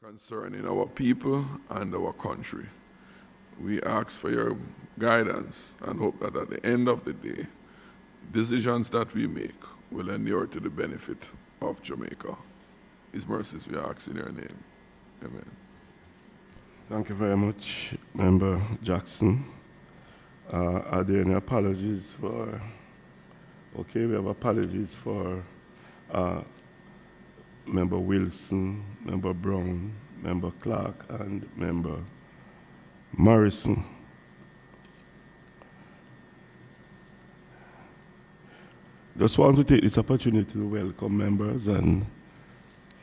concerning our people and our country. We ask for your guidance and hope that at the end of the day, decisions that we make will endure to the benefit of Jamaica. His mercies we ask in your name. Amen. Thank you very much, Member Jackson. Are there any apologies for? Okay, we have apologies for Member Wilson, Member Brown, Member Clark, and Member Morrison. Just want to take this opportunity to welcome members and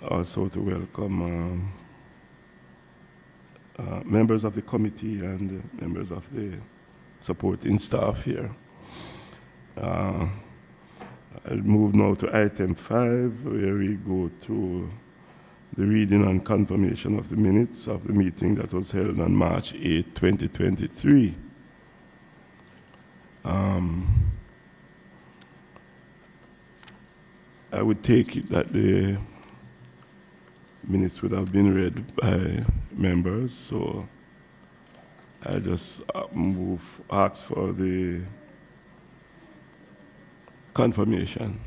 also to welcome members of the committee and members of the supporting staff here. I'll move now to item 5, where we go to the reading and confirmation of the minutes of the meeting that was held on March 8, 2023. I would take it that the minutes would have been read by members, so I just ask for the confirmation.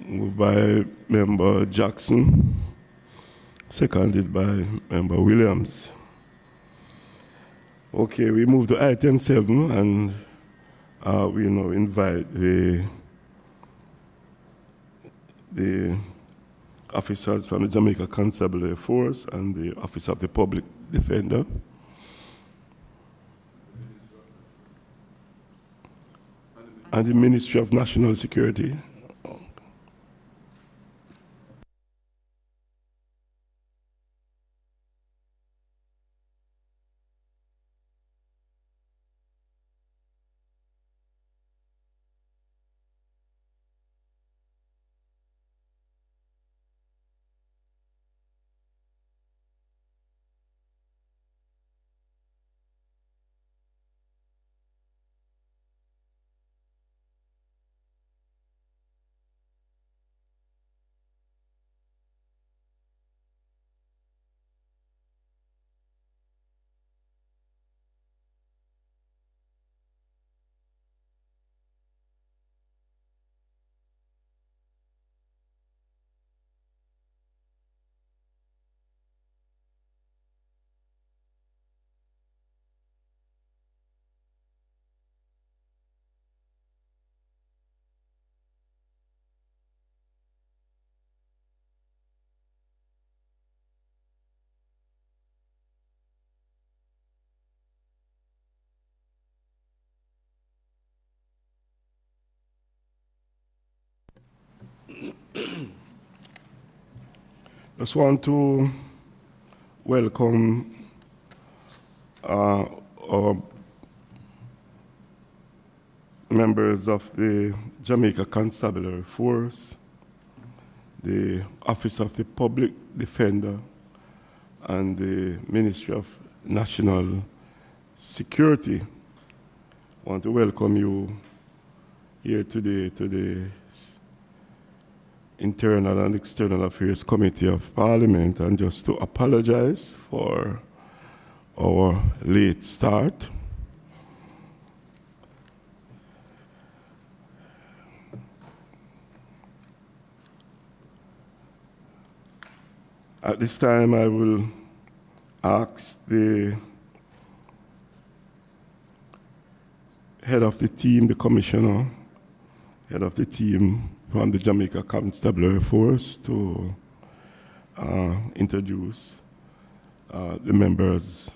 Moved by Member Jackson, seconded by Member Williams. Okay, we move to item 7, and we now invite the officers from the Jamaica Constabulary Force and the Office of the Public Defender. And the Ministry of National Security. Just want to welcome our members of the Jamaica Constabulary Force, the Office of the Public Defender, and the Ministry of National Security. I want to welcome you here today to the Internal and External Affairs Committee of Parliament, and just to apologize for our late start. At this time, I will ask the head of the team, the commissioner, head of the team from the Jamaica Constabulary Force, to introduce the members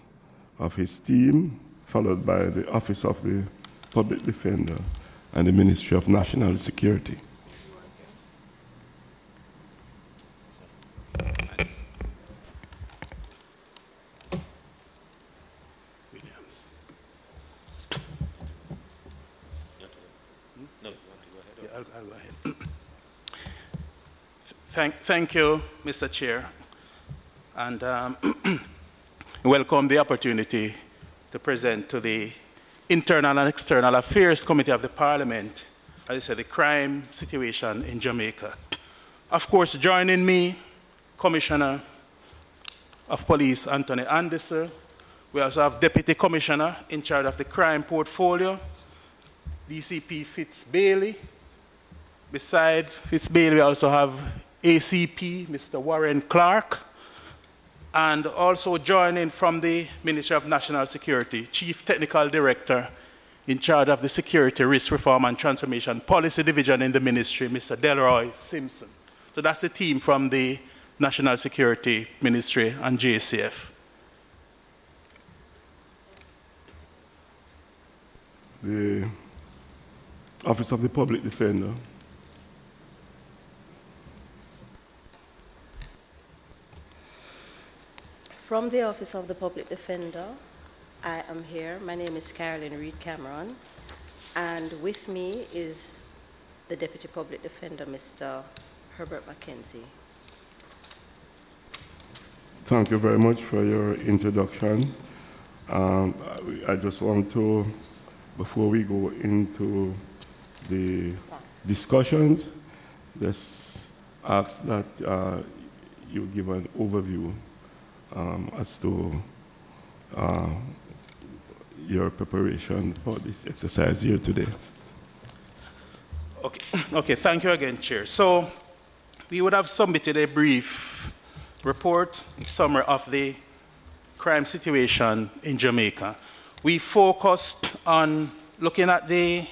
of his team, followed by the Office of the Public Defender and the Ministry of National Security. I'll go ahead. Thank you, Mr. Chair, and welcome the opportunity to present to the Internal and External Affairs Committee of the Parliament, as I said, the crime situation in Jamaica. Of course, joining me, Commissioner of Police Anthony Anderson. We also have Deputy Commissioner in charge of the crime portfolio, DCP Fitz Bailey. Beside Fitz Bailey, we also have ACP, Mr. Warren Clark, and also joining from the Ministry of National Security, Chief Technical Director in charge of the Security Risk Reform and Transformation Policy Division in the Ministry, Mr. Delroy Simpson. So that's the team from the National Security Ministry and JCF. The Office of the Public Defender. From the Office of the Public Defender, I am here. My name is Carolyn Reed Cameron, and with me is the Deputy Public Defender, Mr. Herbert Mackenzie. Thank you very much for your introduction. I just want to, before we go into the discussions, let's ask that you give an overview as to your preparation for this exercise here today. Okay, thank you again, Chair. So we would have submitted a brief report, summary of the crime situation in Jamaica. We focused on looking at the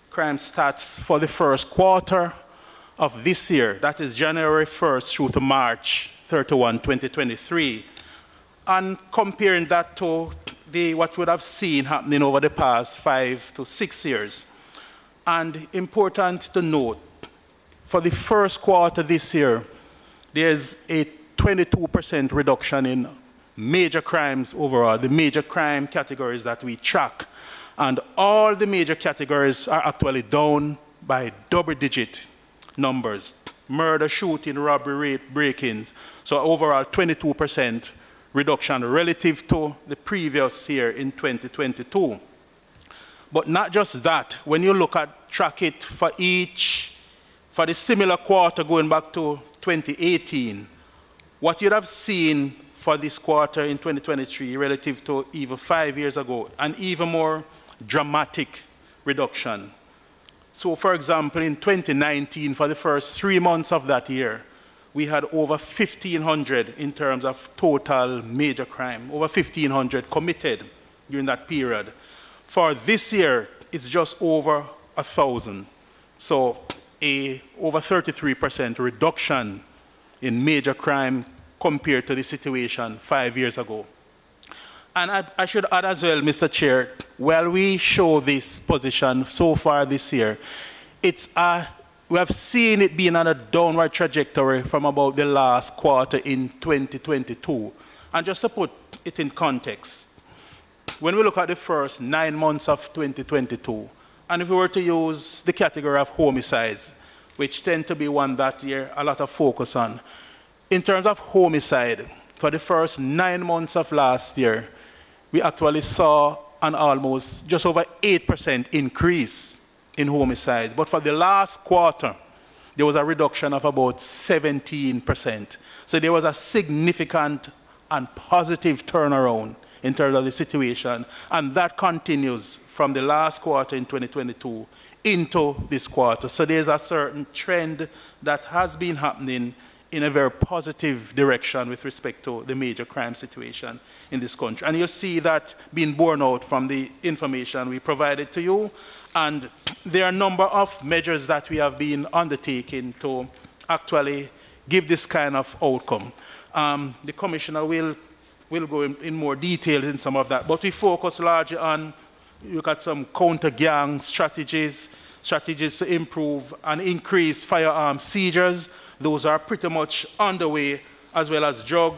crime stats for the first quarter of this year, that is January 1st through to March 31, 2023, and comparing that to what we would have seen happening over the past 5 to 6 years. And important to note, for the first quarter this year, there's a 22% reduction in major crimes overall, the major crime categories that we track. And all the major categories are actually down by double-digit numbers. Murder, shooting, robbery, rape, break-ins. So overall, 22% reduction relative to the previous year in 2022. But not just that. When you track it for the similar quarter going back to 2018, what you'd have seen for this quarter in 2023 relative to even 5 years ago, an even more dramatic reduction. So for example, in 2019, for the first 3 months of that year, we had over 1,500 in terms of total major crime, over 1,500 committed during that period. For this year, it's just over 1,000. So over 33% reduction in major crime compared to the situation 5 years ago. And I should add as well, Mr. Chair, while we show this position so far this year, we have seen it being on a downward trajectory from about the last quarter in 2022. And just to put it in context, when we look at the first 9 months of 2022, and if we were to use the category of homicides, which tend to be one that year a lot of focus on, in terms of homicide, for the first 9 months of last year, we actually saw an almost just over 8% increase in homicides. But for the last quarter, there was a reduction of about 17%. So there was a significant and positive turnaround in terms of the situation. And that continues from the last quarter in 2022 into this quarter. So there's a certain trend that has been happening in a very positive direction with respect to the major crime situation in this country. And you see that being borne out from the information we provided to you. And there are a number of measures that we have been undertaking to actually give this kind of outcome. The Commissioner will go in more detail in some of that, but we focus largely on, look at some counter-gang strategies to improve and increase firearm seizures. Those are pretty much underway, as well as drug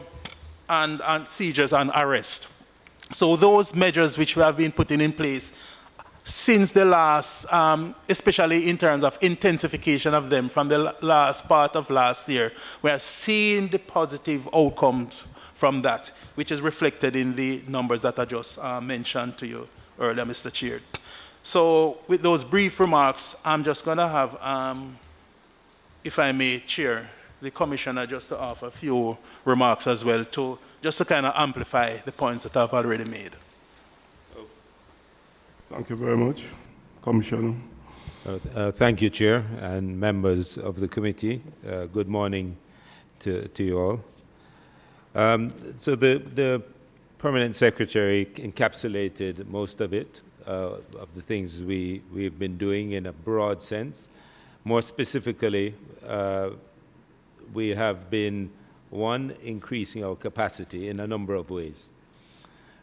and seizures and arrest. So those measures which we have been putting in place since the last, especially in terms of intensification of them from the last part of last year, we are seeing the positive outcomes from that, which is reflected in the numbers that I just mentioned to you earlier, Mr. Chair. So with those brief remarks, I'm just going to have, if I may, Chair, the Commissioner just to offer a few remarks as well, just to kind of amplify the points that I've already made. Thank you very much, Commissioner. Thank you, Chair, and members of the committee. Good morning to you all. So the Permanent Secretary encapsulated most of it, of the things we've been doing in a broad sense. More specifically, we have been, one, increasing our capacity in a number of ways.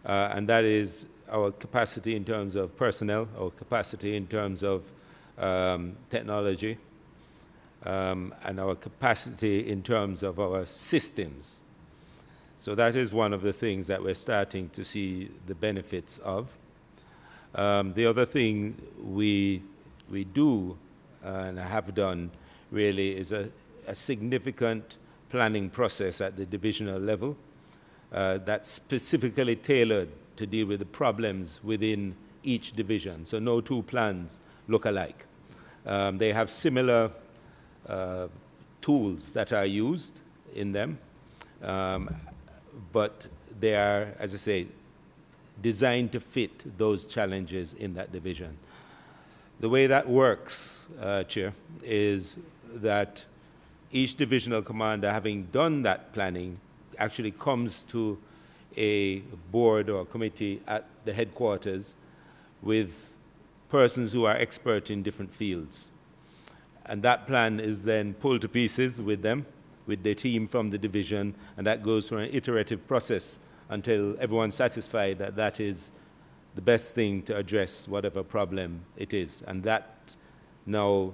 And that is our capacity in terms of personnel, our capacity in terms of technology, and our capacity in terms of our systems. So that is one of the things that we're starting to see the benefits of. The other thing we do and have done really is a significant planning process at the divisional level that's specifically tailored to deal with the problems within each division. So no two plans look alike. They have similar tools that are used in them, but they are, as I say, designed to fit those challenges in that division. The way that works, Chair, is that each divisional commander, having done that planning, actually comes to a board or committee at the headquarters with persons who are expert in different fields. And that plan is then pulled to pieces with them, with the team from the division, and that goes through an iterative process until everyone's satisfied that that is the best thing to address whatever problem it is. And that now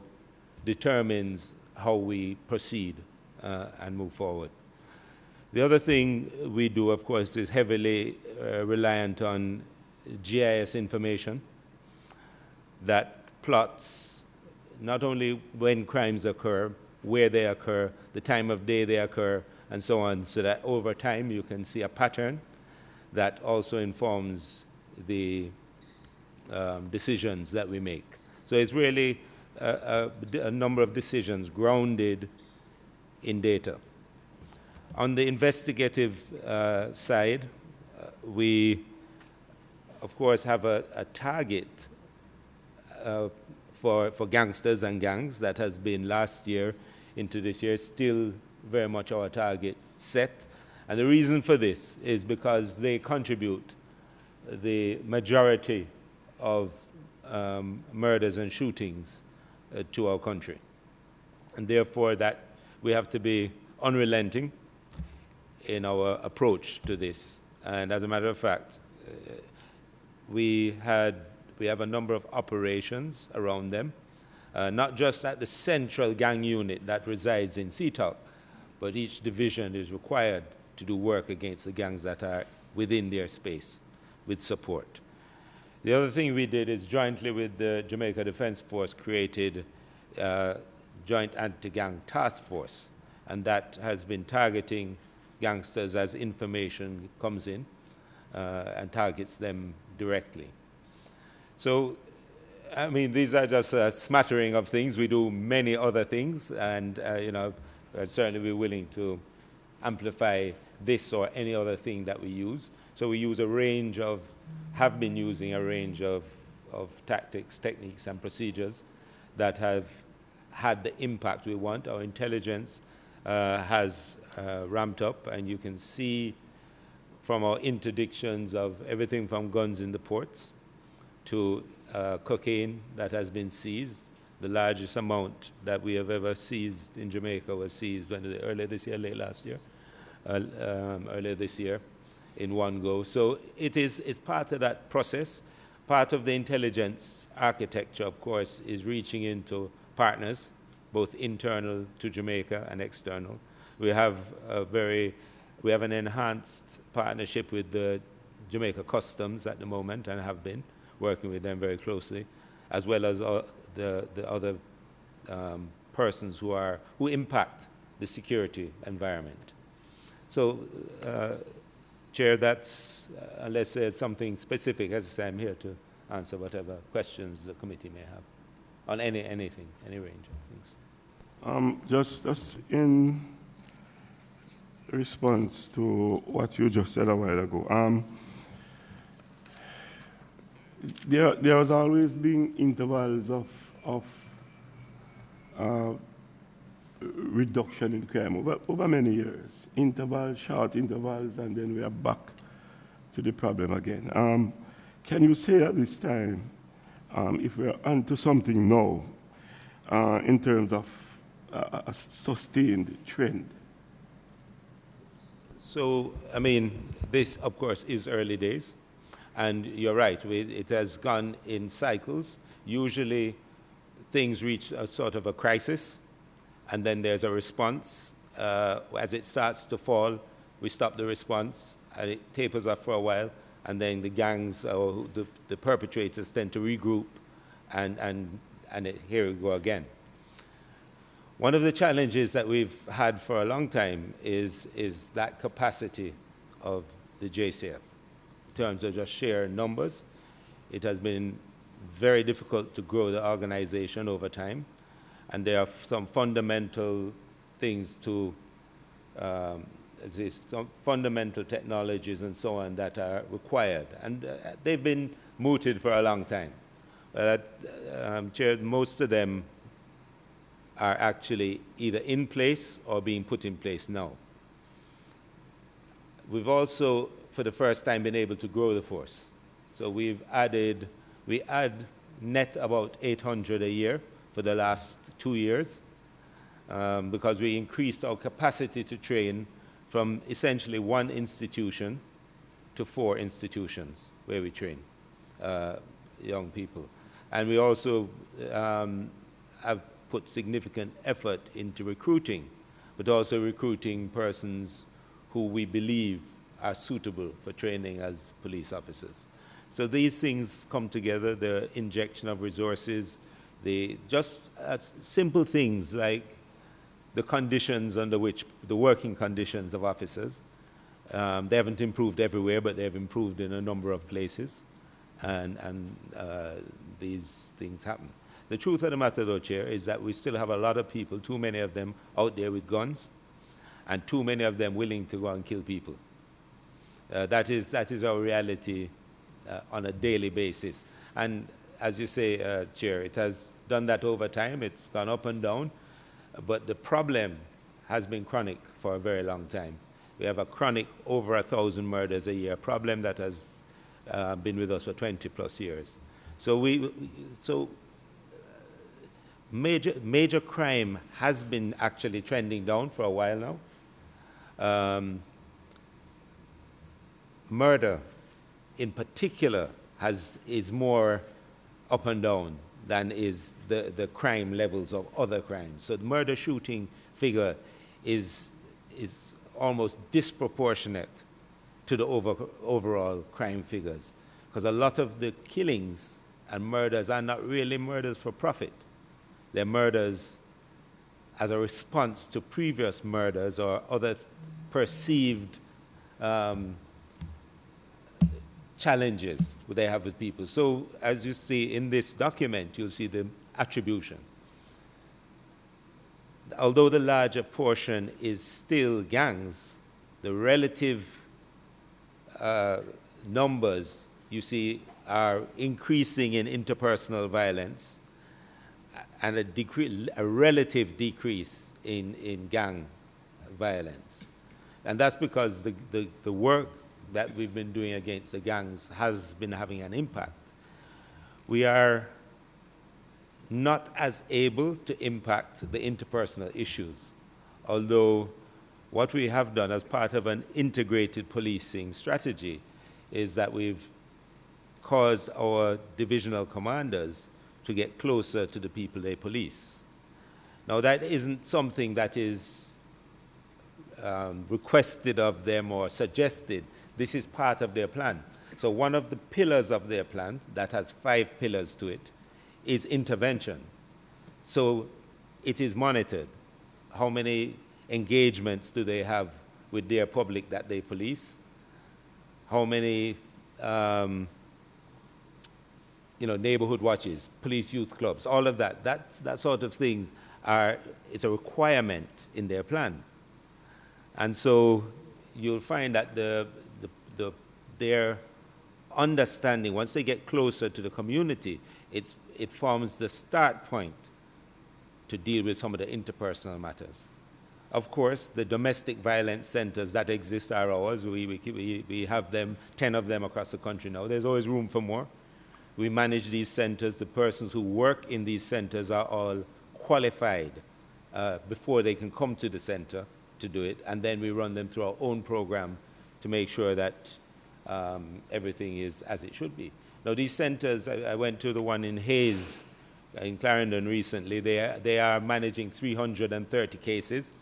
determines how we proceed and move forward. The other thing we do, of course, is heavily reliant on GIS information that plots not only when crimes occur, where they occur, the time of day they occur, and so on, so that over time you can see a pattern that also informs the decisions that we make. So it's really a number of decisions grounded in data. On the investigative side, we, of course, have a target for gangsters and gangs that has been last year into this year, still very much our target set. And the reason for this is because they contribute the majority of murders and shootings to our country. And therefore that we have to be unrelenting in our approach to this. And as a matter of fact, we have a number of operations around them, not just at the central gang unit that resides in Seatalk, but each division is required to do work against the gangs that are within their space with support. The other thing we did is jointly with the Jamaica Defense Force created a joint anti-gang task force, and that has been targeting gangsters as information comes in and targets them directly. So, I mean, these are just a smattering of things. We do many other things, and you know, I'd certainly be willing to amplify this or any other thing that we use. So we use a range of, have been using a range of tactics, techniques, and procedures that have had the impact we want. Our intelligence has ramped up, and you can see from our interdictions of everything from guns in the ports to cocaine that has been seized. The largest amount that we have ever seized in Jamaica was seized earlier this year, late last year, earlier this year in one go. So it's part of that process. Part of the intelligence architecture, of course, is reaching into partners, both internal to Jamaica and external. We have an enhanced partnership with the Jamaica Customs at the moment, and have been, working with them very closely, as well as the other persons who impact the security environment. So, Chair, that's, unless there's something specific, as I say, I'm here to answer whatever questions the committee may have on anything, any range of things. Just in response to what you just said a while ago, there has always been intervals of reduction in crime over many years. Intervals, short intervals, and then we are back to the problem again. Can you say at this time, if we're onto something now, in terms of a sustained trend? So, I mean, this, of course, is early days. And you're right, it has gone in cycles. Usually, things reach a sort of a crisis, and then there's a response. As it starts to fall, we stop the response, and it tapers off for a while, and then the gangs or the perpetrators tend to regroup, and here we go again. One of the challenges that we've had for a long time is that capacity of the JCF. In terms of just sheer numbers, it has been very difficult to grow the organization over time, and there are some fundamental things to, some fundamental technologies and so on that are required, and they've been mooted for a long time. Chair, most of them are actually either in place or being put in place now. We've also, for the first time, been able to grow the force. So we add net about 800 a year for the last 2 years, because we increased our capacity to train from essentially 1 institution to 4 institutions where we train young people. And we also have put significant effort into recruiting, but also recruiting persons who we believe are suitable for training as police officers. So these things come together, the injection of resources, just simple things like the conditions under which, the working conditions of officers. They haven't improved everywhere, but they've improved in a number of places, and these things happen. The truth of the matter, though, Chair, is that we still have a lot of people, too many of them out there with guns, and too many of them willing to go and kill people. That is our reality on a daily basis. And as you say, Chair, it has done that over time. It's gone up and down. But the problem has been chronic for a very long time. We have a chronic over 1,000 murders a year problem that has been with us for 20+ years. So major crime has been actually trending down for a while now. Murder, in particular, is more up and down than is the crime levels of other crimes. So the murder shooting figure is almost disproportionate to the overall crime figures, because a lot of the killings and murders are not really murders for profit. They're murders as a response to previous murders or other perceived challenges they have with people. So as you see in this document, you'll see the attribution. Although the larger portion is still gangs, the relative numbers you see are increasing in interpersonal violence and a relative decrease in gang violence. And that's because the work that we've been doing against the gangs has been having an impact. We are not as able to impact the interpersonal issues, although what we have done as part of an integrated policing strategy is that we've caused our divisional commanders to get closer to the people they police. Now, that isn't something that is requested of them or suggested. This is part of their plan. So one of the pillars of their plan, that has 5 pillars to it, is intervention. So it is monitored. How many engagements do they have with their public that they police? How many neighborhood watches, police youth clubs, all of that. That sort of things it's a requirement in their plan. And so you'll find that their understanding, once they get closer to the community, it forms the start point to deal with some of the interpersonal matters. Of course, the domestic violence centers that exist are ours. We have them, 10 of them across the country now. There's always room for more. We manage these centers. The persons who work in these centers are all qualified before they can come to the center to do it. And then we run them through our own program to make sure that everything is as it should be. Now, these centers, I went to the one in Hayes, in Clarendon recently. They are managing 330 cases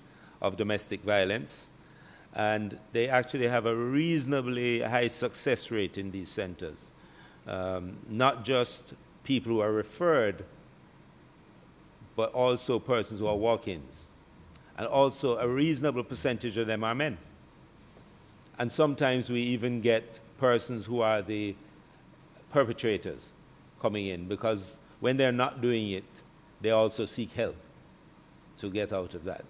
of domestic violence. And they actually have a reasonably high success rate in these centers. Not just people who are referred, but also persons who are walk-ins. And also a reasonable percentage of them are men. And sometimes we even get persons who are the perpetrators coming in, because when they're not doing it, they also seek help to get out of that.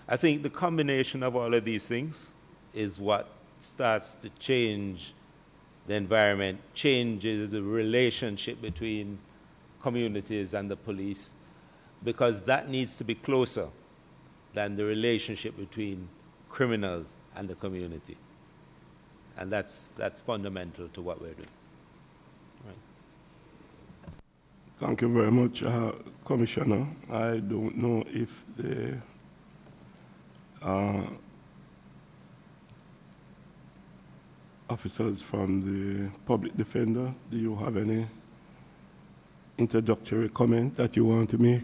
I think the combination of all of these things is what starts to change the environment, changes the relationship between communities and the police, because that needs to be closer than the relationship between criminals and the community. And that's fundamental to what we're doing. Right. Thank you very much, Commissioner. I don't know if the officers from the public defender, do you have any introductory comment that you want to make?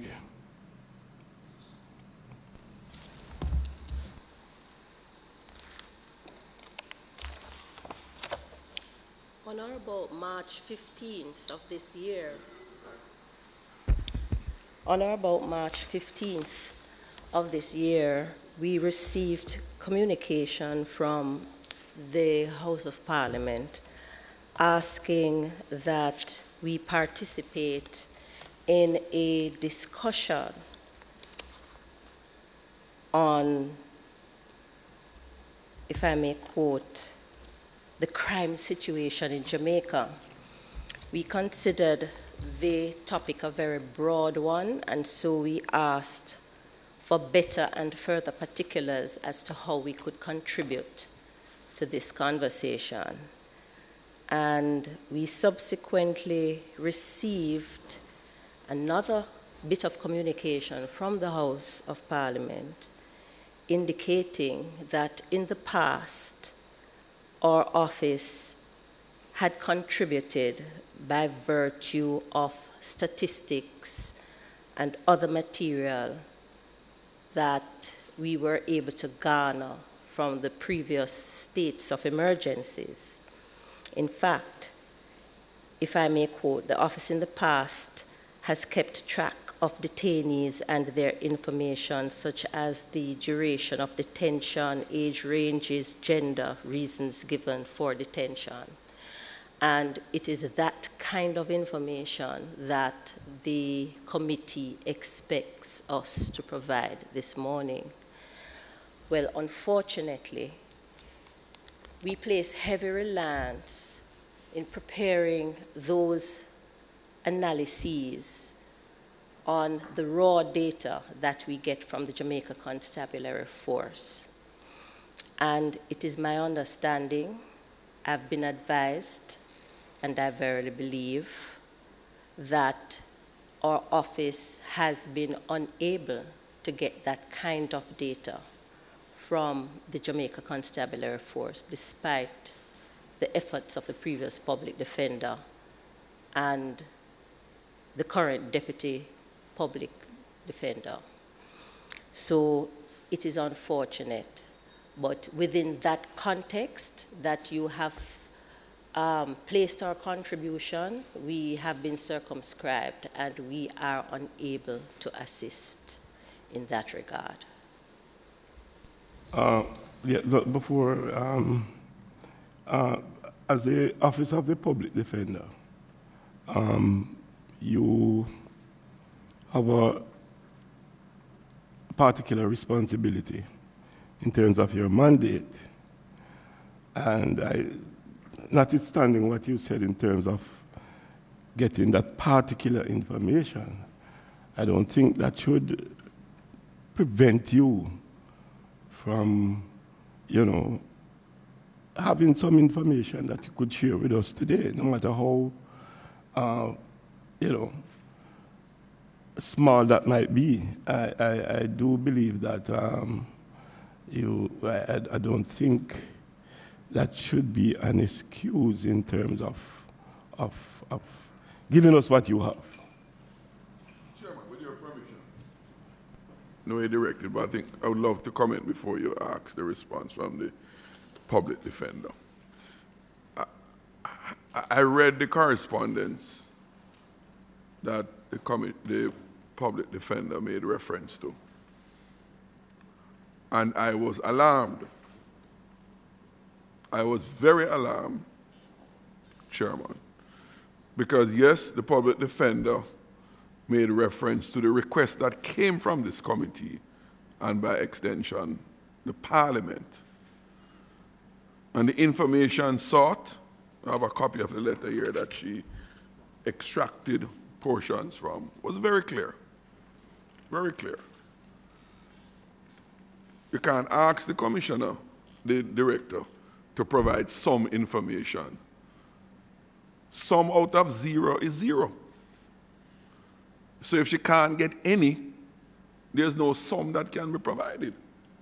On or about March 15th of this year, we received communication from the House of Parliament asking that we participate in a discussion on, if I may quote, the crime situation in Jamaica. We considered the topic a very broad one, and so we asked for better and further particulars as to how we could contribute to this conversation. And we subsequently received another bit of communication from the House of Parliament indicating that in the past, our office had contributed by virtue of statistics and other material that we were able to garner from the previous states of emergencies. In fact, if I may quote, the office in the past has kept track of detainees and their information, such as the duration of detention, age ranges, gender, reasons given for detention. And it is that kind of information that the committee expects us to provide this morning. Well, unfortunately, we place heavy reliance in preparing those analyses on the raw data that we get from the Jamaica Constabulary Force. And it is my understanding, I've been advised, and I verily believe, that our office has been unable to get that kind of data from the Jamaica Constabulary Force, despite the efforts of the previous public defender and the current deputy public defender. So it is unfortunate, but within that context that you have placed our contribution, we have been circumscribed and we are unable to assist in that regard. Yeah, but before, as the Office of the Public Defender, you have a particular responsibility in terms of your mandate. And notwithstanding what you said in terms of getting that particular information, I don't think that should prevent you from, having some information that you could share with us today, no matter how, small that might be. I do believe that I don't think that should be an excuse in terms of giving us what you have. Chairman, with your permission. No way directed, but I think I would love to comment before you ask the response from the public defender. I read the correspondence that the public defender made reference to, and I was alarmed. I was very alarmed, Chairman, because yes, the public defender made reference to the request that came from this committee and by extension, the Parliament. And the information sought, I have a copy of the letter here that she extracted portions from, was very clear. Very clear. You can't ask the commissioner, the director, to provide some information. Sum out of 0 is 0. So if she can't get any, there's no sum that can be provided,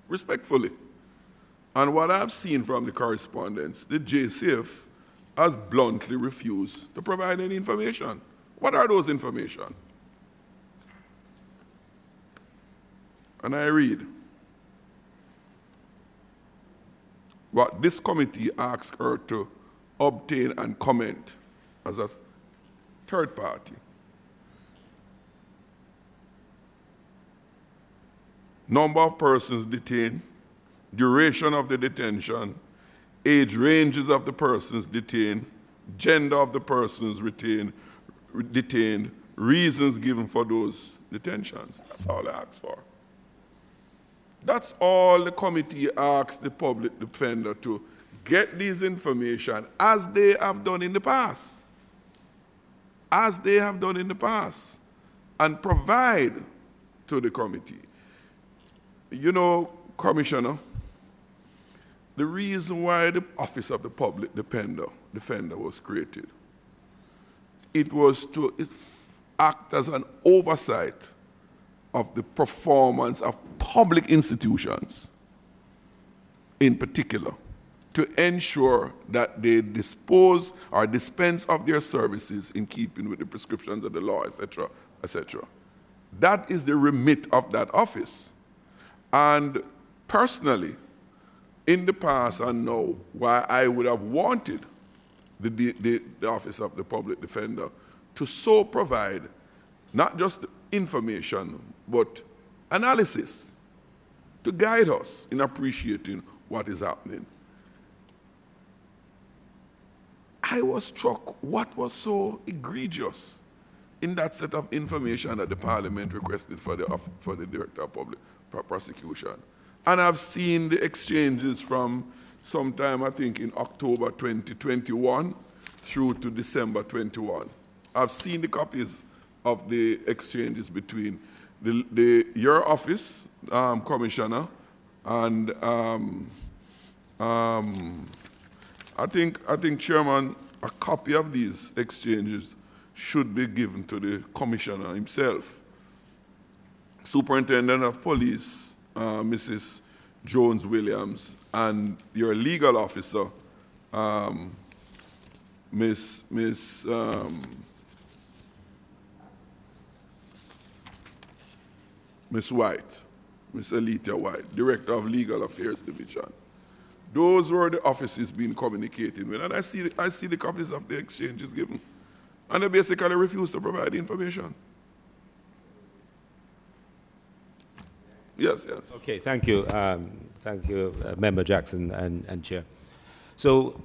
respectfully. And what I've seen from the correspondence, the JCF has bluntly refused to provide any information. What are those information? And I read what this committee asked her to obtain and comment as a third party. Number of persons detained, duration of the detention, age ranges of the persons detained, gender of the persons detained, reasons given for those detentions. That's all I asked for. That's all the committee asked the public defender to get these information as they have done in the past. As they have done in the past. And provide to the committee. You know, Commissioner, the reason why the Office of the Public Defender was created, it was to act as an oversight of the performance of public institutions, in particular, to ensure that they dispose or dispense of their services in keeping with the prescriptions of the law, etc., etc. That is the remit of that office. And personally, in the past and now, why I would have wanted the Office of the Public Defender to so provide not just information, but analysis to guide us in appreciating what is happening. I was struck what was so egregious in that set of information that the Parliament requested for the Director of Public Prosecution. And I've seen the exchanges from sometime, I think, in October 2021 through to December 21. I've seen the copies of the exchanges between your office, Commissioner, and I think, Chairman, a copy of these exchanges should be given to the Commissioner himself. Superintendent of Police, Mrs. Jones-Williams, and your legal officer, Miss White, Miss Alethea White, Director of Legal Affairs Division. Those were the offices being communicated with, and I see the copies of the exchanges given. And they basically refuse to provide the information. Yes, yes. Okay, thank you. Member Jackson and Chair. So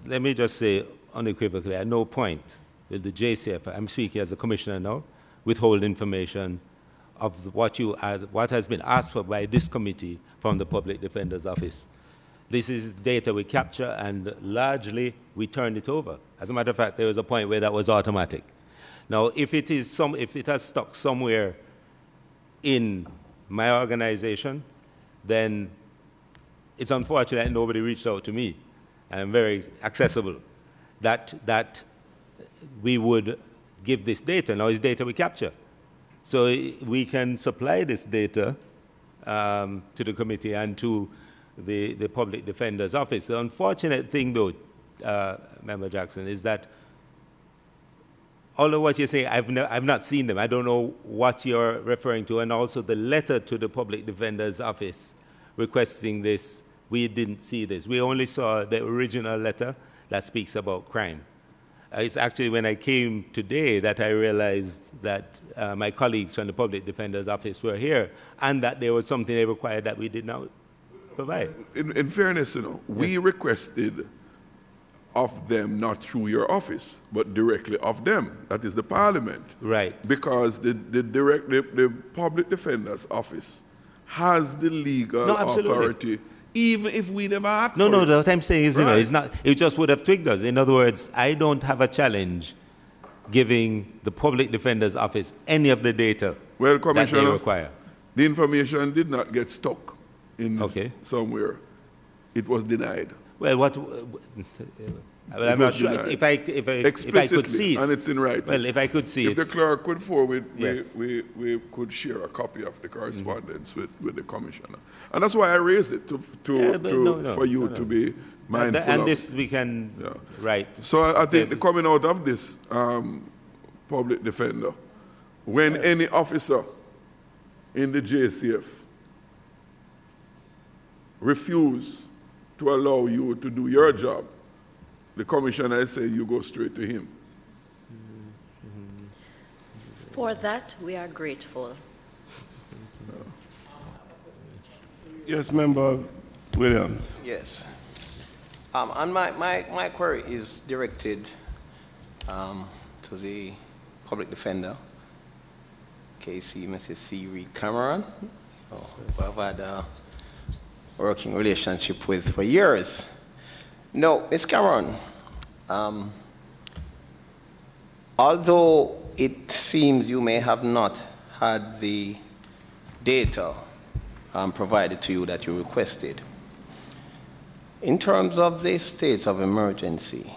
let me just say unequivocally, at no point will the JCF, I'm speaking as a commissioner now, withhold information of what has been asked for by this committee from the Public Defender's Office. This is data we capture, and largely we turn it over. As a matter of fact, there was a point where that was automatic. Now, if it has stuck somewhere in my organization, then it's unfortunate that nobody reached out to me. I'm very accessible. That we would give this data. Now, it's data we capture. So we can supply this data to the committee and to the Public Defender's Office. The unfortunate thing, though, Member Jackson, is that all of what you say, I've not seen them. I don't know what you're referring to. And also the letter to the Public Defender's Office requesting this, we didn't see this. We only saw the original letter that speaks about crime. It's actually when I came today that I realized that my colleagues from the Public Defender's Office were here and that there was something they required that we did not provide. In fairness, we requested of them, not through your office, but directly of them. That is the Parliament. Right. Because the Public Defender's Office has the legal authority, even if we never asked for it. No, what I'm saying is, it's not, it just would have twigged us. In other words, I don't have a challenge giving the Public Defender's Office any of the data that they require. The information did not get stuck in somewhere. It was denied. Well, I'm not sure if I could see it. And it's in writing. Well, if I could see it. If the clerk could forward, yes, we could share a copy of the correspondence with the commissioner. And that's why I raised it for you to be mindful of. And this we can write. So I think the coming out of this public defender, when any officer in the JCF refuse to allow you to do your job, the commissioner said you go straight to him. For that, we are grateful. Yes, Member Williams. Yes. And my query is directed to the Public Defender, KC Mrs. C. Reed Cameron, who I've had a working relationship with for years. No, Ms. Cameron, although it seems you may have not had the data provided to you that you requested, in terms of the states of emergency,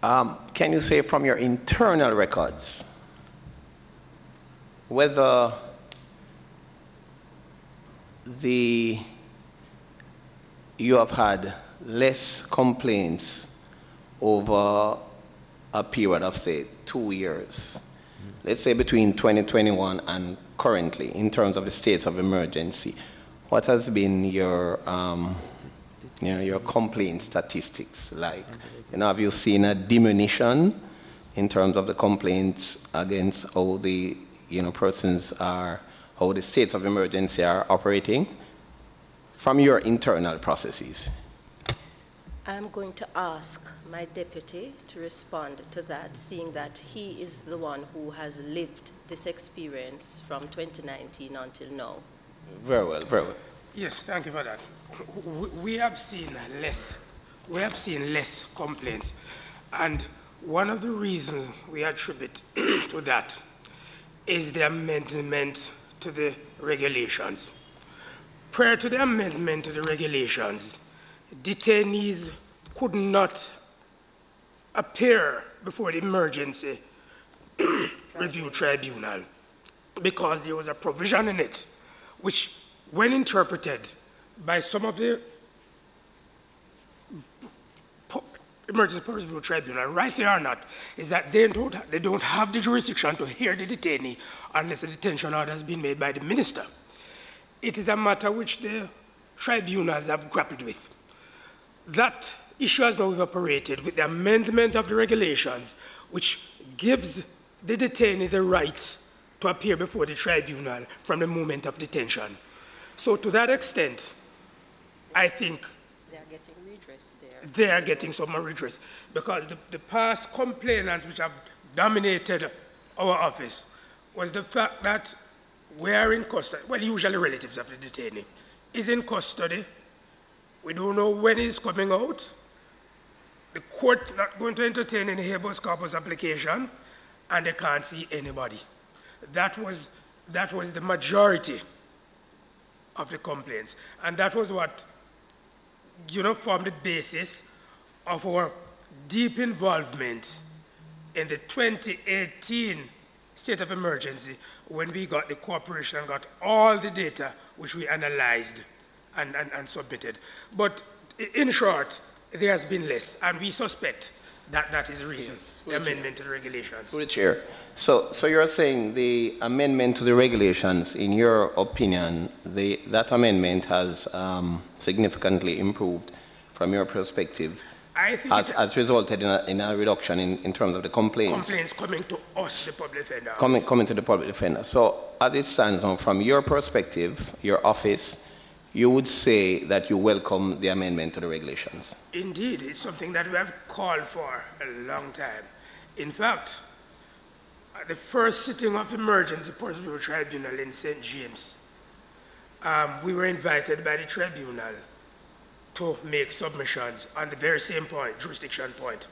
can you say from your internal records whether you have had less complaints over a period of, say, 2 years, let's say between 2021 and currently, in terms of the states of emergency? What has been your complaint statistics like? Have you seen a diminution in terms of the complaints against how the persons are, how the states of emergency are operating from your internal processes? I'm going to ask my deputy to respond to that, seeing that he is the one who has lived this experience from 2019 until now. Very well, very well. Yes, thank you for that. We have seen less complaints, and one of the reasons we attribute to that is the amendment to the regulations. Prior to the amendment to the regulations, detainees could not appear before the emergency review tribunal because there was a provision in it which, when interpreted by some of the emergency review tribunal, rightly or not, is that they don't have the jurisdiction to hear the detainee unless a detention order has been made by the minister. It is a matter which the tribunals have grappled with. That issue has now evaporated with the amendment of the regulations, which gives the detainee the right to appear before the tribunal from the moment of detention. So to that extent, I think They are getting redress there. they are getting some more redress, because the past complainants which have dominated our office was the fact that we are in custody, well, usually relatives of the detainee, is in custody. We don't know when he's coming out. The court not going to entertain any habeas corpus application, and they can't see anybody. That was the majority of the complaints, and that was what formed the basis of our deep involvement in the 2018 state of emergency, when we got the corporation, got all the data which we analyzed and submitted. But in short, there has been less, and we suspect that that is the reason, the amendment to the regulations. Through the chair. So you're saying the amendment to the regulations, in your opinion, that amendment has significantly improved from your perspective, I think has resulted in a reduction in terms of the complaints? Complaints coming to us, the public defender. Coming to the public defender. So as it stands now, from your perspective, your office, you would say that you welcome the amendment to the regulations? Indeed, it's something that we have called for a long time. In fact, at the first sitting of the Emergency Procedural Tribunal in St. James, we were invited by the tribunal to make submissions on the very same point, jurisdiction point.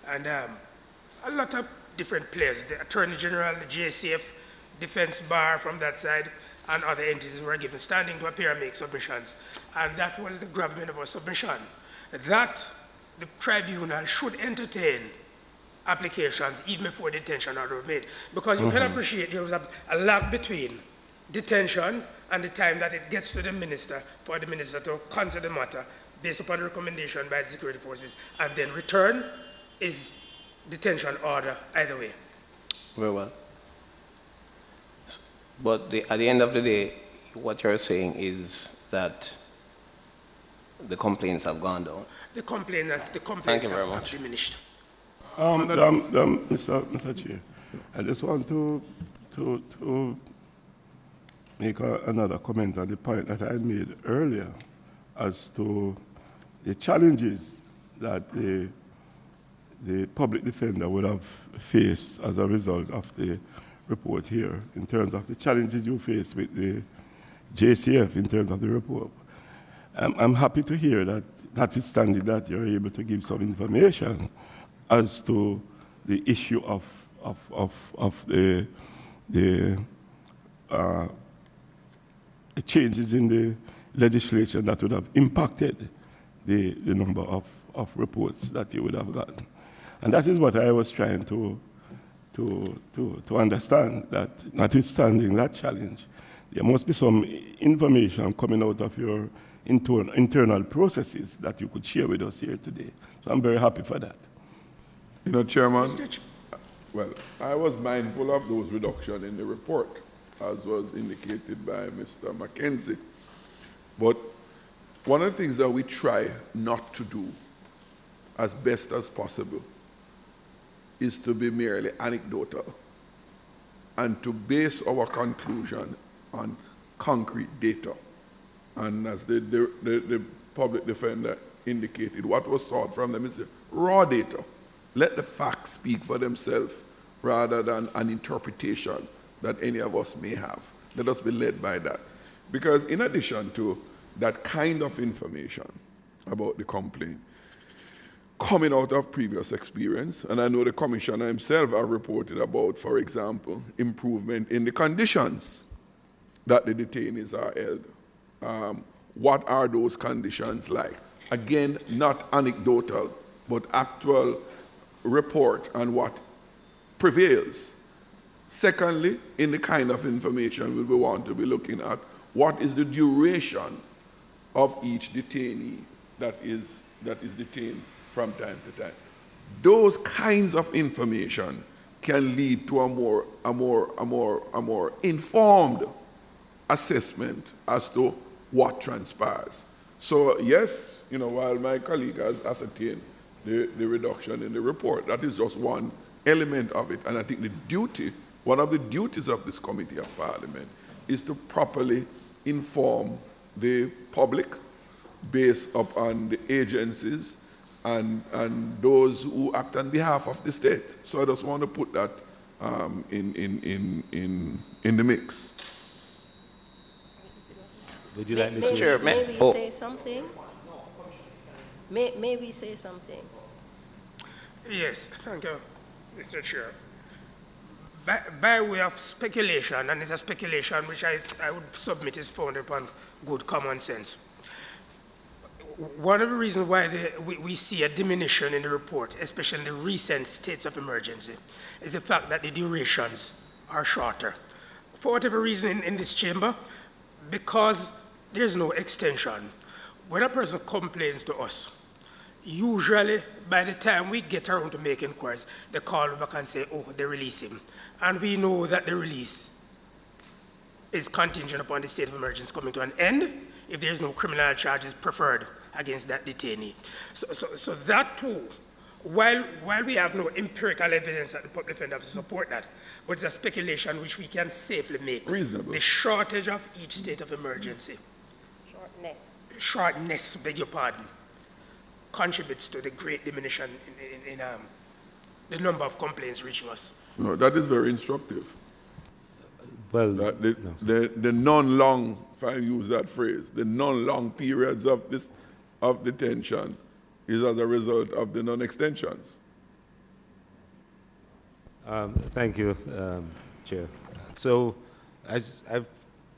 And a lot of different players, the Attorney General, the JCF, Defense Bar from that side, and other entities were given standing to appear and make submissions. And that was the gravamen of our submission, that the tribunal should entertain applications even before detention order was made. Because you can appreciate there was a lag between detention and the time that it gets to the minister for the minister to consider the matter based upon the recommendation by the security forces, and then return is detention order either way. Very well. But at the end of the day, what you're saying is that the complaints have gone down. The complaints Thank you very have much. diminished. Mr. Chair, I just want to make another comment on the point that I made earlier as to the challenges that the public defender would have faced as a result of the report here, in terms of the challenges you face with the JCF in terms of the report. I'm happy to hear that, notwithstanding that, you're able to give some information as to the issue of the changes in the legislation that would have impacted the number of reports that you would have gotten. And that is what I was trying to understand, that notwithstanding that challenge, there must be some information coming out of your internal processes that you could share with us here today. So I'm very happy for that. Chairman, well, I was mindful of those reductions in the report, as was indicated by Mr. Mackenzie. But one of the things that we try not to do as best as possible is to be merely anecdotal and to base our conclusion on concrete data. And as the public defender indicated, what was sought from them is raw data. Let the facts speak for themselves rather than an interpretation that any of us may have. Let us be led by that. Because in addition to that kind of information about the complaint, coming out of previous experience, and I know the commissioner himself have reported about, for example, improvement in the conditions that the detainees are held. What are those conditions like? Again, not anecdotal, but actual report on what prevails. Secondly, in the kind of information we will want to be looking at, what is the duration of each detainee that is detained from time to time. Those kinds of information can lead to a more informed assessment as to what transpires. So yes, while my colleague has ascertained the reduction in the report, that is just one element of it. And I think one of the duties of this Committee of Parliament is to properly inform the public based upon the agencies and those who act on behalf of the state. So I just want to put that in the mix. Would you like me to? Chair, may we say something? May we say something? Yes, thank you, Mr. Chair. By way of speculation, and it's a speculation which I would submit is founded upon good common sense. One of the reasons why we see a diminution in the report, especially in the recent states of emergency, is the fact that the durations are shorter. For whatever reason in this chamber, because there's no extension, when a person complains to us, usually by the time we get around to make inquiries, they call back and say, oh, they release him. And we know that the release is contingent upon the state of emergency coming to an end if there's no criminal charges preferred against that detainee. So that too, while we have no empirical evidence that the public defender has to support that, but it's a speculation which we can safely make. Reasonable. The shortage of each state of emergency. Shortness, beg your pardon, contributes to the great diminution in the number of complaints reaching us. No, that is very instructive. Well, the non-long, if I use that phrase, the non-long periods of detention is as a result of the non-extensions. Thank you, Chair. So I've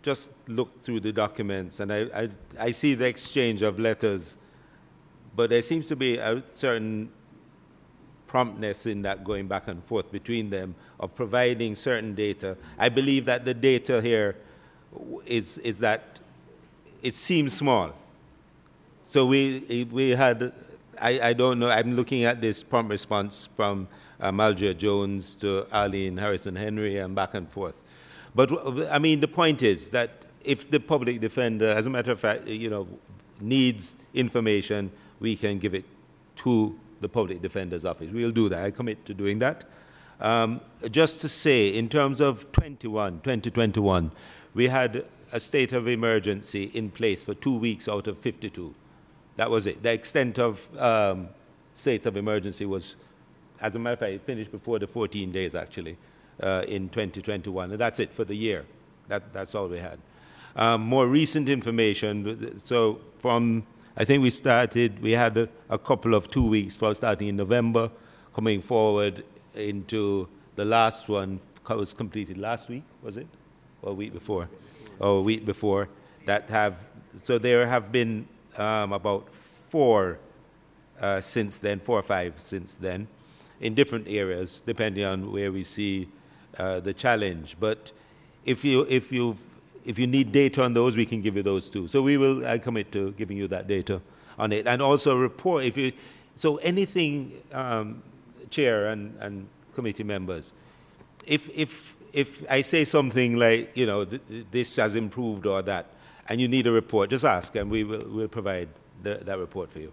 just looked through the documents, and I see the exchange of letters, but there seems to be a certain promptness in that going back and forth between them of providing certain data. I believe that the data here is that it seems small. So we had, I don't know, I'm looking at this prompt response from Malgia Jones to Arlene Harrison Henry and back and forth. But I mean, the point is that if the public defender, as a matter of fact, needs information, we can give it to the public defender's office. We'll do that. I commit to doing that. Just to say, in terms of 2021, we had a state of emergency in place for 2 weeks out of 52. That was it. The extent of states of emergency was, as a matter of fact, it finished before the 14 days, actually, in 2021. And that's it for the year. That's all we had. More recent information, so from, I think we had a couple of 2 weeks for starting in November, coming forward into the last one, was completed last week, was it? Or a week before? Or a week before, so there have been about 4 since then, 4 or 5 since then, in different areas, depending on where we see the challenge. But if you need data on those, we can give you those too. So I commit to giving you that data on it, and also a report. So anything, Chair and committee members, if I say something like, this has improved or that, and you need a report, just ask, and we'll provide that report for you.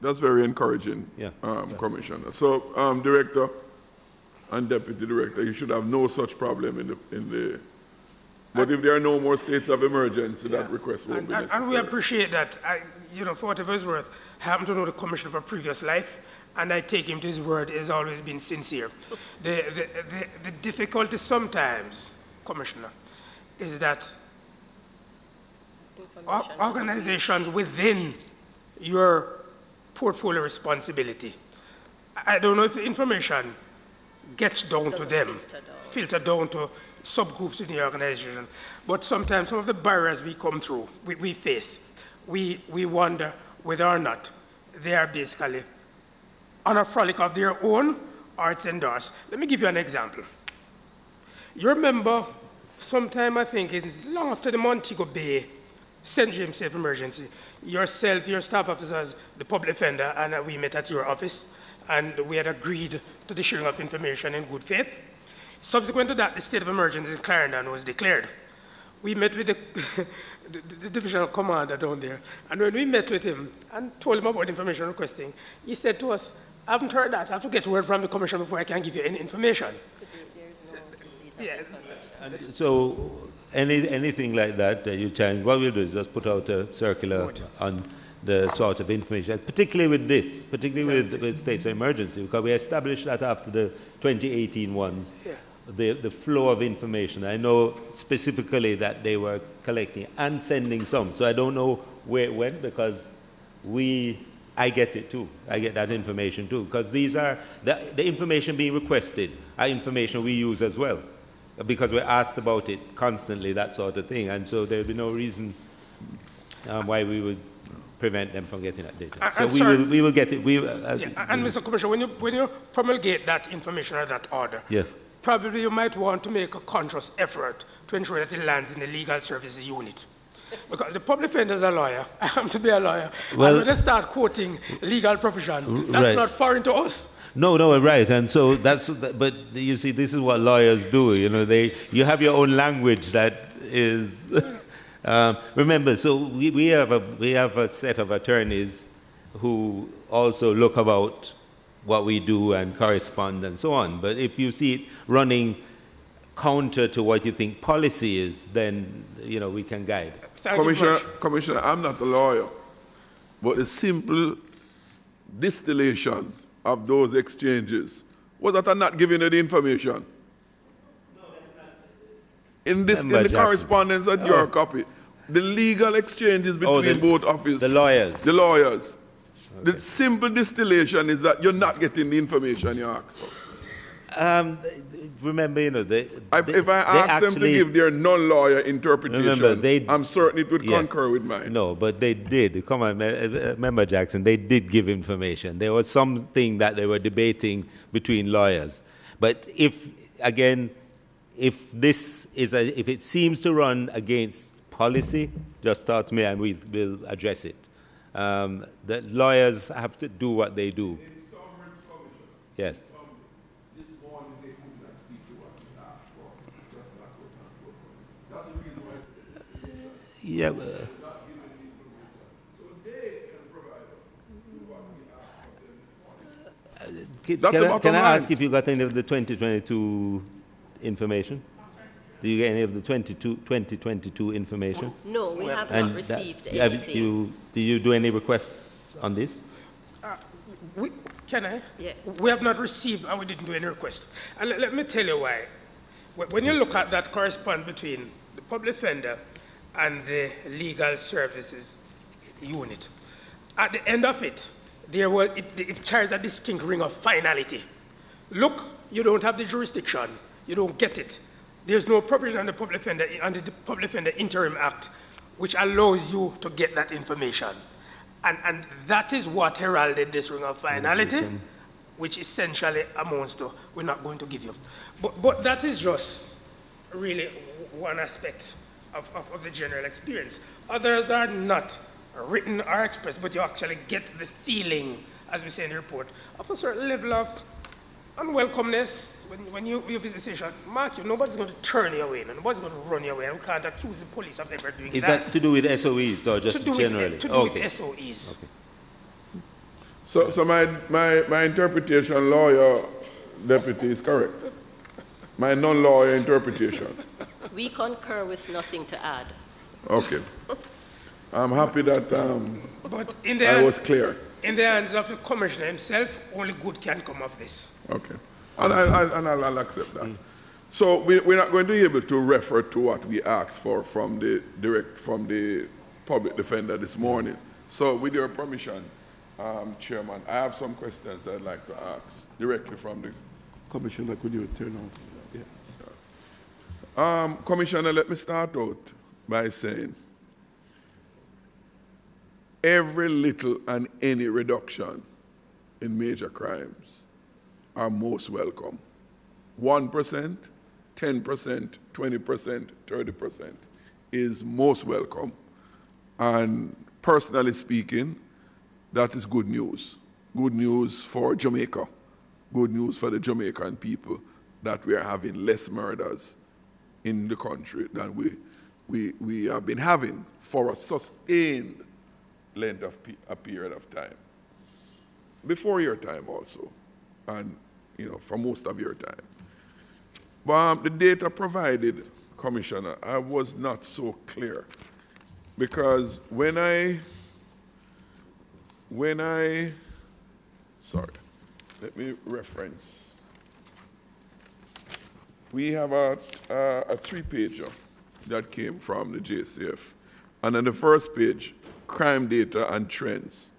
That's very encouraging, yeah. Commissioner. So, Director and Deputy Director, you should have no such problem in the. But if there are no more states of emergency, that request won't be necessary. And we appreciate that. For whatever it's worth, I happen to know the Commissioner for previous life, and I take him to his word. He's always been sincere. The difficulty sometimes, Commissioner, is that organizations within your portfolio responsibility, I don't know if the information gets down to them, filter down to subgroups in the organization, but sometimes some of the barriers we come through, we face, we wonder whether or not they are basically on a frolic of their own or it's endorsed. Let me give you an example. You remember sometime, I think, long after the Montego Bay St. James State of Emergency, yourself, your staff officers, the public defender, and we met at your office, and we had agreed to the sharing of information in good faith. Subsequent to that, the state of emergency in Clarendon was declared. we met with the divisional commander down there. And when we met with him and told him about information requesting, he said to us, I haven't heard that. I have to get word from the commission before I can give you any information. Yeah. And so anything like that you challenge, what we'll do is just put out a circular on the sort of information, particularly with this, particularly with states of emergency, because we established that after the 2018 ones, the flow of information. I know specifically that they were collecting and sending some, so I don't know where it went, because I get it too. I get that information too, because these are, the information being requested are information we use as well, because we're asked about it constantly, that sort of thing, and so there'd be no reason why we would prevent them from getting that data. So we will get it. And Mr. Commissioner, when you promulgate that information or that order, yes, probably you might want to make a conscious effort to ensure that it lands in the legal services unit. Because the public defender is a lawyer. I happen to be a lawyer. Well, and when they start quoting legal provisions, that's not foreign to us. No, right, and so but you see, this is what lawyers do. You know, you have your own language that is. Remember, so we have a set of attorneys who also look about what we do and correspond and so on. But if you see it running counter to what you think policy is, then we can guide. Commissioner, I'm not a lawyer, but the simple distillation of those exchanges was that I'm not giving you the information. In the correspondence that you are copy, the legal exchanges between both offices. The lawyers. The lawyers. Okay. The simple distillation is that you're not getting the information you asked for. Remember, if I ask them to give their non-lawyer interpretation, I'm certain it would concur with mine. No, but they did. Come on, remember, Jackson, they did give information. There was something that they were debating between lawyers. But if it seems to run against policy, just talk to me and we will address it. The lawyers have to do what they do. Yes. This morning they could not speak to what we asked for. That's the reason why yeah. So they can provide us with what we asked for them this morning. Can I ask if you got any of the 2022 information? Do you get any of the 2022 information? No, we have not received anything. Do you do any requests on this? Can I? Yes. We have not received and we didn't do any request. And let me tell you why. When you look at that correspondence between the public defender and the legal services unit, at the end of it, it carries a distinct ring of finality. Look, you don't have the jurisdiction. You don't get it. There's no provision under the Public Defender Interim Act which allows you to get that information. And that is what heralded this ring of finality, which essentially amounts to, we're not going to give you. But that is just really one aspect of the general experience. Others are not written or expressed, but you actually get the feeling, as we say in the report, of a certain level of unwelcomeness when you visit the station. Mark, nobody's going to turn you away, nobody's going to run you away, and we can't accuse the police of ever doing that. Is that to do with SOEs or just generally? To do with SOEs. Okay. So my interpretation, lawyer deputy, is correct. My non-lawyer interpretation. We concur with nothing to add. Okay. I'm happy that but I was clear. In the hands of the commissioner himself, only good can come of this. Okay. And I'll accept that. So we're not going to be able to refer to what we asked for from the public defender this morning. So with your permission, Chairman, I have some questions I'd like to ask directly from the Commissioner. Could you turn on? Yeah. Commissioner, let me start out by saying every little and any reduction in major crimes are most welcome. 1%, 10%, 20%, 30% is most welcome. And personally speaking, that is good news. Good news for Jamaica. Good news for the Jamaican people that we are having less murders in the country than we we have been having for a sustained length of a period of time. Before your time also, and for most of your time. But the data provided, Commissioner, I was not so clear, because when I sorry, let me reference. We have a 3-pager that came from the JCF. And on the first page, crime data and trends.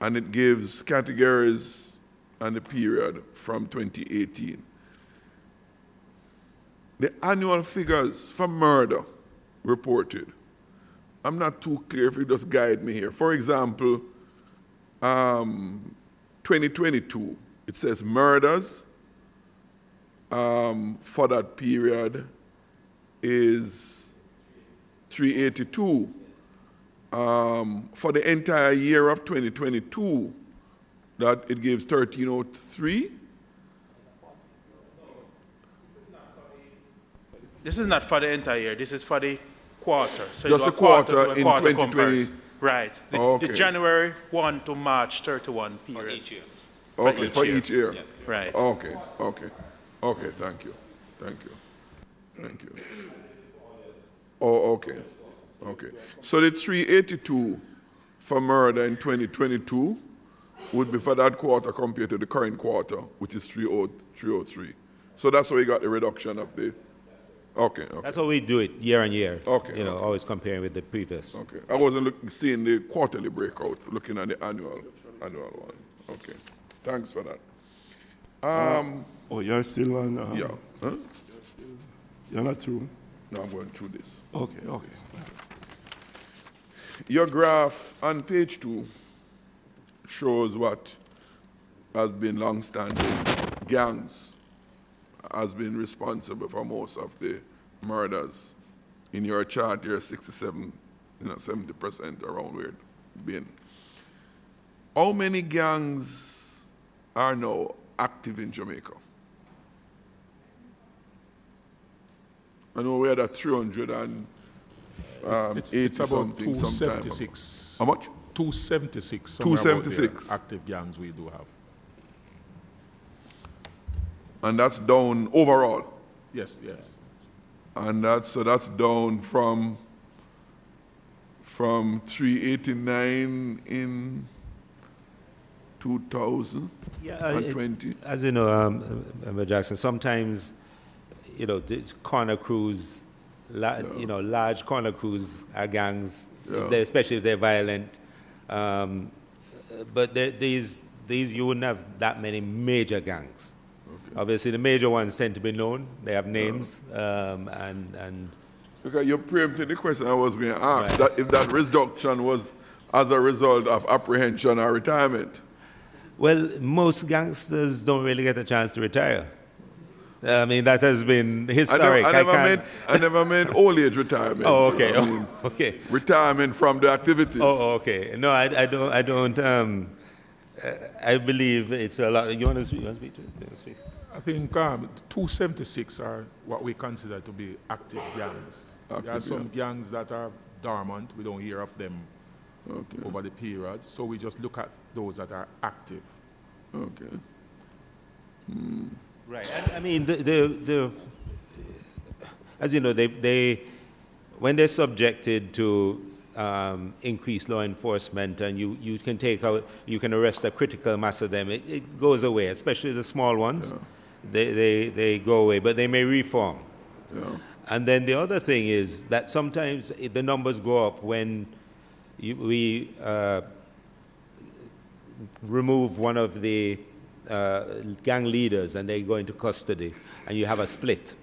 And it gives categories and the period from 2018. The annual figures for murder reported, I'm not too clear if you just guide me here. For example, 2022, it says murders for that period is 382. For the entire year of 2022, that it gives 1303. This is not for the entire year. This is for the quarter. So just the quarter in 2020. Comparison. Right. The January 1 to March 31 period. For each year. Okay, for each year. Yeah. Right. Okay, thank you. Oh, okay. So the 382 for murder in 2022 would be for that quarter compared to the current quarter, which is 303. So that's why we got the reduction of the. Okay. That's how we do it year on year. Okay. Always comparing with the previous. Okay. I wasn't seeing the quarterly breakout, looking at the annual one. Okay. Thanks for that. You're still on? Yeah. Huh? You're not through? No, I'm going through this. Okay. Your graph on page 2 shows what has been long-standing. Gangs has been responsible for most of the murders. In your chart, you're 67, 70% around where it's been. How many gangs are now active in Jamaica? I know we had a 380 it's about something 276. How much? 276. 276 active gangs we do have. And that's down overall. Yes. And that's down from 389 in 2020. As you know, Member Jackson, sometimes these corner crews, large corner crews are gangs, especially if they're violent. But these you wouldn't have that many major gangs. Okay. Obviously, the major ones tend to be known. They have names, and because you preempted the question I was going to ask, that if that reduction was as a result of apprehension or retirement. Well, most gangsters don't really get a chance to retire. I mean, that has been historic. I never meant old age retirement. Oh, okay. Okay. Retirement from the activities. Oh, okay. No, I don't. I believe it's a lot. You want to speak to it? I think 276 are what we consider to be active gangs. There are some gangs that are dormant. We don't hear of them over the period. So we just look at those that are active. Okay. Right. I mean, as you know, they when they're subjected to increased law enforcement, and you can arrest a critical mass of them, it goes away. Especially the small ones, they go away, but they may reform. Yeah. And then the other thing is that sometimes the numbers go up when we remove one of the gang leaders and they go into custody, and you have a split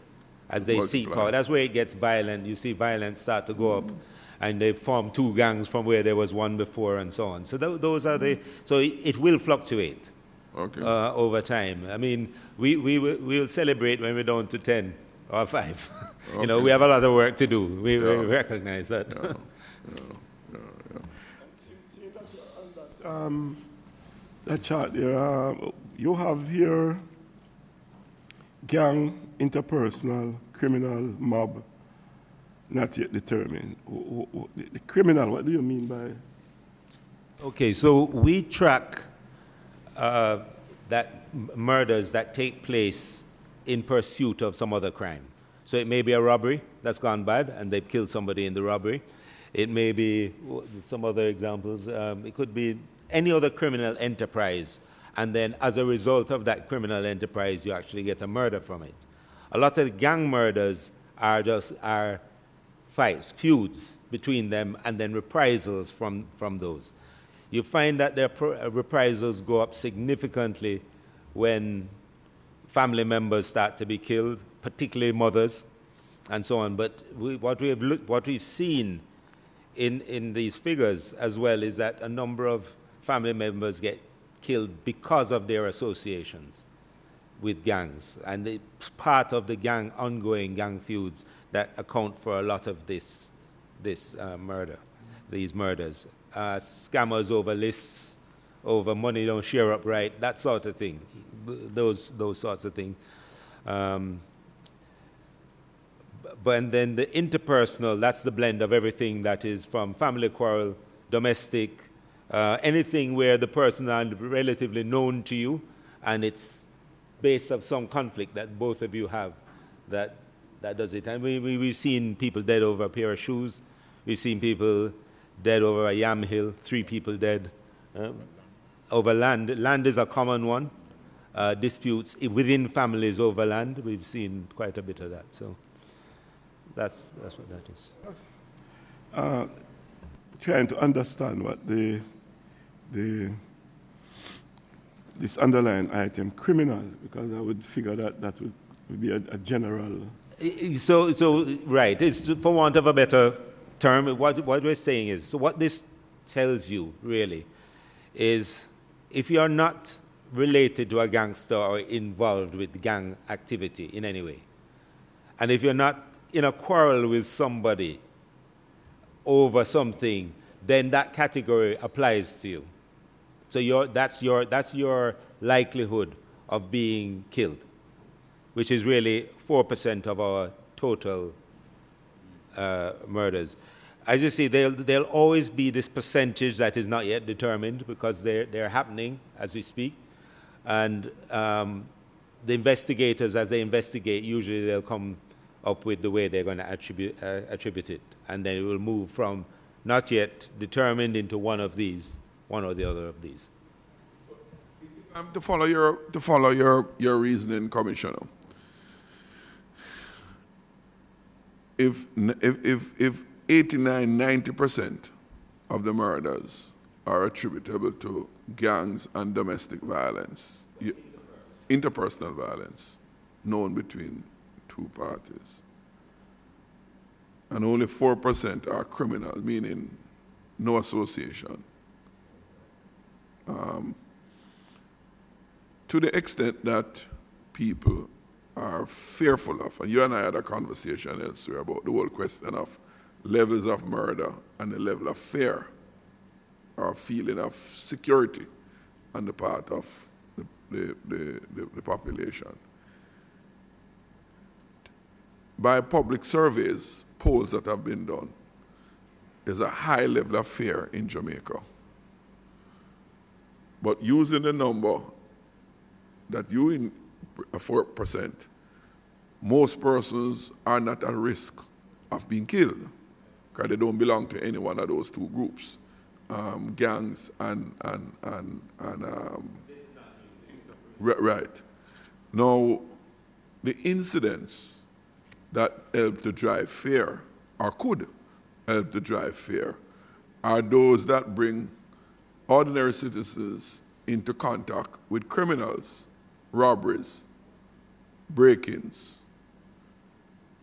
as they seek power. That's where it gets violent. You see violence start to go up, and they form two gangs from where there was one before, and so on. So those are so it will fluctuate over time. I mean, we'll celebrate when we're down to 10 or 5. Okay. We have a lot of work to do. We recognize that. That chart there, you have here gang, interpersonal, criminal, mob, not yet determined. The criminal, what do you mean by? Okay, so we track murders that take place in pursuit of some other crime. So it may be a robbery that's gone bad and they've killed somebody in the robbery. It may be some other examples. It could be any other criminal enterprise. And then as a result of that criminal enterprise, you actually get a murder from it. A lot of gang murders are fights, feuds between them, and then reprisals from those. You find that their reprisals go up significantly when family members start to be killed, particularly mothers, and so on. But what we've seen in these figures as well is that a number of family members get killed because of their associations with gangs, and it's part of the ongoing gang feuds that account for a lot of these murders. Scammers over lists, over money don't share up right, that sort of thing, those sorts of things. But then the interpersonal, that's the blend of everything that is from family quarrel, domestic, anything where the person is relatively known to you and it's based on some conflict that both of you have that does it. And we've seen people dead over a pair of shoes. We've seen people dead over a yam hill, 3 people dead. Over land. Land is a common one. Disputes within families over land. We've seen quite a bit of that. So that's what that is. Trying to understand what this underlying item, criminal, because I would figure that would be a general. So right, it's for want of a better term, what we're saying is, so what this tells you really is if you're not related to a gangster or involved with gang activity in any way, and if you're not in a quarrel with somebody over something, then that category applies to you. So that's your likelihood of being killed, which is really 4% of our total murders. As you see, there'll always be this percentage that is not yet determined because they're happening as we speak. And the investigators, as they investigate, usually they'll come up with the way they're going to attribute it. And then it will move from not yet determined into one or the other of these. To follow your reasoning, Commissioner, if 89–90% of the murders are attributable to gangs and domestic violence, interpersonal violence known between 2 parties, and only 4% are criminal, meaning no association. To the extent that people are fearful of, and you and I had a conversation elsewhere about the whole question of levels of murder and the level of fear or feeling of security on the part of the population. By public surveys, polls that have been done, there's a high level of fear in Jamaica. But using the number that you in 4%, most persons are not at risk of being killed because they don't belong to any one of those 2 groups, gangs and right. Now, the incidents that help to drive fear, or could help to drive fear, are those that bring ordinary citizens into contact with criminals, robberies, break-ins.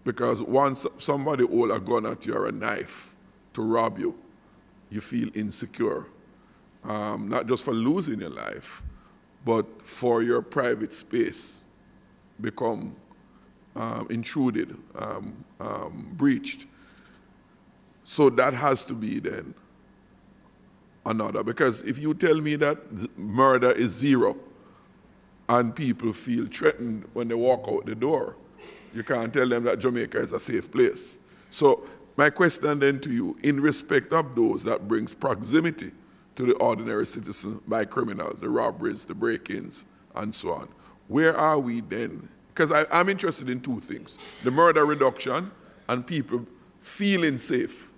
Because once somebody holds a gun at you or a knife to rob you, you feel insecure. Not just for losing your life, but for your private space become intruded, breached. So that has to be then another. Because if you tell me that murder is 0 and people feel threatened when they walk out the door, you can't tell them that Jamaica is a safe place. So My question then to you, in respect of those that brings proximity to the ordinary citizen by criminals, the robberies, the break-ins, and so on, where are we then? Because I'm interested in two things, the murder reduction and people feeling safe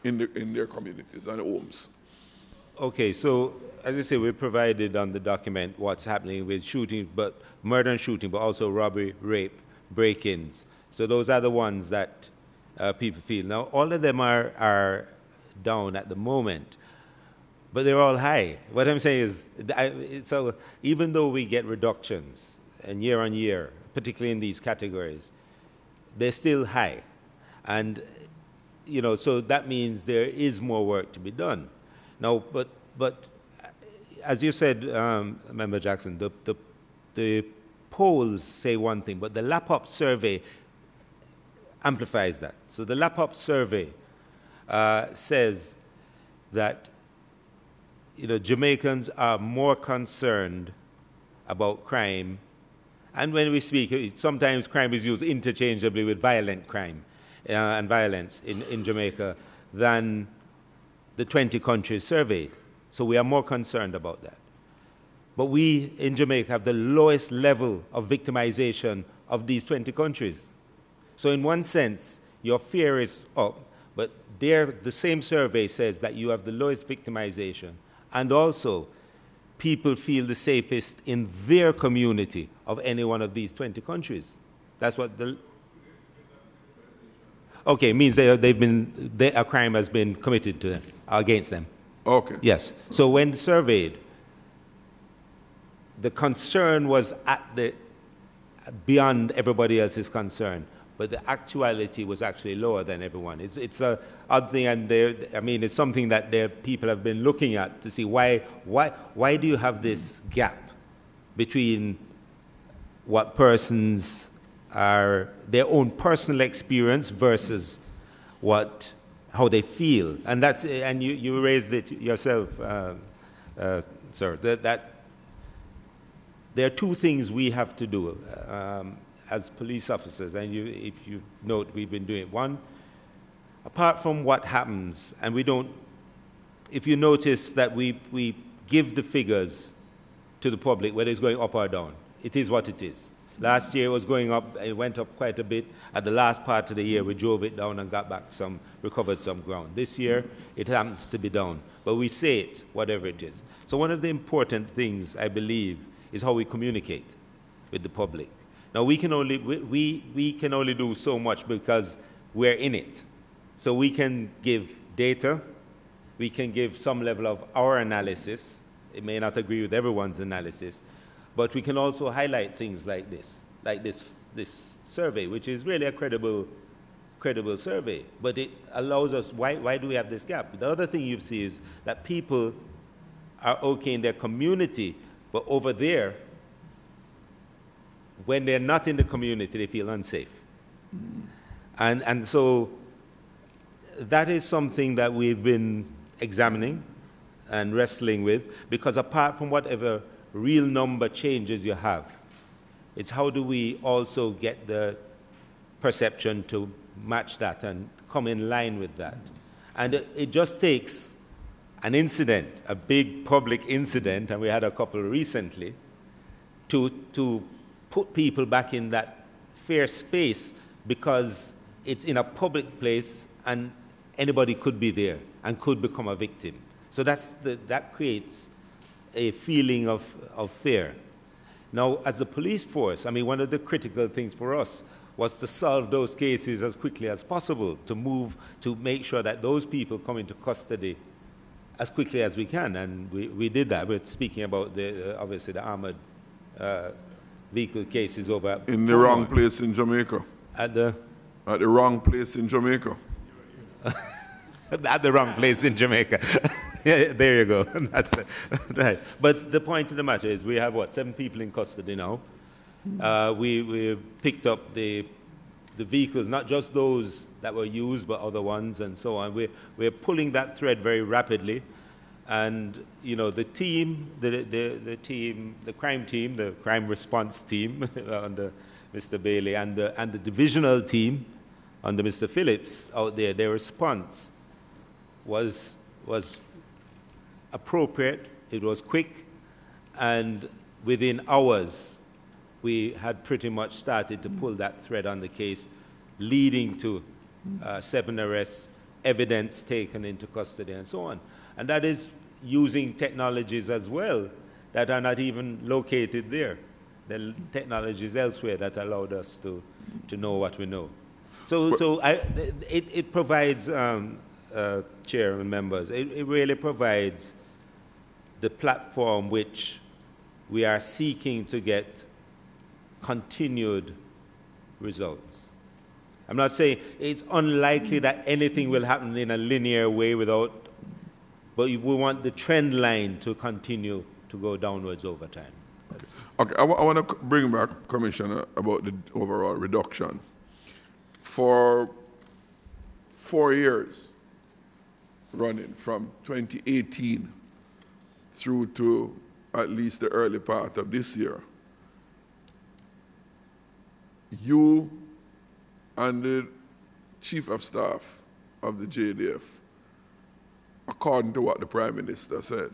in their communities and homes. Okay, so as I say, we provided on the document what's happening with shooting, but murder and shooting, but also robbery, rape, break-ins. So those are the ones that people feel. Now, all of them are down at the moment, but they're all high. What I'm saying is, so even though we get reductions and year on year, particularly in these categories, they're still high. And, you know, so that means there is more work to be done. Now, but as you said, Member Jackson, the polls say one thing, but the LAPOP survey amplifies that. So the LAPOP survey says that, you know, Jamaicans are more concerned about crime, and when we speak, sometimes crime is used interchangeably with violent crime and violence in Jamaica than the 20 countries surveyed. So we are more concerned about that. But we in Jamaica have the lowest level of victimization of these 20 countries. So in one sense, your fear is up, but the same survey says that you have the lowest victimization, and also people feel the safest in their community of any one of these 20 countries. That's what the... Okay, means a crime has been committed to them, against them. Okay. Yes. So when surveyed, the concern was beyond everybody else's concern, but the actuality was actually lower than everyone. It's an odd thing, and it's something that people have been looking at to see why do you have this gap between what persons are, their own personal experience versus how they feel. And you raised it yourself, sir, that there are two things we have to do as police officers, and if you note, we've been doing it. One, apart from what happens, and if you notice that we give the figures to the public, whether it's going up or down, it is what it is. Last year it was going up, it went up quite a bit. At the last part of the year, we drove it down and got back recovered some ground. This year, it happens to be down, but we say it, whatever it is. So one of the important things, I believe, is how we communicate with the public. Now, we can only do so much because we're in it. So we can give data, we can give some level of our analysis. It may not agree with everyone's analysis, but we can also highlight things like this survey, which is really a credible survey. But it allows us, why do we have this gap? The other thing you see is that people are okay in their community, but over there, when they're not in the community, they feel unsafe. And so that is something that we've been examining and wrestling with, because apart from whatever real number changes you have, it's how do we also get the perception to match that and come in line with that. And it just takes an incident, a big public incident, and we had a couple recently, to put people back in that fair space, because it's in a public place and anybody could be there and could become a victim. So that creates a feeling of fear. Now, as a police force, one of the critical things for us was to solve those cases as quickly as possible, to make sure that those people come into custody as quickly as we can, and we did that. We're speaking about obviously the armored vehicle cases over in the wrong place in Jamaica. At the wrong place in Jamaica. At the wrong place in Jamaica. Yeah, there you go. That's it. Right. But the point of the matter is we have, 7 people in custody now. We picked up the vehicles, not just those that were used, but other ones and so on. We're pulling that thread very rapidly. And, the team, the crime response team under Mr. Bailey, and the divisional team under Mr. Phillips out there, their response was appropriate, it was quick, and within hours, we had pretty much started to pull that thread on the case, leading to 7 arrests, evidence taken into custody, and so on. And that is using technologies as well that are not even located there. The technologies elsewhere that allowed us to know what we know. So it provides, Chair and members, it really provides the platform which we are seeking to get continued results. I'm not saying it's unlikely that anything will happen in a linear way but we want the trend line to continue to go downwards over time. Okay, I want to bring back, Commissioner, about the overall reduction. For 4 years running, from 2018 through to at least the early part of this year, you and the Chief of Staff of the JDF, according to what the Prime Minister said,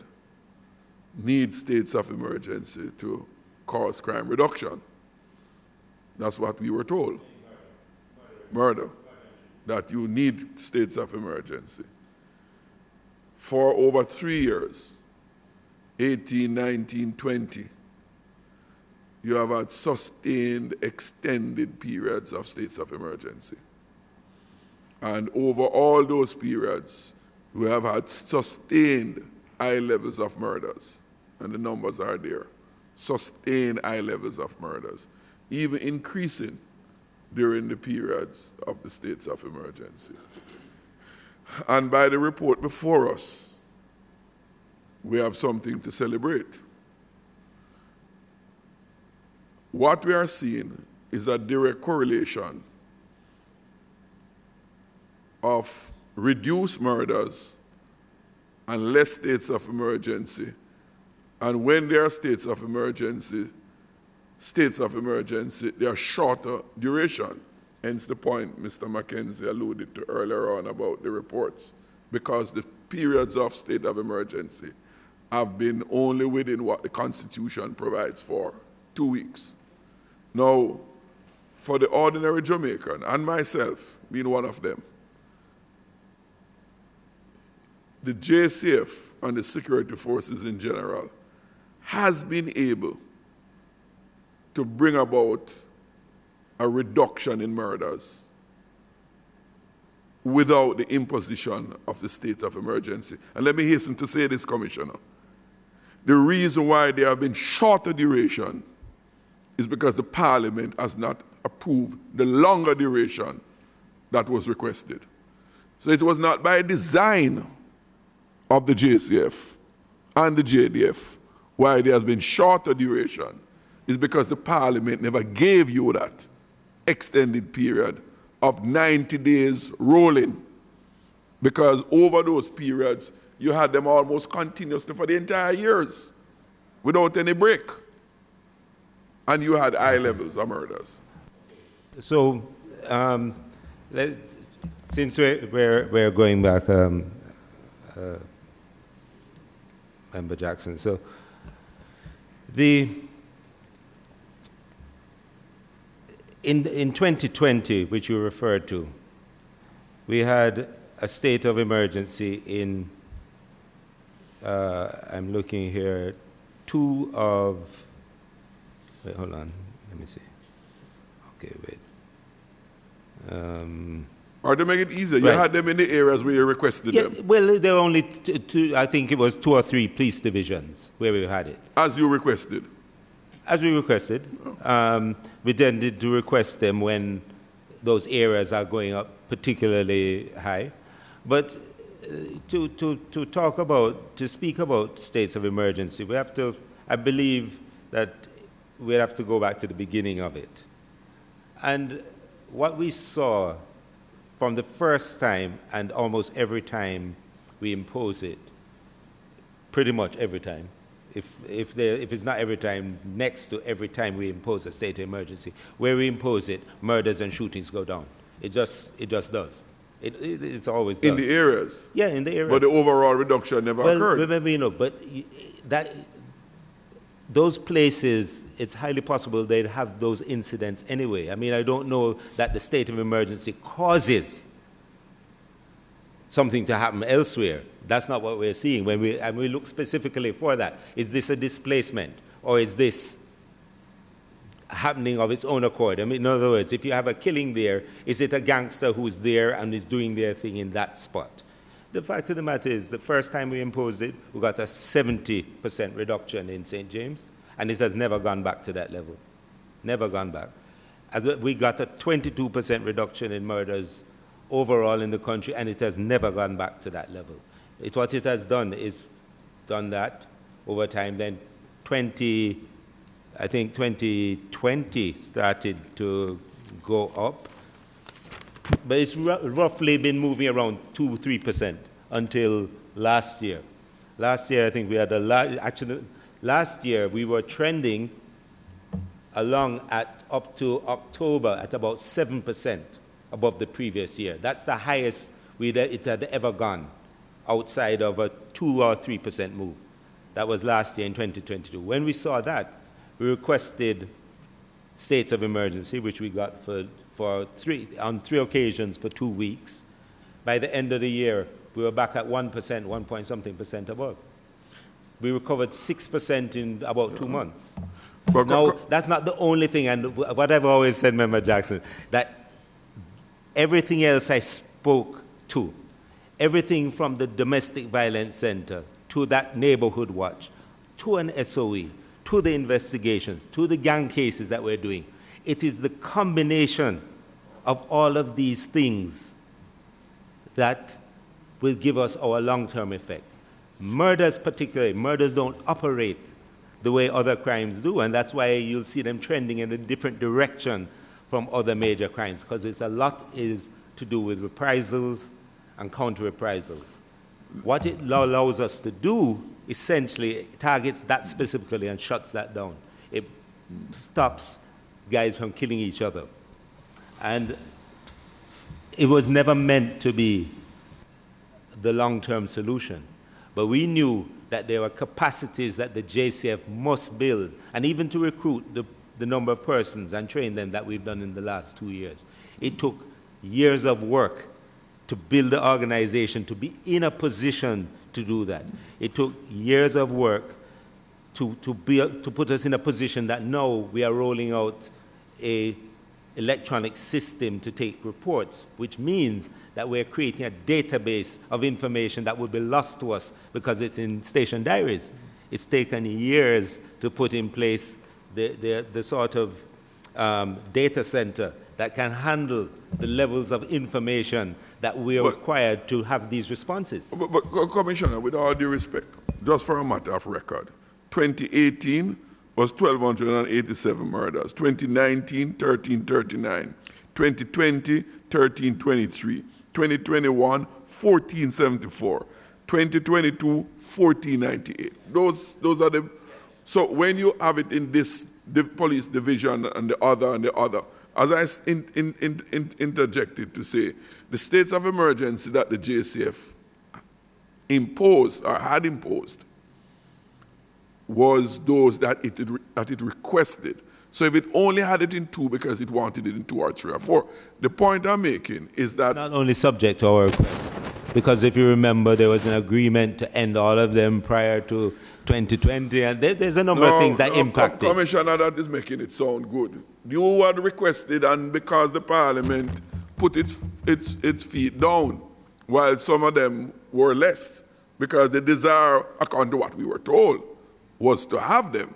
need states of emergency to cause crime reduction. That's what we were told. Murder. That you need states of emergency. For over 3 years, 18, 19, 20, you have had sustained, extended periods of states of emergency. And over all those periods, we have had sustained high levels of murders. And the numbers are there. Sustained high levels of murders, even increasing during the periods of the states of emergency. And by the report before us, we have something to celebrate. What we are seeing is a direct correlation of reduced murders and less states of emergency. And when there are states of emergency, they are shorter duration. Hence the point Mr. Mackenzie alluded to earlier on about the reports, because the periods of state of emergency have been only within what the Constitution provides for, 2 weeks. Now, for the ordinary Jamaican, and myself being one of them, the JCF and the security forces in general has been able to bring about a reduction in murders without the imposition of the state of emergency. And let me hasten to say this, Commissioner. The reason why there have been shorter duration is because the Parliament has not approved the longer duration that was requested. So it was not by design of the JCF and the JDF why there has been shorter duration. Is because the Parliament never gave you that extended period of 90 days rolling. Because over those periods, you had them almost continuously for the entire years without any break. And you had high levels of murders. So, since we're going back, Member Jackson, so in 2020, which you referred to, we had a state of emergency in, I'm looking here, wait, hold on, let me see. Okay, wait. Or to make it easier, right. You had them in the areas where you requested them. Well, there were only two, I think it was 2 or 3 police divisions where we had it. As you requested? As we requested. We tended to request them when those areas are going up particularly high. But to speak about states of emergency, we have to, I believe that we have to go back to the beginning of it. And what we saw from the first time and almost every time we impose it, pretty much every time, if it's not every time, next to every time we impose a state of emergency, where we impose it, murders and shootings go down. It just does. It always does. In the areas? Yeah, in the areas. But the overall reduction never occurred. Remember, those places, it's highly possible they'd have those incidents anyway. I mean, I don't know that the state of emergency causes something to happen elsewhere. That's not what we're seeing when we look specifically for that. Is this a displacement, or is this happening of its own accord? I mean, in other words, if you have a killing there, is it a gangster who's there and is doing their thing in that spot? The fact of the matter is, the first time we imposed it, we got a 70% reduction in St. James, and it has never gone back to that level. Never gone back. We got a 22% reduction in murders overall in the country, and it has never gone back to that level. What it has done is done that over time. Then I think 2020 started to go up. But it's roughly been moving around 2-3% until last year. Last year, I think we had last year we were trending along at up to October at about 7% above the previous year. That's the highest it had ever gone outside of a 2 or 3% move. That was last year in 2022. When we saw that, we requested states of emergency, which we got on 3 occasions for 2 weeks. By the end of the year, we were back at 1%, 1 point something percent above. We recovered 6% in about 2 months. Now, that's not the only thing, and what I've always said, Member Jackson, that everything else I spoke to, everything from the Domestic Violence Center to that neighborhood watch, to an SOE, to the investigations, to the gang cases that we're doing, it is the combination of all of these things that will give us our long-term effect. Murders particularly, murders don't operate the way other crimes do, and that's why you'll see them trending in a different direction from other major crimes, because a lot is to do with reprisals and counter-reprisals. What it allows us to do, essentially, targets that specifically and shuts that down. It stops guys from killing each other. And it was never meant to be the long-term solution. But we knew that there were capacities that the JCF must build, and even to recruit the number of persons and train them that we've done in the last 2 years. It took years of work to build the organization to be in a position to do that. It took years of work to put us in a position that now we are rolling out an electronic system to take reports, which means that we're creating a database of information that will be lost to us because it's in station diaries. It's taken years to put in place the sort of data center that can handle the levels of information that we are required to have these responses. But Commissioner, with all due respect, just for a matter of record, 2018 was 1,287 murders, 2019, 1,339, 2020, 1,323, 2021, 1,474, 2022, 1,498. Those are the... So when you have it in this police division and the other, as I interjected to say, the states of emergency that the JCF imposed or had imposed was those that it requested. So if it only had it in 2 because it wanted it in 2 or 3 or 4, the point I'm making is that... Not only subject to our request, because if you remember, there was an agreement to end all of them prior to 2020, and there's a number of things that impacted. Commissioner, that is making it sound good. You had requested, and because the Parliament put its feet down, while some of them were less, because the desire, according to what we were told, was to have them,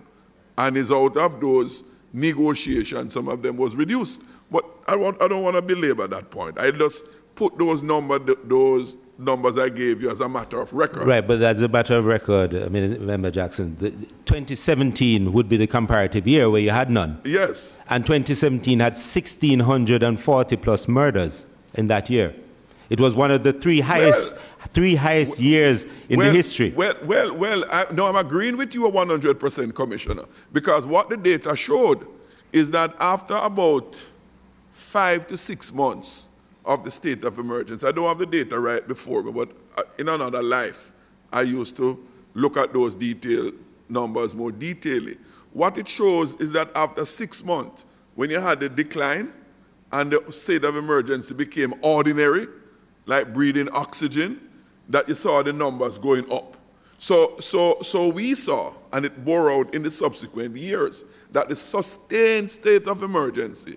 and is out of those negotiations, some of them was reduced. But I don't want to belabor that point. I just put those numbers I gave you as a matter of record. Right, but as a matter of record, I mean, remember, Jackson, 2017 would be the comparative year where you had none. Yes. And 2017 had 1,640 plus murders in that year. It was one of the three highest years in the history. I'm agreeing with you 100%, Commissioner, because what the data showed is that after about 5 to 6 months, of the state of emergency. I don't have the data right before me, but in another life, I used to look at those detailed numbers more detailedly. What it shows is that after 6 months, when you had a decline and the state of emergency became ordinary, like breathing oxygen, that you saw the numbers going up. So we saw, and it bore out in the subsequent years, that the sustained state of emergency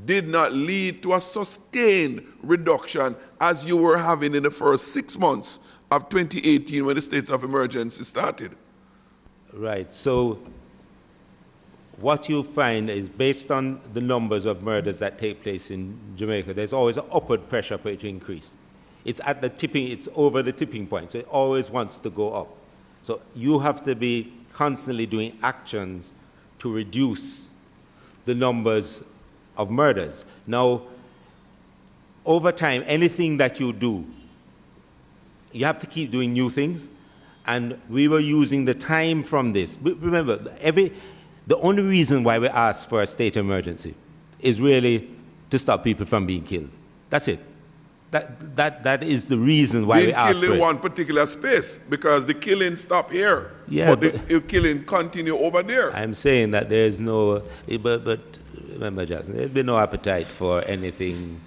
did not lead to a sustained reduction as you were having in the first 6 months of 2018 when the state of emergency started. Right. So what you find is, based on the numbers of murders that take place in Jamaica, there's always an upward pressure for it to increase. It's at the tipping, it's over the tipping point, so it always wants to go up. So you have to be constantly doing actions to reduce the numbers of murders. Now, over time, anything that you do, you have to keep doing new things, and we were using the time from this. Remember, the only reason why we asked for a state of emergency is really to stop people from being killed. That's it. That is the reason why we asked for it. Being killed in one particular space, because the killing stop here, yeah, but the killing continue over there. I'm saying that there's no, but remember, Jackson, there's been no appetite for anything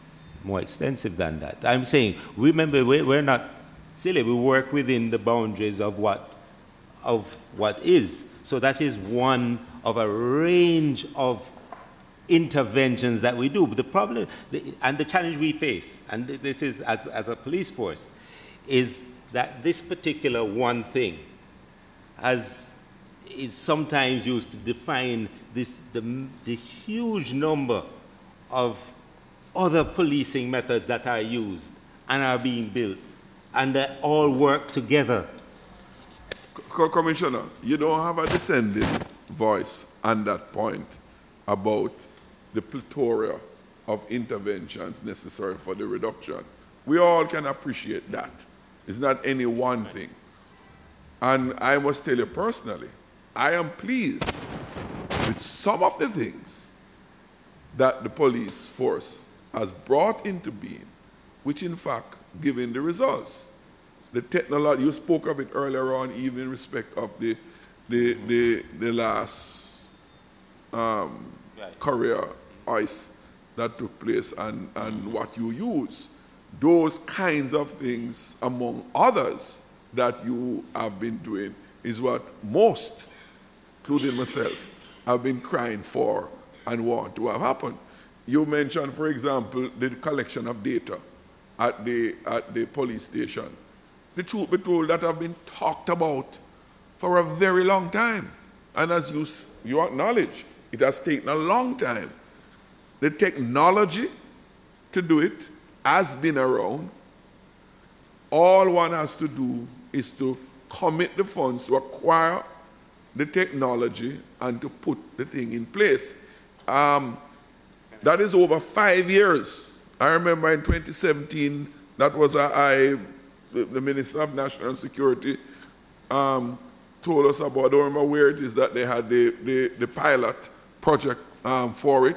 more extensive than that. I'm saying, remember, we're not silly. We work within the boundaries of what is. So that is one of a range of interventions that we do. But the problem, and the challenge we face, and this is as a police force, is that this particular one thing is sometimes used to define the huge number of other policing methods that are used and are being built, and they all work together. Commissioner, you don't have a dissenting voice on that point about the plethora of interventions necessary for the reduction. We all can appreciate that. It's not any one thing. And I must tell you personally, I am pleased with some of the things that the police force has brought into being, which in fact given the results. The technology, you spoke of it earlier on, even in respect of the last career ice that took place and what you use. Those kinds of things, among others, that you have been doing is what most, including myself, have been crying for and want to have happen. You mentioned, for example, the collection of data at the police station. The truth be told, that have been talked about for a very long time. And as you acknowledge, it has taken a long time. The technology to do it has been around. All one has to do is to commit the funds to acquire the technology and to put the thing in place. That is over 5 years. I remember in 2017, that was the Minister of National Security told us about, I don't remember where it is, that they had the pilot project for it.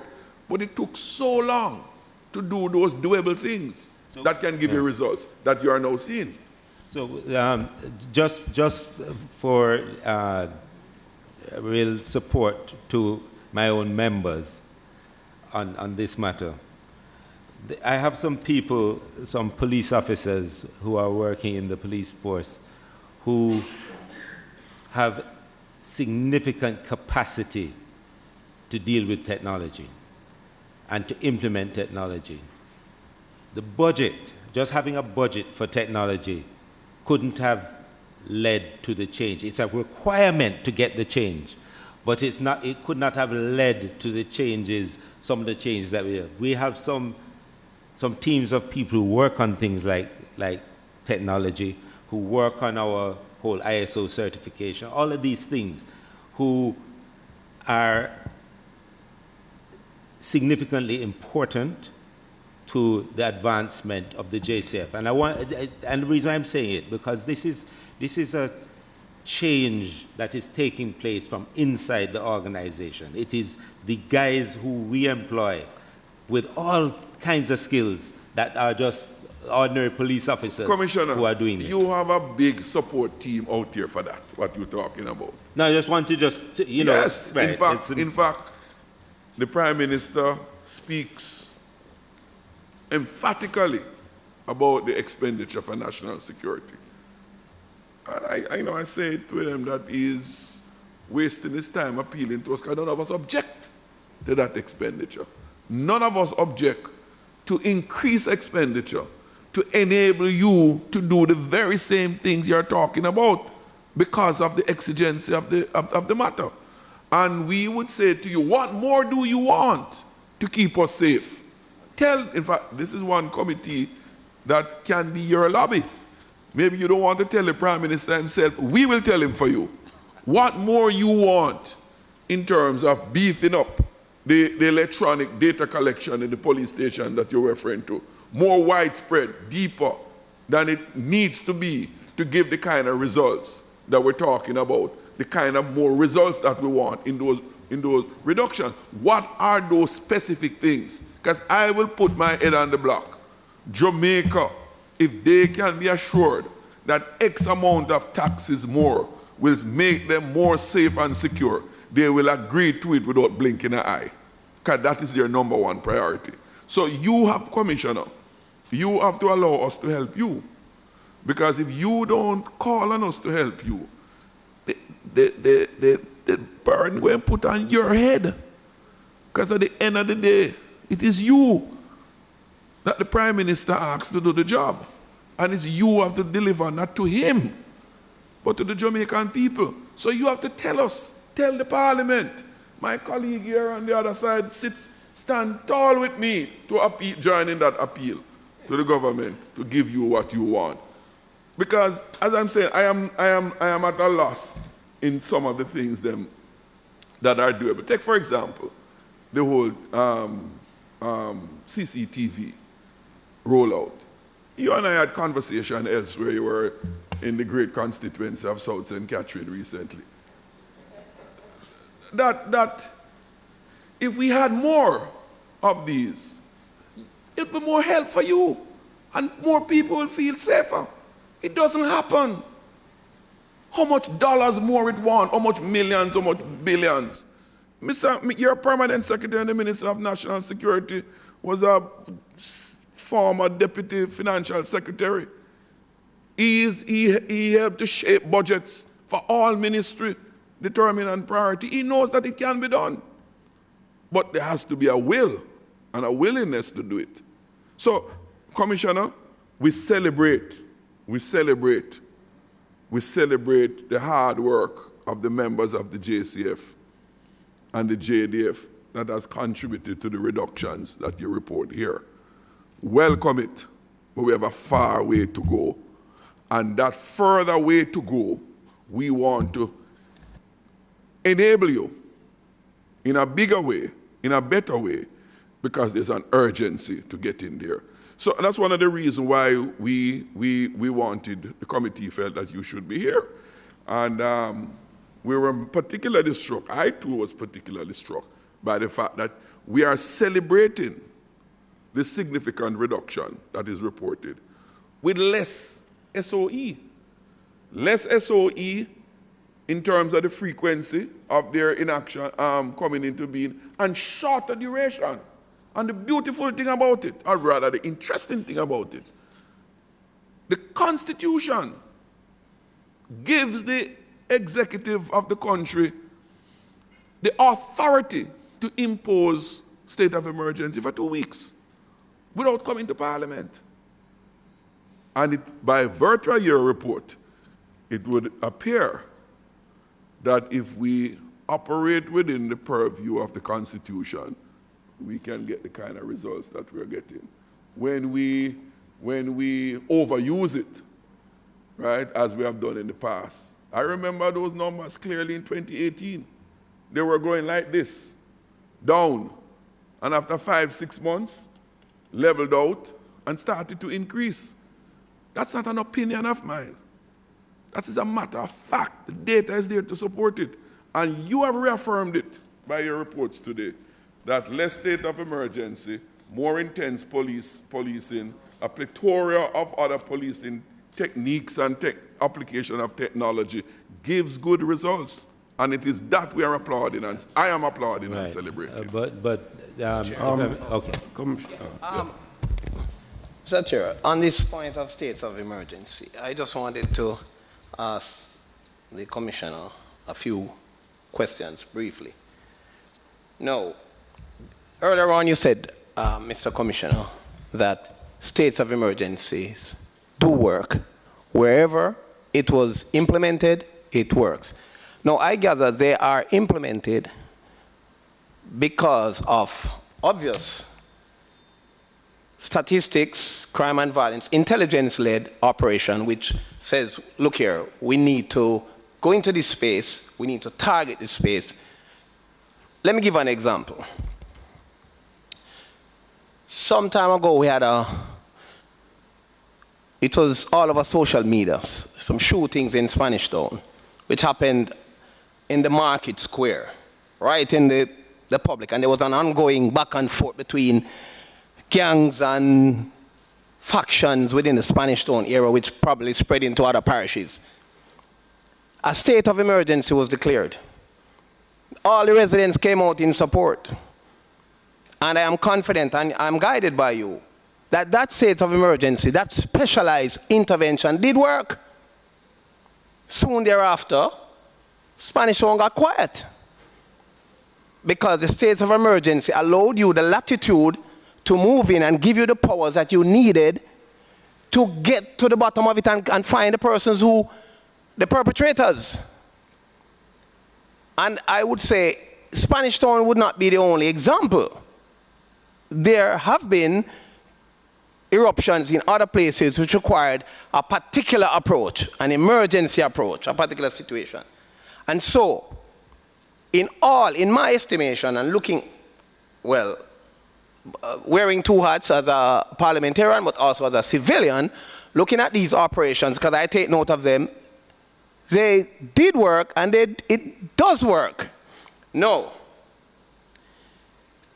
But it took so long to do those doable things that can give you results that you are now seeing. So just for real support to my own members on this matter, I have some people, some police officers who are working in the police force who have significant capacity to deal with technology and to implement technology. The budget, just having a budget for technology, couldn't have led to the change. It's a requirement to get the change, but it could not have led to the changes, some of the changes that we have. We have some teams of people who work on things like technology, who work on our whole ISO certification, all of these things, who are significantly important to the advancement of the JCF. And the reason I'm saying it, because this is a change that is taking place from inside the organization. It is the guys who we employ with all kinds of skills that are just ordinary police officers Commissioner, who are doing it. You have a big support team out there for that, what you're talking about. No, I just want to just, you know. Yes, right, in fact, the Prime Minister speaks emphatically about the expenditure for national security. And I know I say to him that he's wasting his time appealing to us because none of us object to that expenditure. None of us object to increase expenditure to enable you to do the very same things you're talking about because of the exigency of the matter. And we would say to you, what more do you want to keep us safe? In fact, this is one committee that can be your lobby. Maybe you don't want to tell the Prime Minister himself. We will tell him for you. What more you want in terms of beefing up the electronic data collection in the police station that you're referring to? More widespread, deeper than it needs to be to give the kind of results that we're talking about, the kind of more results that we want in those reductions. What are those specific things? Because I will put my head on the block. Jamaica, if they can be assured that X amount of taxes more will make them more safe and secure, they will agree to it without blinking an eye. Because that is their number one priority. So you have, Commissioner, you have to allow us to help you. Because if you don't call on us to help you, the burden will put on your head. Because at the end of the day, it is you that the Prime Minister asks to do the job. And it's you who have to deliver, not to him, but to the Jamaican people. So you have to tell us, tell the Parliament. My colleague here on the other side stand tall with me to join in that appeal to the government to give you what you want. Because, as I'm saying, I am at a loss in some of the things that are doable. Take, for example, the whole CCTV rollout. You and I had conversation elsewhere. You were in the great constituency of South St. Catherine recently. That if we had more of these, it would be more help for you, and more people will feel safer. It doesn't happen. How much dollars more it want? How much millions? How much billions? Your permanent secretary and the Minister of National Security was a former deputy financial secretary. He helped to shape budgets for all ministry, determinant priority. He knows that it can be done. But there has to be a will and a willingness to do it. So, Commissioner, we celebrate the hard work of the members of the JCF and the JDF that has contributed to the reductions that you report here. Welcome it, but we have a far way to go. And that further way to go, we want to enable you in a bigger way, in a better way, because there's an urgency to get in there. So that's one of the reasons why we wanted, the committee felt that you should be here. And we were particularly struck, I too was particularly struck by the fact that we are celebrating the significant reduction that is reported with less SOE. Less SOE in terms of the frequency of their inaction coming into being, and shorter duration. And the beautiful thing about it, or rather the interesting thing about it, the Constitution gives the executive of the country the authority to impose state of emergency for 2 weeks without coming to Parliament. And by virtue of your report, it would appear that if we operate within the purview of the Constitution, we can get the kind of results that we're getting. When we overuse it, right, as we have done in the past. I remember those numbers clearly in 2018. They were going like this, down, and after 5-6 months, leveled out and started to increase. That's not an opinion of mine. That is a matter of fact. The data is there to support it. And you have reaffirmed it by your reports today, that less state of emergency, more intense policing, a plethora of other policing techniques and application of technology gives good results. And it is that we are applauding, and I am applauding and celebrating. Okay. Mr. Chair, on this point of states of emergency, I just wanted to ask the Commissioner a few questions briefly. No, earlier on you said, Mr. Commissioner, that states of emergencies do work. Wherever it was implemented, it works. Now, I gather they are implemented because of obvious statistics, crime and violence, intelligence-led operation, which says, look here, we need to go into this space, we need to target this space. Let me give an example. Some time ago, we had it was all over social media, some shootings in Spanish Town, which happened in the market square, right in the public, and there was an ongoing back and forth between gangs and factions within the Spanish Town area, which probably spread into other parishes. A state of emergency was declared. All the residents came out in support. And I am confident, and I'm guided by you, that that state of emergency, that specialized intervention did work. Soon thereafter, Spanish Town got quiet, because the state of emergency allowed you the latitude to move in and give you the powers that you needed to get to the bottom of it and find the persons who, the perpetrators. And I would say Spanish Town would not be the only example. There have been eruptions in other places which required a particular approach, an emergency approach, a particular situation. And so, in my estimation, and looking, well, wearing two hats as a parliamentarian, but also as a civilian, looking at these operations, because I take note of them, they did work, and it does work. No.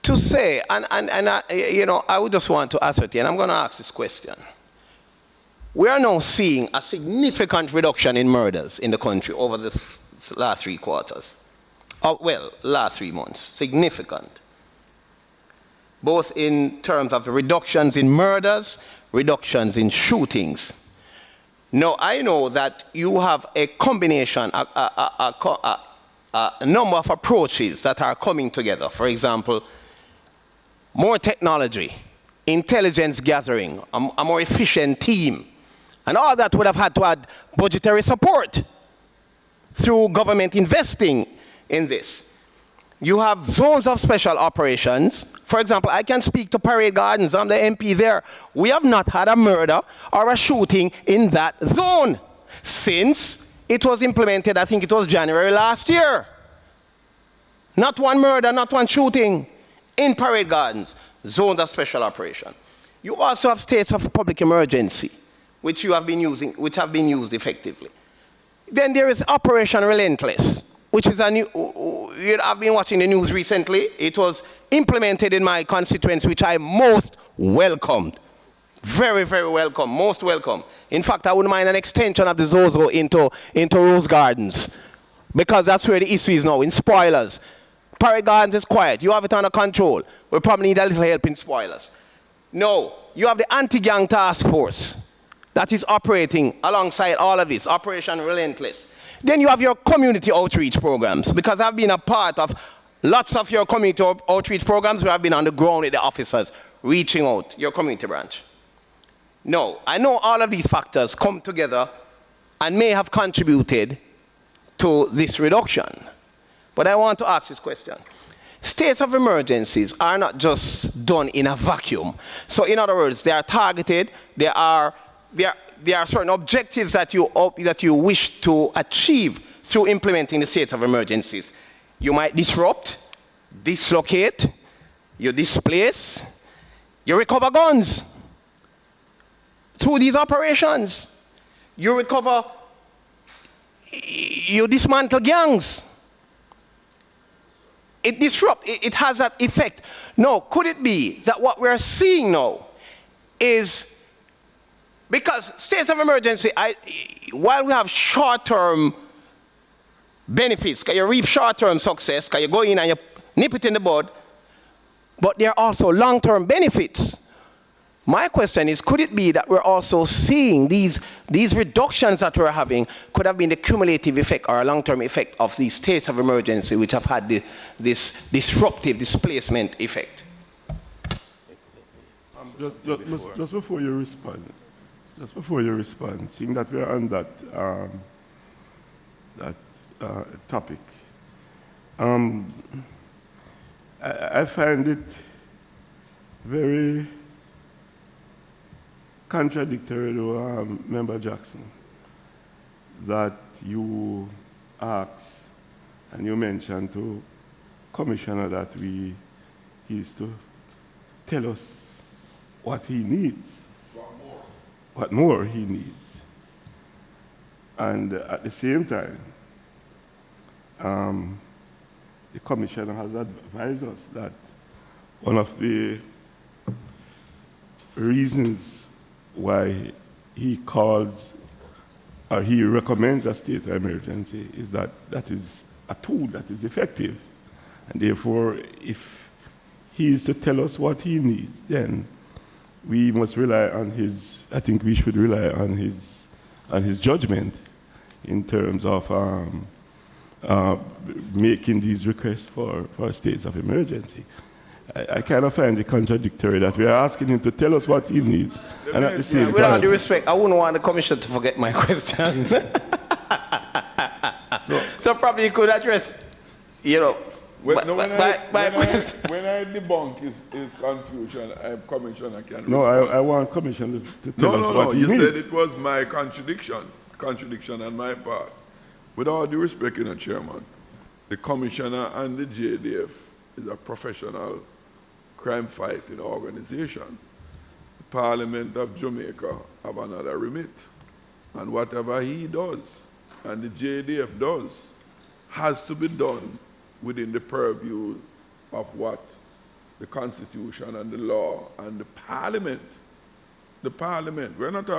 To say, I would just want to ascertain, I'm going to ask this question. We are now seeing a significant reduction in murders in the country over the last 3 quarters. Last 3 months, significant. Both in terms of the reductions in murders, reductions in shootings. Now, I know that you have a combination, a number of approaches that are coming together. For example, more technology, intelligence gathering, a more efficient team. And all that would have had to add budgetary support through government investing in this. You have zones of special operations. For example, I can speak to Parade Gardens. I'm the MP there. We have not had a murder or a shooting in that zone since it was implemented. I think it was January last year. Not one murder, not one shooting in Parade Gardens, zones of special operation. You also have states of public emergency, which have been used effectively. Then there is Operation Relentless, which is a new, I've been watching the news recently. It was implemented in my constituency, which I most welcomed. Very, very welcome, most welcome. In fact, I wouldn't mind an extension of the Zozo into Rose Gardens, because that's where the issue is now, in spoilers. Parade Gardens is quiet. You have it under control. We probably need a little help in spoilers. No, you have the anti-gang task force that is operating alongside all of this, Operation Relentless. Then you have your community outreach programs, because I've been a part of lots of your community outreach programs where I've been on the ground with the officers, reaching out, your community branch. No, I know all of these factors come together and may have contributed to this reduction. But I want to ask this question. States of emergencies are not just done in a vacuum. So in other words, they are targeted, there are certain objectives that you wish to achieve through implementing the states of emergencies. You might disrupt, dislocate, you displace, you recover guns. Through these operations, you dismantle gangs. it disrupts, it has that effect. No, could it be that what we're seeing now is, because states of emergency, while we have short-term benefits, because you reap short-term success, because you go in and you nip it in the bud, but there are also long-term benefits. My question is, could it be that we're also seeing these reductions that we're having could have been the cumulative effect or a long-term effect of these states of emergency which have had this disruptive displacement effect? Just before you respond, seeing that we're on that, topic, I find it very contradictory to Member Jackson that you asked and you mentioned to Commissioner that he is to tell us what he needs, what more he needs. And at the same time, the Commissioner has advised us that one of the reasons why he calls or he recommends a state of emergency is that that is a tool that is effective. And therefore, if he is to tell us what he needs, then we must rely on his, I think we should rely on his judgment in terms of making these requests for states of emergency. I kind of find it contradictory that we are asking him to tell us what he needs, and at the same time... With all due respect, I wouldn't want the Commissioner to forget my question. so probably you could address, you know, when I debunk his confusion, Commissioner can respond. No, I want Commissioner to tell us what he needs. You said it was my contradiction on my part. With all due respect, Chairman, the Commissioner and the JDF is a professional crime fighting organization. The Parliament of Jamaica have another remit. And whatever he does and the JDF does has to be done within the purview of what the Constitution and the law and the Parliament. The Parliament. We're not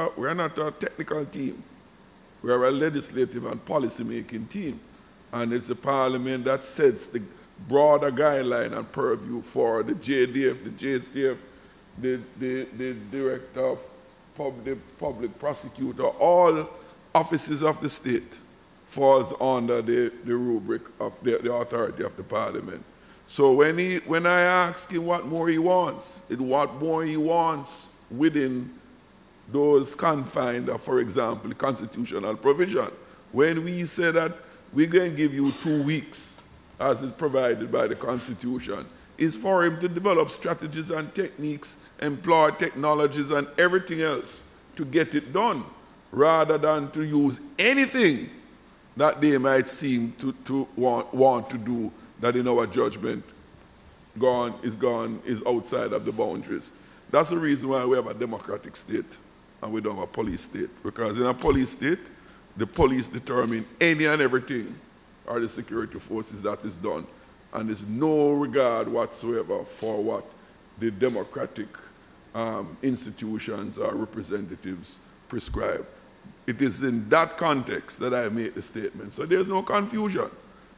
a technical team. We're a legislative and policy-making team. And it's the Parliament that sets the broader guideline and purview for the JDF, the JCF, the Director of the Public Prosecutor, all offices of the state falls under the rubric of the authority of the Parliament. So when I ask him what more he wants, what more he wants within those confines of, for example, the constitutional provision. When we say that we're going to give you 2 weeks, as is provided by the Constitution, is for him to develop strategies and techniques, employ technologies and everything else to get it done, rather than to use anything that they might seem to want to do that in our judgment is outside of the boundaries. That's the reason why we have a democratic state and we don't have a police state. Because in a police state, the police determine any and everything or the security forces that is done. And there's no regard whatsoever for what the democratic institutions or representatives prescribe. It is in that context that I make the statement. So there's no confusion.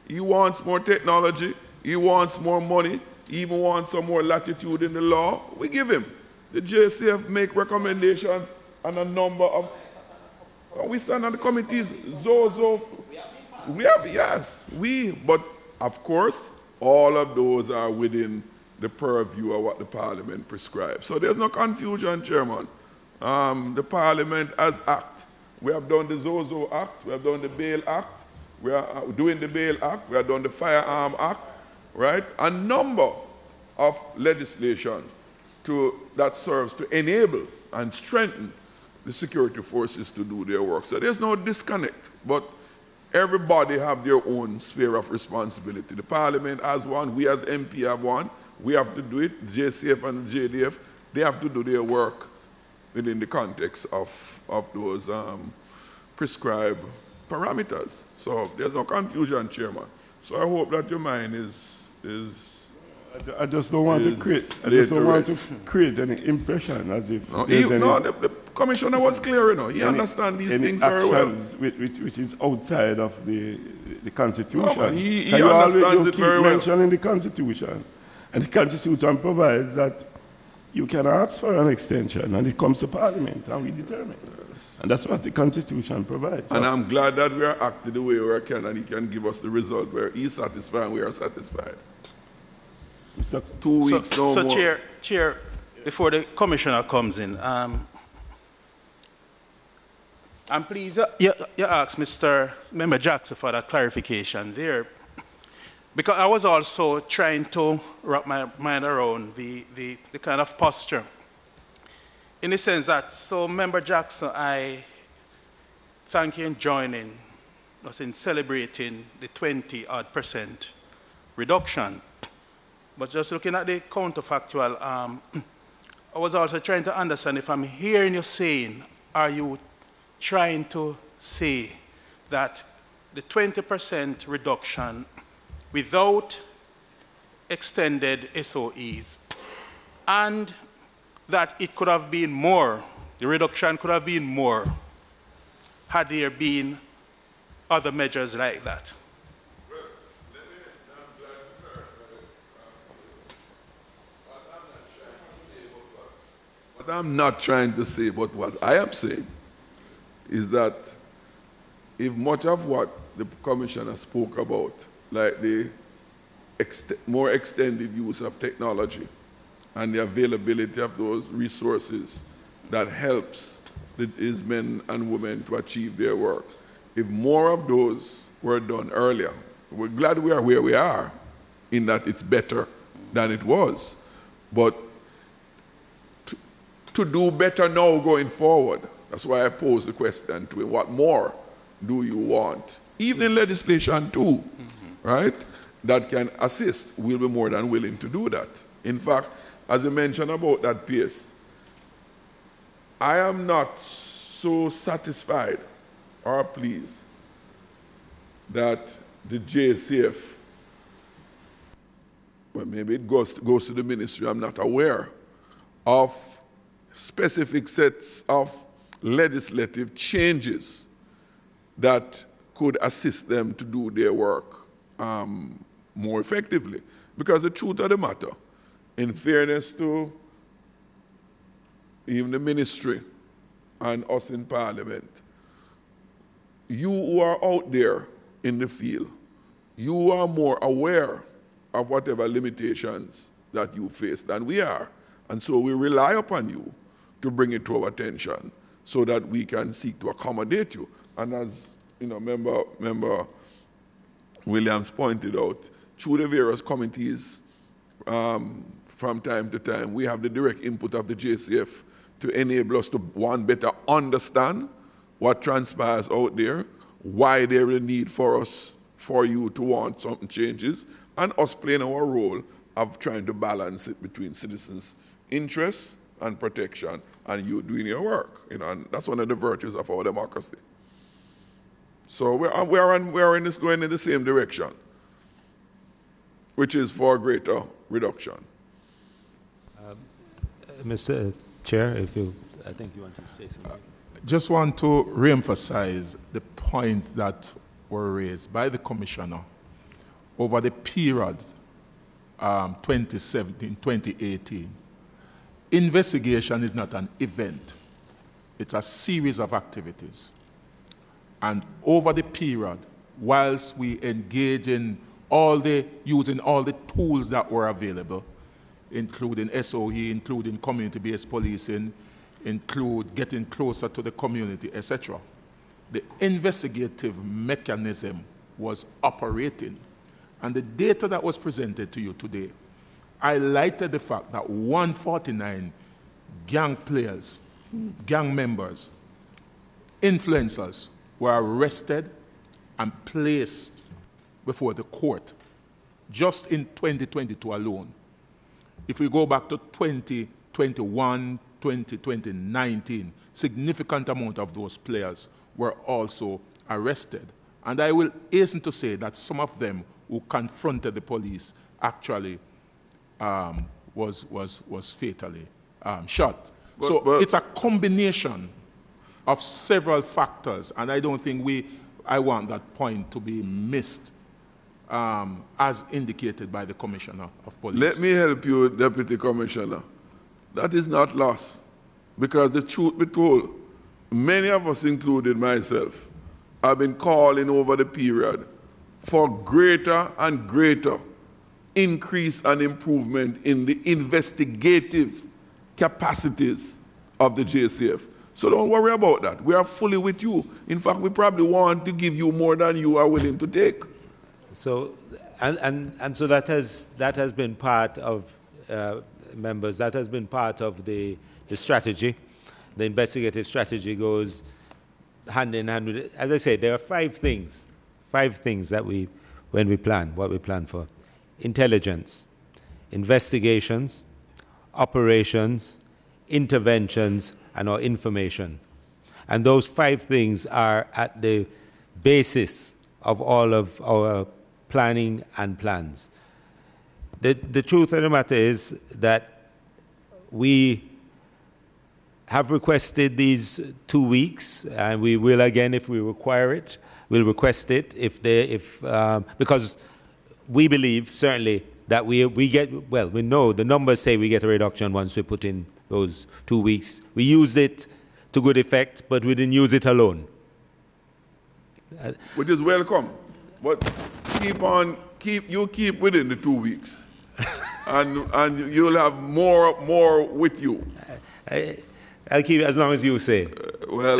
He wants more technology, he wants more money, he even wants some more latitude in the law. We give him. The JCF make recommendation on a number of... We stand on the committees, we have, yes, but of course, all of those are within the purview of what the Parliament prescribes. So there's no confusion, Chairman. The Parliament has act. We have done the Zozo Act, we have done the Bail Act, we are doing the Bail Act, we have done the Firearm Act, right? A number of legislation that serves to enable and strengthen the security forces to do their work. So there's no disconnect, but everybody have their own sphere of responsibility. The Parliament has one, we as MP have one, we have to do it, the JCF and the JDF, they have to do their work within the context of those prescribed parameters. So there's no confusion, Chairman. So I hope that your mind is I just don't want to create. I just don't want to create any impression as if the commissioner was clear, you know. He understands these things very well. Which is outside of the Constitution. No, he understands it very well. Mentioning the Constitution, and the Constitution provides that you can ask for an extension, and it comes to Parliament, and we determine. Yes. And that's what the Constitution provides. And I'm glad that we are acting the way we can, and he can give us the result where he's satisfied and we are satisfied. 2 weeks, no more. Chair, before the commissioner comes in, I'm pleased you asked Mr. Member Jackson for that clarification there, because I was also trying to wrap my mind around the kind of posture, in the sense that, so Member Jackson, I thank you in joining us in celebrating the 20% reduction. But just looking at the counterfactual, I was also trying to understand if I'm hearing you saying, are you trying to say that the 20% reduction without extended SOEs, and that it could have been more, the reduction could have been more, had there been other measures like that? What I'm not trying to say, but what I am saying is that if much of what the commissioner spoke about, like the more extended use of technology and the availability of those resources that helps these men and women to achieve their work, if more of those were done earlier, we're glad we are where we are, in that it's better than it was. But to do better now going forward, that's why I posed the question to him, what more do you want? Even in legislation too, right? That can assist, we'll be more than willing to do that. In fact, as you mentioned about that pace, I am not so satisfied or pleased that the JCF, well, maybe it goes to the ministry, I'm not aware of specific sets of legislative changes that could assist them to do their work more effectively. Because the truth of the matter, in fairness to even the ministry and us in Parliament, you who are out there in the field, you are more aware of whatever limitations that you face than we are. And so we rely upon you to bring it to our attention so that we can seek to accommodate you. And as you know, Member Williams pointed out, through the various committees from time to time, we have the direct input of the JCF to enable us to, one, better understand what transpires out there, why there is a need for us, for you to want something changes, and us playing our role of trying to balance it between citizens' interests and protection and you doing your work. You know, and that's one of the virtues of our democracy. So we are in this going in the same direction, which is for greater reduction. Mr. Chair, I think you want to say something. Just want to reemphasize the point that were raised by the Commissioner over the period 2017-2018. Investigation is not an event. It's a series of activities. And over the period, whilst we engage in using all the tools that were available, including SOE, including community-based policing, include getting closer to the community, etc., the investigative mechanism was operating. And the data that was presented to you today highlighted the fact that 149 gang players, gang members, influencers were arrested and placed before the court just in 2022 alone. If we go back to 2021, 2019, significant amount of those players were also arrested. And I will hasten to say that some of them who confronted the police actually was fatally shot. But it's a combination of several factors, and I don't think I want that point to be missed, as indicated by the Commissioner of Police. Let me help you, Deputy Commissioner. That is not lost, because the truth be told, many of us, including myself, have been calling over the period for greater and greater increase and improvement in the investigative capacities of the JCF. So don't worry about that. We are fully with you. In fact, we probably want to give you more than you are willing to take. So, and so that has been part of, members, that has been part of the strategy. The investigative strategy goes hand in hand with it. As I say, there are five things that what we plan for. Intelligence, investigations, operations, interventions, and our information. And those five things are at the basis of all of our planning and plans. The truth of the matter is that we have requested these 2 weeks, and we will again if we require it. We'll request it because we believe certainly that we know the numbers say we get a reduction once we put in those 2 weeks. We used it to good effect, but we didn't use it alone. Which is welcome, but keep within the 2 weeks, and you'll have more with you. I'll keep it as long as you say. Well.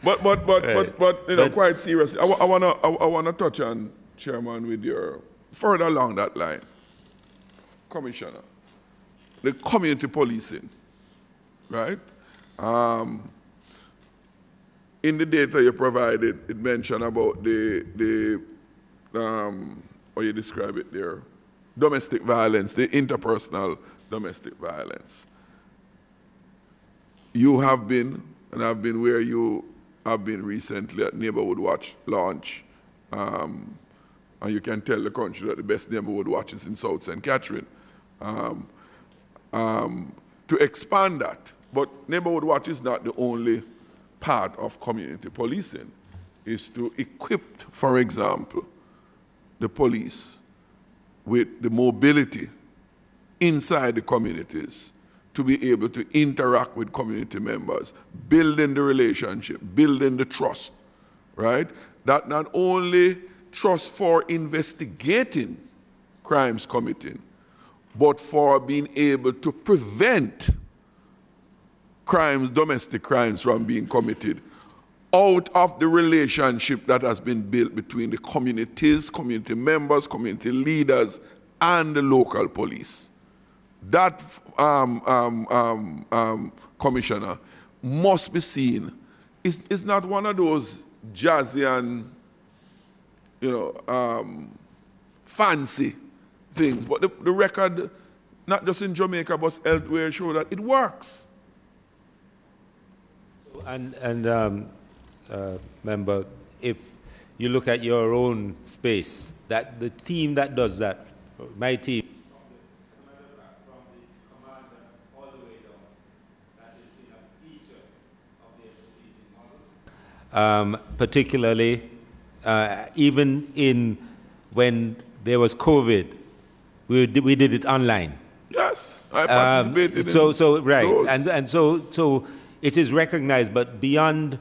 But you know, quite seriously, I wanna touch on, Chairman, with your further along that line, Commissioner, the community policing, right? In the data you provided, it mentioned about the how you describe it there, domestic violence, the interpersonal domestic violence. You have been, and I've been where you have been recently at Neighborhood Watch launch, and you can tell the country that the best Neighborhood Watch is in South St. Catherine. To expand that, but Neighborhood Watch is not the only part of community policing. Is to equip, for example, the police with the mobility inside the communities to be able to interact with community members, building the relationship, building the trust, right? That not only trust for investigating crimes committed, but for being able to prevent crimes, domestic crimes from being committed out of the relationship that has been built between the communities, community members, community leaders, and the local police. That, Commissioner, must be seen. It's not one of those jazzy and, fancy things, but the record, not just in Jamaica, but elsewhere, show that it works. And member, if you look at your own space, that the team that does that, my team, particularly even when there was COVID, we did it online. Yes, I participated in right, those. and so it is recognized, but beyond,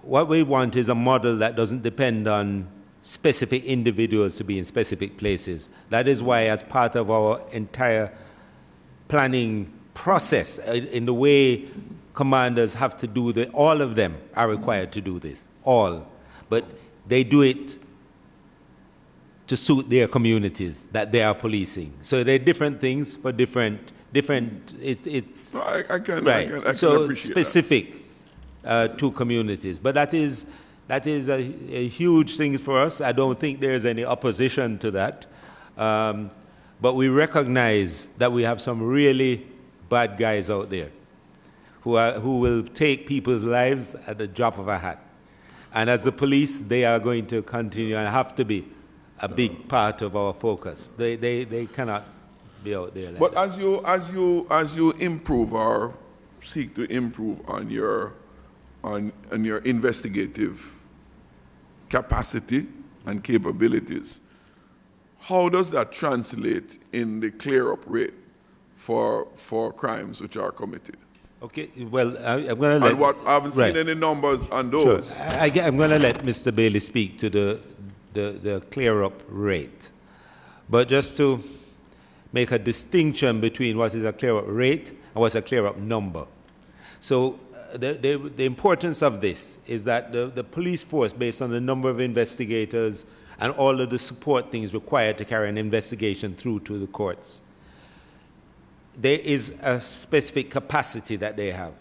what we want is a model that doesn't depend on specific individuals to be in specific places. That is why, as part of our entire planning process, in the way commanders have to do all of them are required to do this, all. But they do it to suit their communities that they are policing. So they're different things for different it's no, I can so appreciate specific to communities. But that is a huge thing for us. I don't think there's any opposition to that. But we recognize that we have some really bad guys out there who will take people's lives at the drop of a hat. And as the police, they are going to continue and have to be a big part of our focus. They cannot be out there like but that. as you improve or seek to improve on your investigative capacity and capabilities, how does that translate in the clear-up rate for crimes which are committed? Okay, well, I'm going to let... And what, I haven't seen any numbers on those. Sure. I'm going to let Mr. Bailey speak to the clear-up rate. But just to make a distinction between what is a clear-up rate and what's a clear-up number. So the importance of this is that the police force, based on the number of investigators and all of the support things required to carry an investigation through to the courts, there is a specific capacity that they have.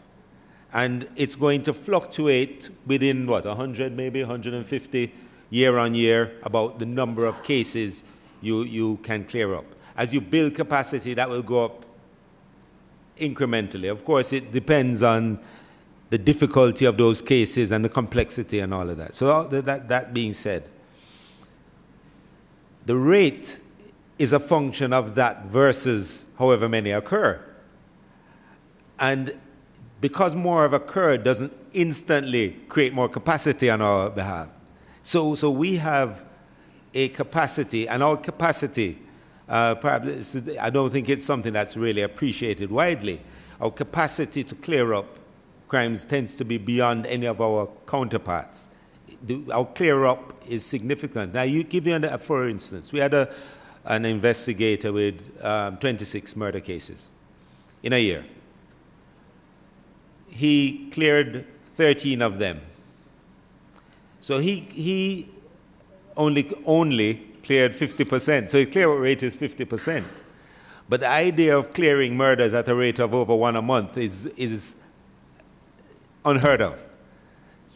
And it's going to fluctuate within, 100, maybe 150 year on year about the number of cases you can clear up. As you build capacity, that will go up incrementally. Of course, it depends on the difficulty of those cases and the complexity and all of that. So that being said, the rate is a function of that versus however many occur. And because more have occurred doesn't instantly create more capacity on our behalf. So we have a capacity, and our capacity, perhaps, I don't think it's something that's really appreciated widely. Our capacity to clear up crimes tends to be beyond any of our counterparts. Our clear up is significant. Now, for instance, we had an investigator with 26 murder cases in a year. He cleared 13 of them. So he only cleared 50%. So his clear rate is 50%. But the idea of clearing murders at a rate of over 1 a month is unheard of,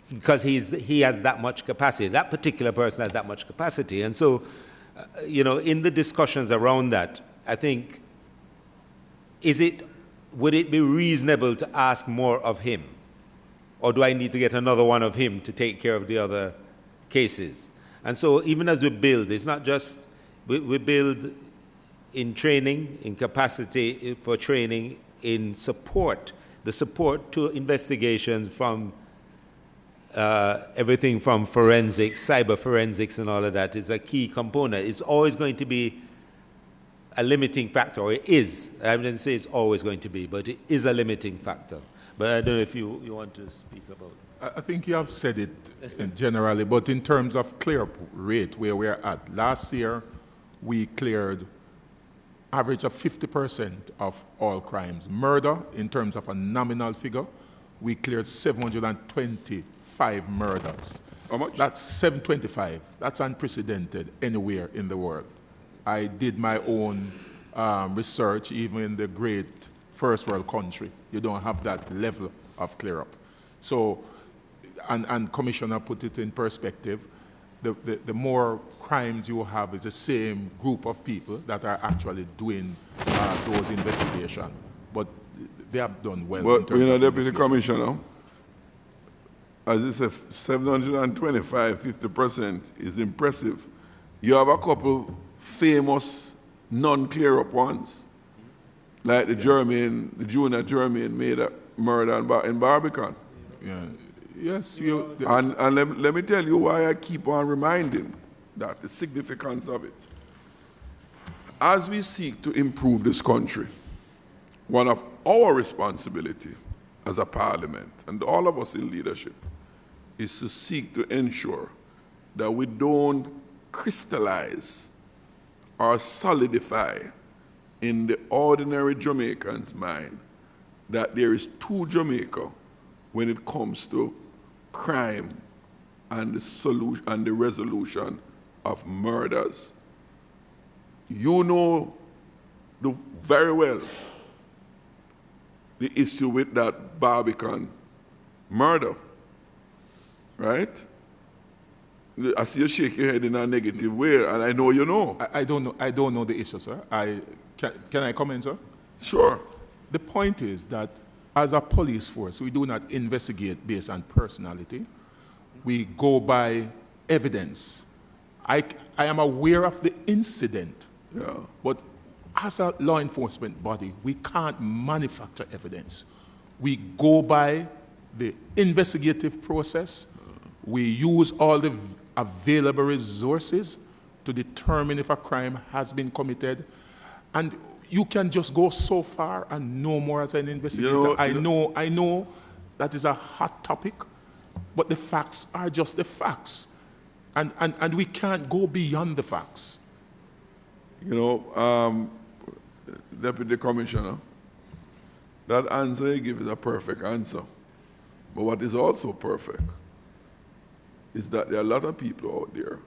because he has that much capacity. That particular person has that much capacity. And so, in the discussions around that, I think, would it be reasonable to ask more of him? Or do I need to get another one of him to take care of the other cases? And so even as we build, it's not just, we build in training, in capacity for training, in support, the support to investigations from everything from forensics, cyber forensics and all of that is a key component. It's always going to be a limiting factor, or it is. I didn't say it's always going to be, but it is a limiting factor. But I don't know if you want to speak about it. I think you have said it generally, but in terms of clear-up rate, where we're at, last year we cleared average of 50% of all crimes. Murder, in terms of a nominal figure, we cleared 725 murders. How much? That's 725. That's unprecedented anywhere in the world. I did my own research, even in the great first world country. You don't have that level of clear-up. So, and Commissioner put it in perspective, the more crimes you have is the same group of people that are actually doing those investigations. But they have done well. But, Deputy Commissioner, as you said, 725, 50% is impressive. You have a couple famous non-clear-up ones, like the junior Jermaine made a murder in Barbican. Yeah. Yes. And let me tell you why I keep on reminding that, the significance of it. As we seek to improve this country, one of our responsibility as a parliament, and all of us in leadership, is to seek to ensure that we don't crystallize or solidify in the ordinary Jamaican's mind that there is two Jamaica when it comes to crime and the solution and the resolution of murders. You know very well the issue with that Barbican murder, right? I see you shake your head in a negative way, and I know you know. I don't know the issue, sir. Can I comment, sir? Sure. The point is that as a police force, we do not investigate based on personality. we go by evidence. I am aware of the incident, but as a law enforcement body, we can't manufacture evidence. We go by the investigative process. We use all the available resources to determine if a crime has been committed. And you can just go so far and no more as an investigator. I know that is a hot topic, but the facts are just the facts. And we can't go beyond the facts. Deputy Commissioner, that answer you give is a perfect answer. But what is also perfect is that there are a lot of people out there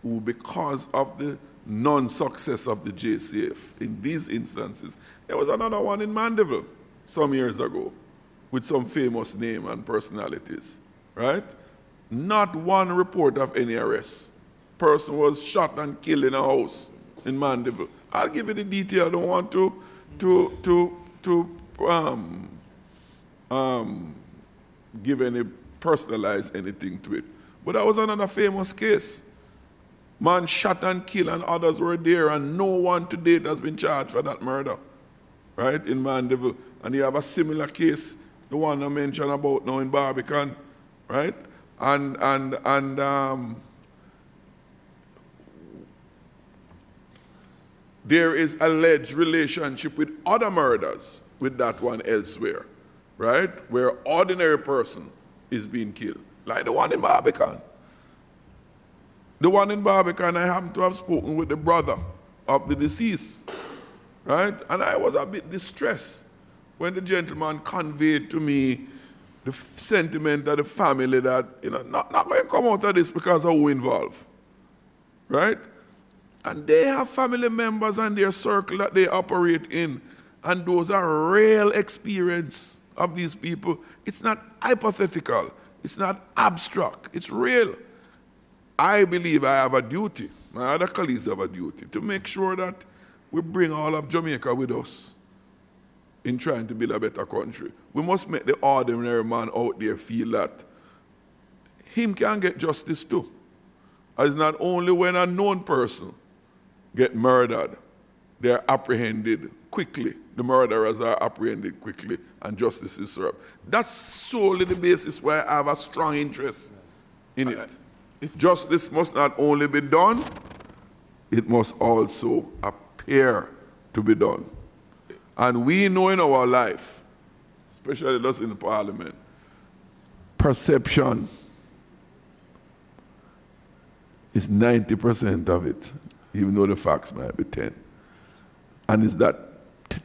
who, because of the non-success of the JCF in these instances, there was another one in Mandeville some years ago with some famous name and personalities, right? Not one report of any arrest. Person was shot and killed in a house in Mandeville. I'll give you the detail. I don't want to give any personalize anything to it. But that was another famous case. Man shot and killed and others were there and no one to date has been charged for that murder, right, in Mandeville. And you have a similar case, the one I mentioned about now in Barbican, right? There is alleged relationship with other murders with that one elsewhere, right? Where ordinary person is being killed, like the one in Barbican. The one in Barbican, I happen to have spoken with the brother of the deceased, right? And I was a bit distressed when the gentleman conveyed to me the sentiment of the family that, not going to come out of this because of who involved, right? And they have family members and their circle that they operate in, and those are real experience of these people. It's not hypothetical. It's not abstract. It's real. I believe I have a duty, my other colleagues have a duty, to make sure that we bring all of Jamaica with us in trying to build a better country. We must make the ordinary man out there feel that him can get justice too. As not only when a known person get murdered, they're apprehended quickly. The murderers are apprehended quickly and justice is served. That's solely the basis why I have a strong interest in it. If justice must not only be done, it must also appear to be done. And we know in our life, especially those in the parliament, perception is 90% of it, even though the facts might be 10. And it's that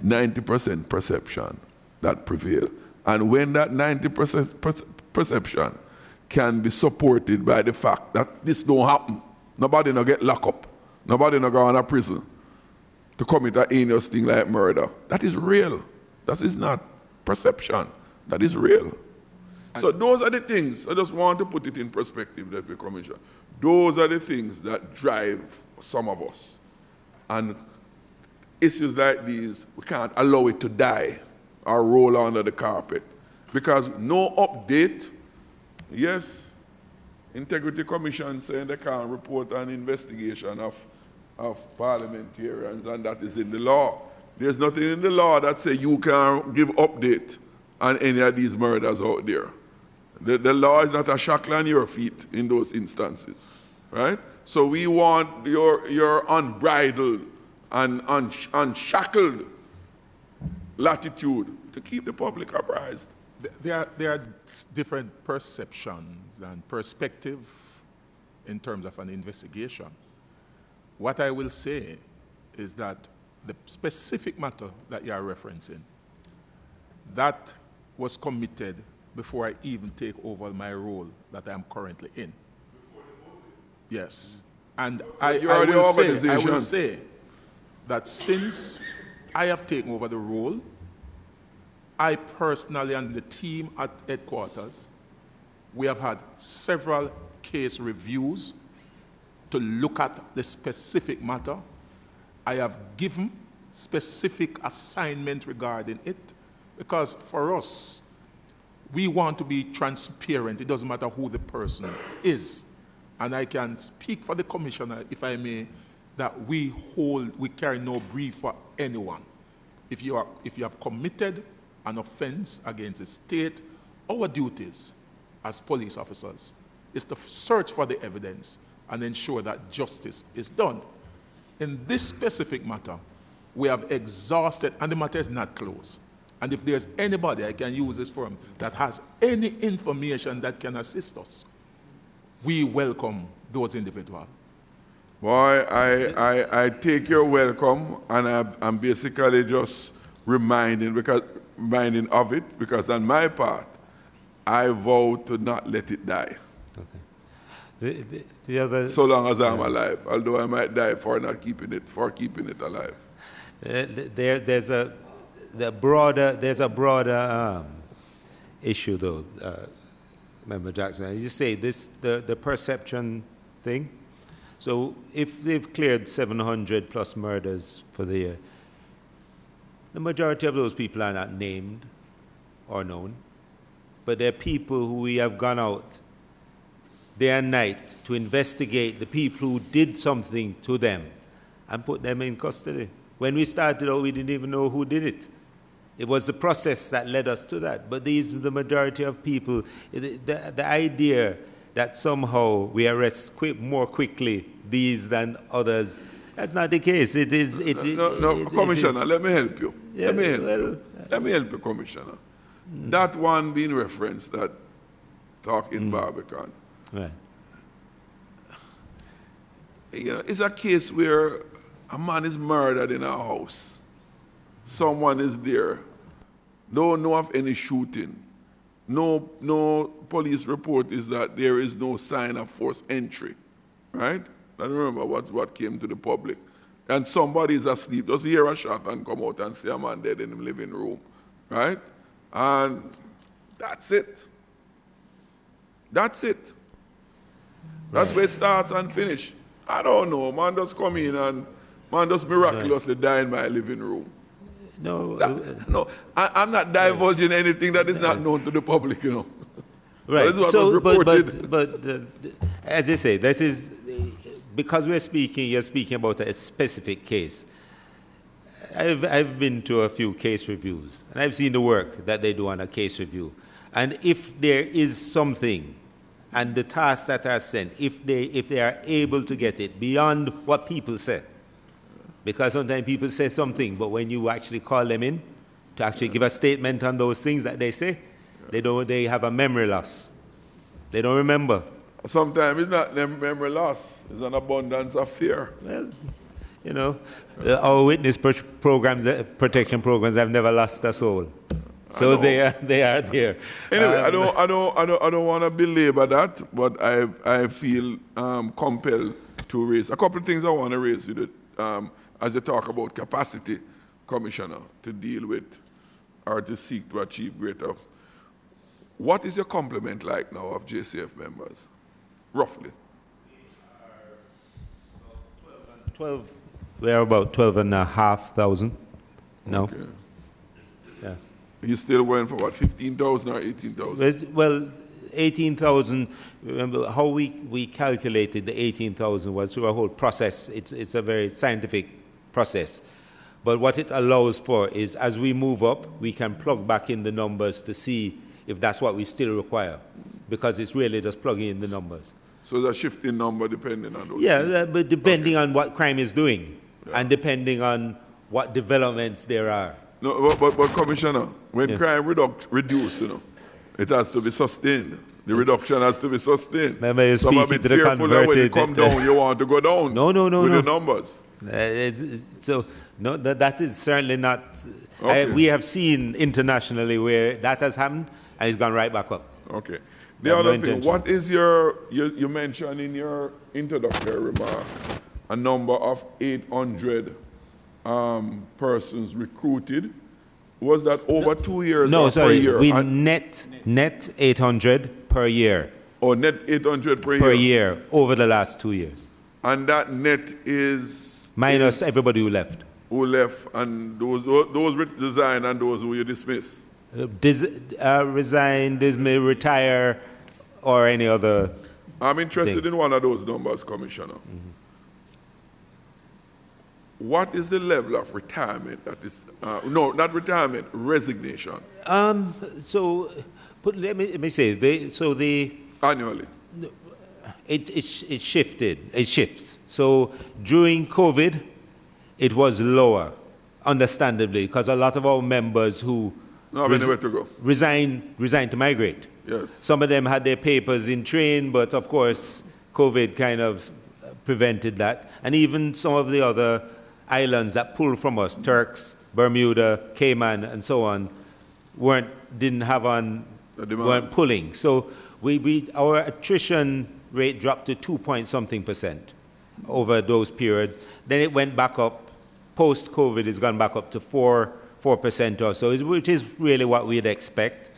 90% perception that prevails. And when that 90% perception can be supported by the fact that this don't happen, nobody no get locked up, nobody no go to prison to commit a heinous thing like murder, that is real. That is not perception. That is real. So those are the things, I just want to put it in perspective, Deputy Commissioner. Those are the things that drive some of us. And issues like these, we can't allow it to die or roll under the carpet. Because no update, yes, Integrity Commission saying they can't report an investigation of parliamentarians, and that is in the law. There's nothing in the law that says you can give update on any of these murders out there. The law is not a shackle on your feet in those instances, right? So we want your unbridled and unshackled latitude to keep the public apprised. There are different perceptions and perspective in terms of an investigation. What I will say is that the specific matter that you are referencing, that was committed before I even take over my role that I am currently in. Yes. And I will say that since I have taken over the role, I personally and the team at headquarters, we have had several case reviews to look at the specific matter. I have given specific assignment regarding it, because for us, we want to be transparent. It doesn't matter who the person is. And I can speak for the commissioner, if I may, that we carry no brief for anyone. If you have committed an offense against the state, our duties as police officers is to search for the evidence and ensure that justice is done. In this specific matter, we have exhausted, and the matter is not closed. And if there's anybody, I can use this forum, that has any information that can assist us, we welcome those individuals. Boy, I take your welcome, and I'm basically just reminding of it, because on my part, I vow to not let it die. Okay. The other, so long as I'm alive, although I might die for keeping it alive. There's a broader issue, though, Member Jackson. You say the perception thing. So if they've cleared 700 plus murders for the year, the majority of those people are not named or known, but they're people who we have gone out day and night to investigate the people who did something to them and put them in custody. When we started out, we didn't even know who did it. It was the process that led us to that. But these are the majority of people. The idea that somehow we arrest more quickly these than others, that's not the case. It is. No, Commissioner, let me help you. Yeah, let me help you, Commissioner. That one being referenced, that talk in Barbican. Right. You know, it's a case where a man is murdered in a house. Someone is there. Don't know of any shooting. No police report is that there is no sign of forced entry. Right? I remember what came to the public. And somebody is asleep. Just hear a shot and come out and see a man dead in the living room. Right? And that's it. That's it. That's where it starts and finishes. I don't know. Man just come in and man just miraculously die in my living room. No. I'm not divulging anything that is not known to the public, you know. Right. That is what was reported. But as I say, this is, because you're speaking about a specific case. I've been to a few case reviews, and I've seen the work that they do on a case review. And if there is something, and the tasks that are sent, if they are able to get it beyond what people say, because sometimes people say something, but when you actually call them in to actually give a statement on those things that they say, they have a memory loss. They don't remember. Sometimes it's not memory loss, it's an abundance of fear. Well, you know, our witness protection programs have never lost a soul. So they are there. Anyway, I don't want to belabor that, but I feel compelled to raise a couple of things I want to raise with it, as you talk about capacity, Commissioner, to deal with or to seek to achieve greater. What is your complement like now of JCF members, roughly? We're about 12,500 now. Okay. Yeah. You're still going for what, 15,000 or 18,000? Well, 18,000, remember how we calculated the 18,000 was through a whole process. It's a very scientific process. But what it allows for is, as we move up, we can plug back in the numbers to see if that's what we still require, because it's really just plugging in the numbers. So there's a shifting number depending on those things. But depending on what crime is doing, and depending on what developments there are. No, but Commissioner, when crime reduce, you know, it has to be sustained. The reduction has to be sustained. Remember, you're Some speaking are a bit to the fearful that when you come converted. down, you want to go down No. with the numbers. That is certainly not. Okay. We have seen internationally where that has happened, and it's gone right back up. Okay. The other thing, what is you mentioned in your introductory remark a number of 800 persons recruited. Was that over 2 years or per year? We net 800 per year. Oh, net 800 per year? Per year over the last 2 years. And that net is? Minus everybody who left. Who left, and those resigned and those who you dismiss? Resign, dismiss, retire, or any other? I'm interested thing. in one of those numbers, Commissioner. What is the level of retirement that is, no, not retirement, resignation? Let me say, Annually. it shifted, it shifts. So during COVID, it was lower, understandably, because a lot of our members who resigned to migrate. Yes. Some of them had their papers in train, but of course, COVID kind of prevented that. And even some of the other islands that pulled from us, Turks, Bermuda, Cayman, and so on, weren't pulling. So our attrition rate dropped to 2-point-something% over those periods. Then it went back up. Post-COVID, it's gone back up to 4% or so, which is really what we'd expect.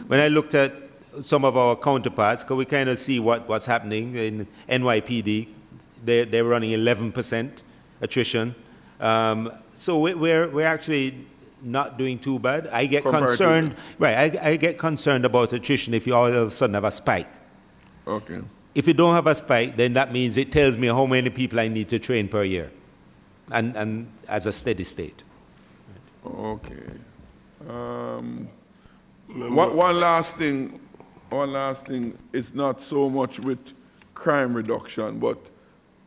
When I looked at some of our counterparts, because we kind of see what's happening in NYPD, they're running 11% attrition. So we're actually not doing too bad. I get concerned, right? I get concerned about attrition if you all of a sudden have a spike. Okay. If you don't have a spike, then that means it tells me how many people I need to train per year, and as a steady state. Okay. One last thing. It's not so much with crime reduction, but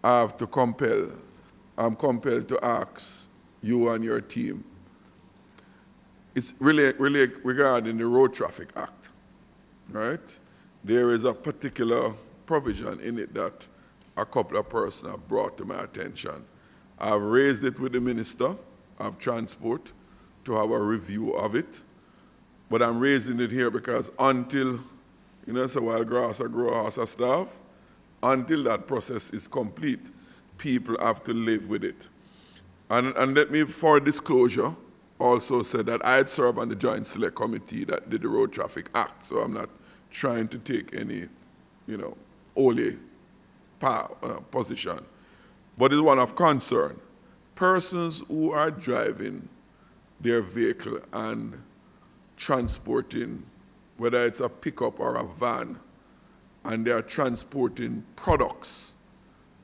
I'm compelled to ask you and your team. It's really regarding the Road Traffic Act, right? There is a particular provision in it that a couple of persons have brought to my attention. I've raised it with the Minister of Transport to have a review of it, but I'm raising it here because until, so while grass or grow horse or starve, until that process is complete, people have to live with it. And let me, for disclosure, also say that I had served on the Joint Select Committee that did the Road Traffic Act, so I'm not trying to take any, holy position. But it's one of concern. Persons who are driving their vehicle and transporting, whether it's a pickup or a van, and they are transporting products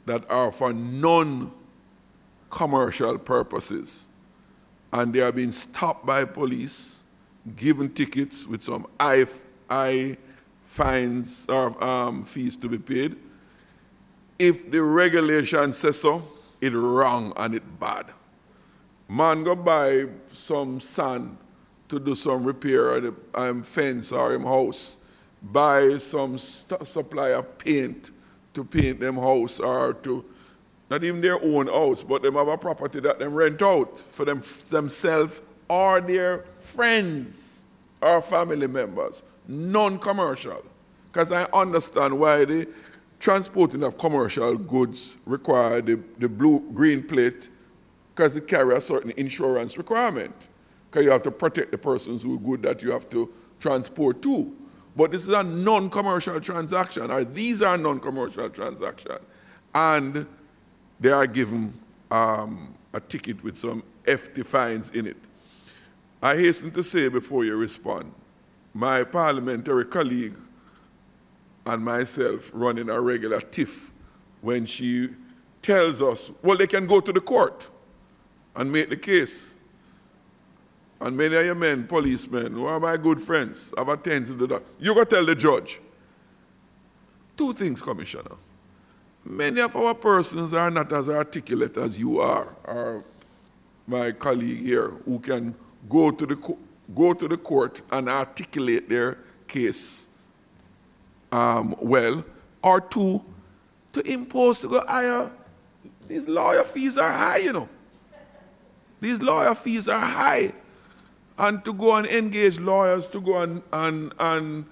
that are for non-commercial purposes, and they are being stopped by police, given tickets with some high fines or fees to be paid. If the regulation says so, it's wrong and it's bad. Man go buy some sand to do some repair at the fence or him house, buy some supply of paint to paint them house, or to, not even their own house, but them have a property that them rent out for themselves or their friends or family members, non-commercial. Because I understand why the transporting of commercial goods require the green plate, because it carry a certain insurance requirement. Because you have to protect the persons who are good that you have to transport to. But this is a non-commercial transaction, or these are non-commercial transactions. And they are given a ticket with some hefty fines in it. I hasten to say before you respond, my parliamentary colleague and myself running a regular tiff when she tells us, well, they can go to the court and make the case. And many of your men, policemen, who are my good friends, have attended to that. You go tell the judge. Two things, Commissioner. Many of our persons are not as articulate as you are, or my colleague here, who can go to the court and articulate their case well, or two, to impose to go higher. These lawyer fees are high, These lawyer fees are high. And to go and engage lawyers to go and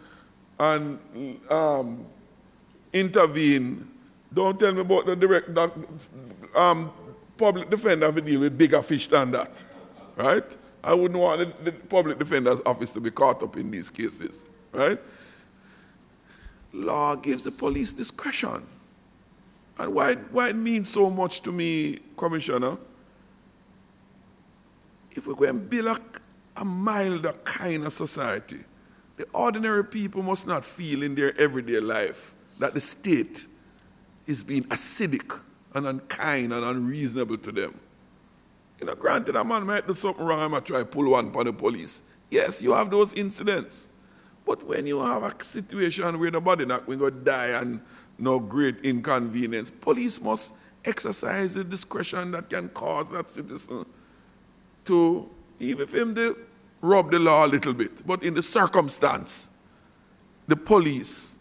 intervene. Don't tell me about the public defender to deal with bigger fish than that, right? I wouldn't want the public defender's office to be caught up in these cases, right? Law gives the police discretion. And why it means so much to me, Commissioner, if we go and build a milder kind of society. The ordinary people must not feel in their everyday life that the state is being acidic and unkind and unreasonable to them. You know, granted, a man might do something wrong, I might try to pull one upon the police. Yes, you have those incidents. But when you have a situation where nobody not going to die and no great inconvenience, police must exercise the discretion that can cause that citizen to, even if him they rub the law a little bit, but in the circumstance, the police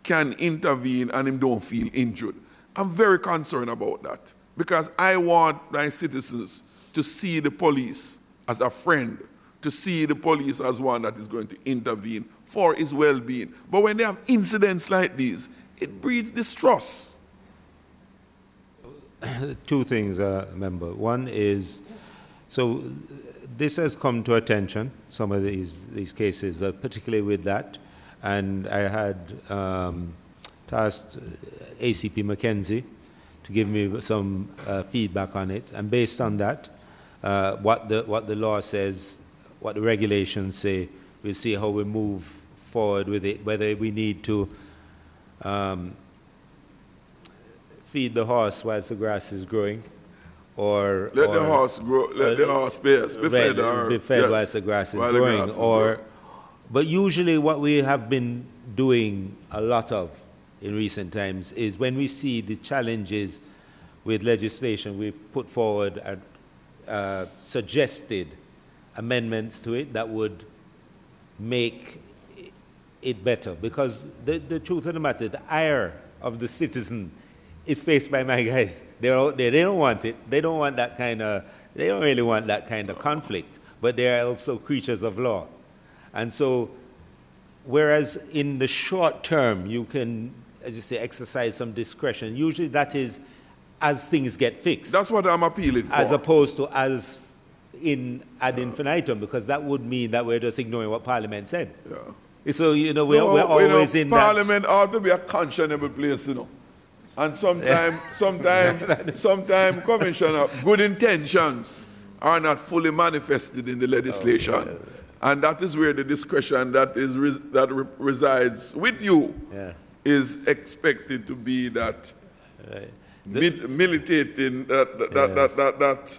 can intervene and him don't feel injured. I'm very concerned about that because I want my citizens to see the police as a friend, to see the police as one that is going to intervene for his well-being. But when they have incidents like these, it breeds distrust. Two things, member. One is, so this has come to attention, some of these cases, particularly with that. And I had tasked ACP Mackenzie to give me some feedback on it. And based on that, what the law says, what the regulations say, we'll see how we move forward with it, whether we need to feed the horse whilst the grass is growing, or let the horse grow, let the horse be fed, yes, whilst the grass is growing, but usually what we have been doing a lot of in recent times is when we see the challenges with legislation, we put forward suggested amendments to it that would make it better. Because the truth of the matter, the ire of the citizen is faced by my guys. They're out there, they don't want it. They don't want that kind of, they don't really want that kind of conflict, but they are also creatures of law. And so, whereas in the short term, you can, as you say, exercise some discretion, usually that is as things get fixed. That's what I'm appealing for. As opposed to as in ad infinitum, because that would mean that we're just ignoring what Parliament said. Yeah. So, you know, we're always in Parliament ought to be a conscionable place, you know. And sometimes, Commissioner, good intentions are not fully manifested in the legislation. Oh, yeah. And that is where the discretion that resides with you is expected to be that militating, that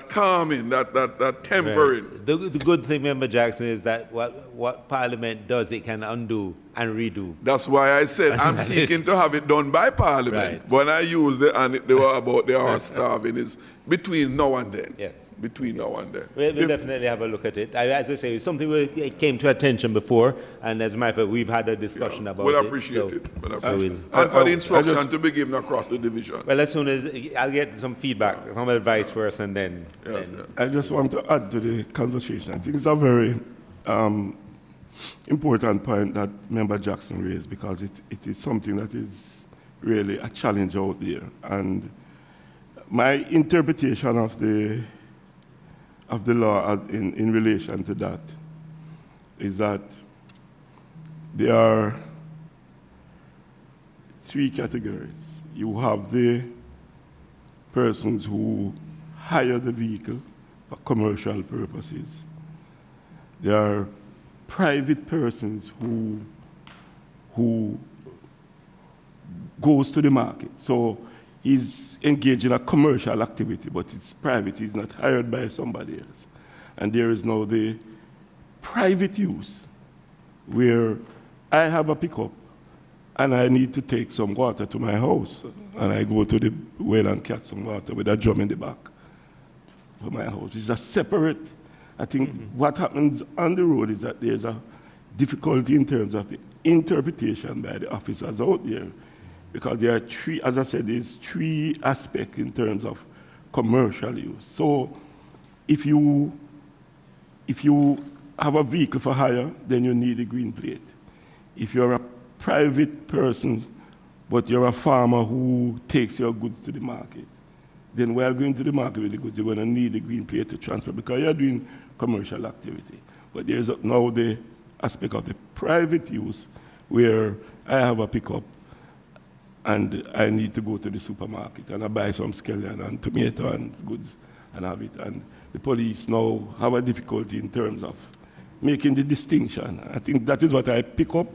calming, that tempering. Right. The good thing, Member Jackson, is that what Parliament does, it can undo and redo. That's why I said I'm seeking to have it done by Parliament. Right. When I use the were about the horse starving, is between now and then. Yes. Between now and then. We'll definitely have a look at it. As I say, it's something it came to attention before, and as a matter of fact, we've had a discussion about it. We'll appreciate it. And for the instruction to be given across the divisions. Well, as soon as I'll get some feedback, some advice first, and then. Yes, I just want to add to the conversation. I think it's a very important point that Member Jackson raised, because it is something that is really a challenge out there. And my interpretation of the law in relation to that is that there are three categories. You have the persons who hire the vehicle for commercial purposes. There are private persons who goes to the market. So he's engaged in a commercial activity, but it's private. He's not hired by somebody else. And there is now the private use, where I have a pickup and I need to take some water to my house, and I go to the well and catch some water with a drum in the back for my house. It's a separate. I think what happens on the road is that there's a difficulty in terms of the interpretation by the officers out there, because there are three, as I said, there's three aspects in terms of commercial use. So if you have a vehicle for hire, then you need a green plate. If you're a private person, but you're a farmer who takes your goods to the market, then while going to the market with the goods, you're going to need a green plate to transfer, because you're doing commercial activity. But there's now the aspect of the private use, where I have a pickup and I need to go to the supermarket and I buy some scallion and tomato and goods and have it. And the police now have a difficulty in terms of making the distinction. I think that is what I pick up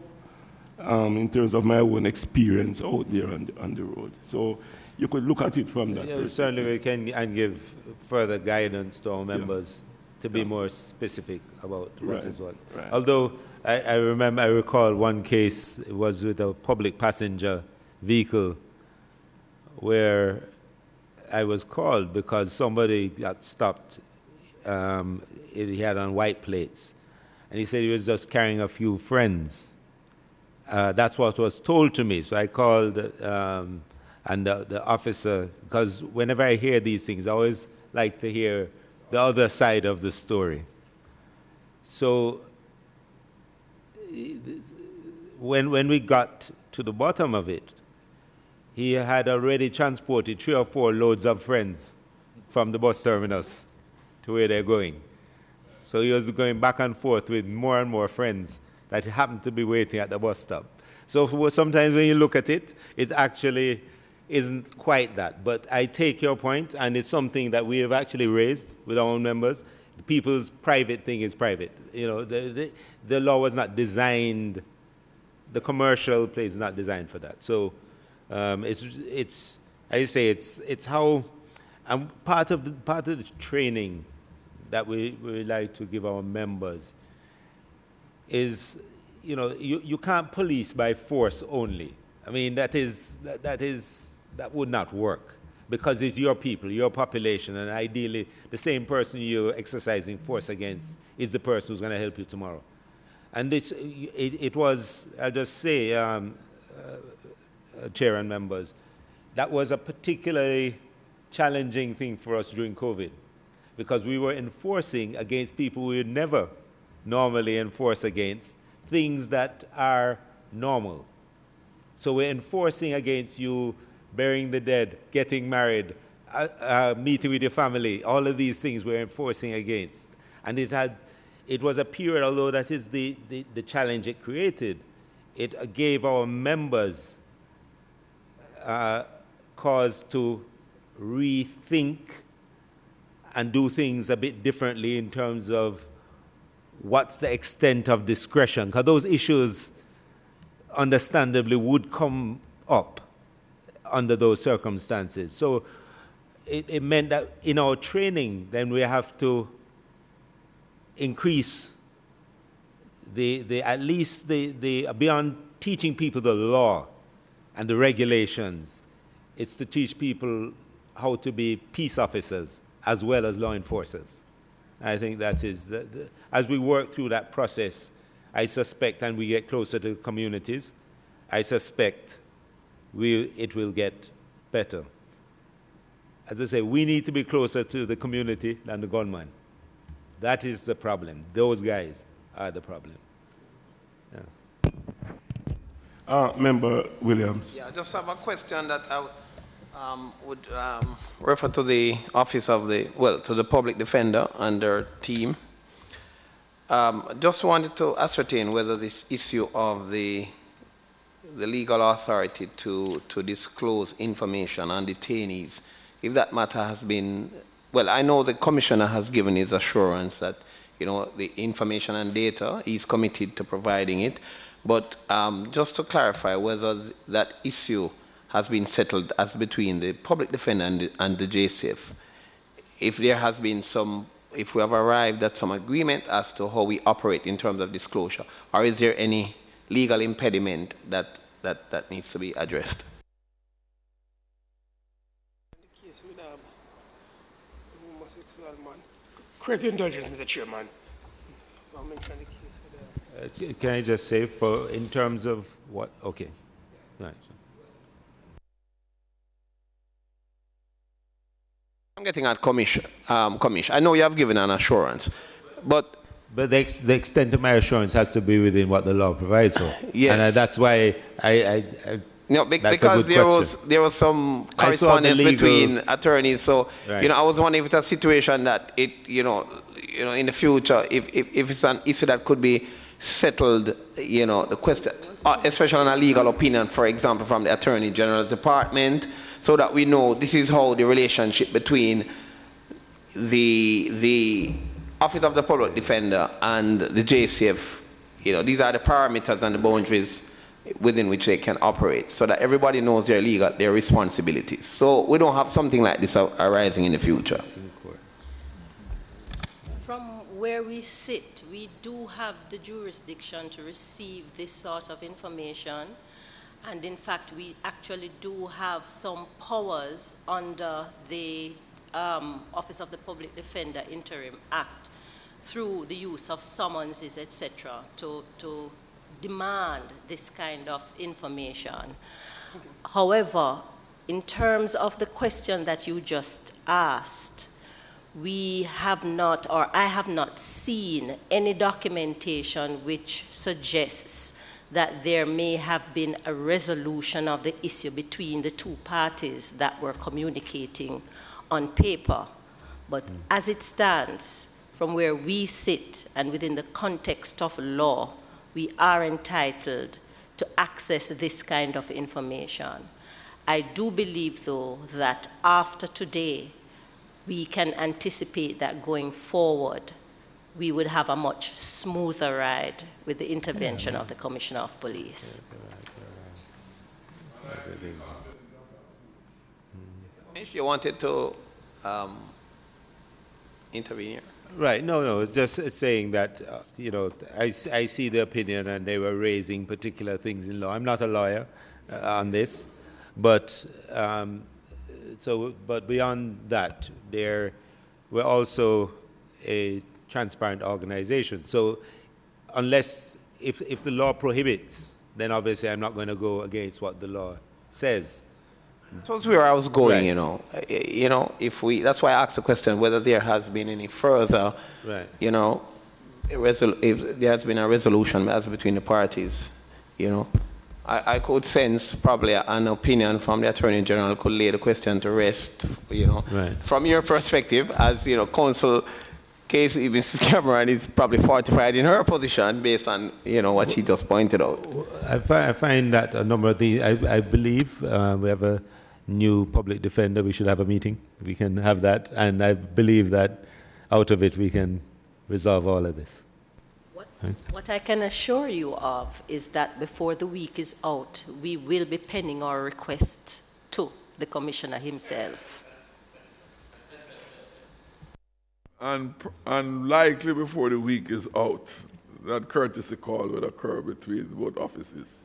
in terms of my own experience out there on the road. So you could look at it from that perspective. Certainly we can and give further guidance to our members to be more specific about what is what. Right. Although I recall one case, it was with a public passenger vehicle where I was called because somebody got stopped. He had on white plates. And he said he was just carrying a few friends. That's what was told to me. So I called and the officer, because whenever I hear these things, I always like to hear the other side of the story. So when we got to the bottom of it, he had already transported 3 or 4 loads of friends from the bus terminus to where they're going. So he was going back and forth with more and more friends that happened to be waiting at the bus stop. So sometimes when you look at it, it actually isn't quite that. But I take your point, and it's something that we have actually raised with our own members. People's private thing is private. You know, the law was not designed, the commercial place is not designed for that. So it's I say it's how, and part of the training that we like to give our members is, you know, you can't police by force only. I mean, that would not work, because it's your people, your population, and ideally the same person you're exercising force against is the person who's going to help you tomorrow. And it was, I'll just say, Chair and members, that was a particularly challenging thing for us during COVID, because we were enforcing against people we would never normally enforce against, things that are normal. So we're enforcing against you burying the dead, getting married, meeting with your family, all of these things we're enforcing against. And it was a period, although that is the challenge it created, it gave our members cause to rethink and do things a bit differently in terms of what's the extent of discretion, because those issues understandably would come up under those circumstances. So it meant that in our training, then we have to increase at least beyond teaching people the law and the regulations, it's to teach people how to be peace officers as well as law enforcers. I think that is, as we work through that process, I suspect, and we get closer to communities, I suspect it will get better. As I say, we need to be closer to the community than the gunman. That is the problem. Those guys are the problem. Yeah. Member Williams. Yeah, I just have a question that I would refer to the office of to the public defender and their team. Just wanted to ascertain whether this issue of the legal authority to disclose information on detainees, if that matter has been, well, I know the commissioner has given his assurance that, you know, the information and data, he's committed to providing it, but just to clarify whether that issue has been settled as between the public defender and the JCF, if there has been if we have arrived at some agreement as to how we operate in terms of disclosure, or is there any legal impediment that needs to be addressed? Quick indulgence, Mr. Chairman. Can I just say, in terms of what? Okay. All right. I'm getting at commission. I know you have given an assurance, but the extent of my assurance has to be within what the law provides for. Yes. And that's why because there was some correspondence between attorneys. So right. You know, I was wondering if it's a situation that in the future, if it's an issue that could be settled, you know, the question, especially on a legal opinion, for example, from the Attorney General's Department, so that we know this is how the relationship between the Office of the Public Defender and the JCF, you know, these are the parameters and the boundaries within which they can operate, so that everybody knows their responsibilities. So we don't have something like this arising in the future. From where we sit, we do have the jurisdiction to receive this sort of information. And in fact, we actually do have some powers under the Office of the Public Defender Interim Act through the use of summonses, etc., to demand this kind of information. However, in terms of the question that you just asked, we have not, or I have not seen any documentation which suggests that there may have been a resolution of the issue between the two parties that were communicating on paper. But as it stands, from where we sit and within the context of law, we are entitled to access this kind of information. I do believe, though, that after today, we can anticipate that going forward, we would have a much smoother ride with the intervention of the Commissioner of Police. If you wanted to intervene here. Right, no, it's just saying that, you know, I see the opinion and they were raising particular things in law. I'm not a lawyer on this, but but beyond that, we're also a transparent organization. So unless, if the law prohibits, then obviously I'm not going to go against what the law says. That's where I was going, right. You know, if we, that's why I asked the question whether there has been any further, right. You know, if there has been a resolution as between the parties, you know. I could sense probably an opinion from the Attorney General could lay the question to rest, you know. Right. From your perspective, as, you know, Counsel Casey, Mrs. Cameron is probably fortified in her position based on, you know, what she just pointed out. I find that a number of the, I believe we have a new public defender. We should have a meeting. We can have that. And I believe that out of it we can resolve all of this. What I can assure you of is that before the week is out, we will be penning our request to the Commissioner himself. And likely before the week is out, that courtesy call will occur between both offices.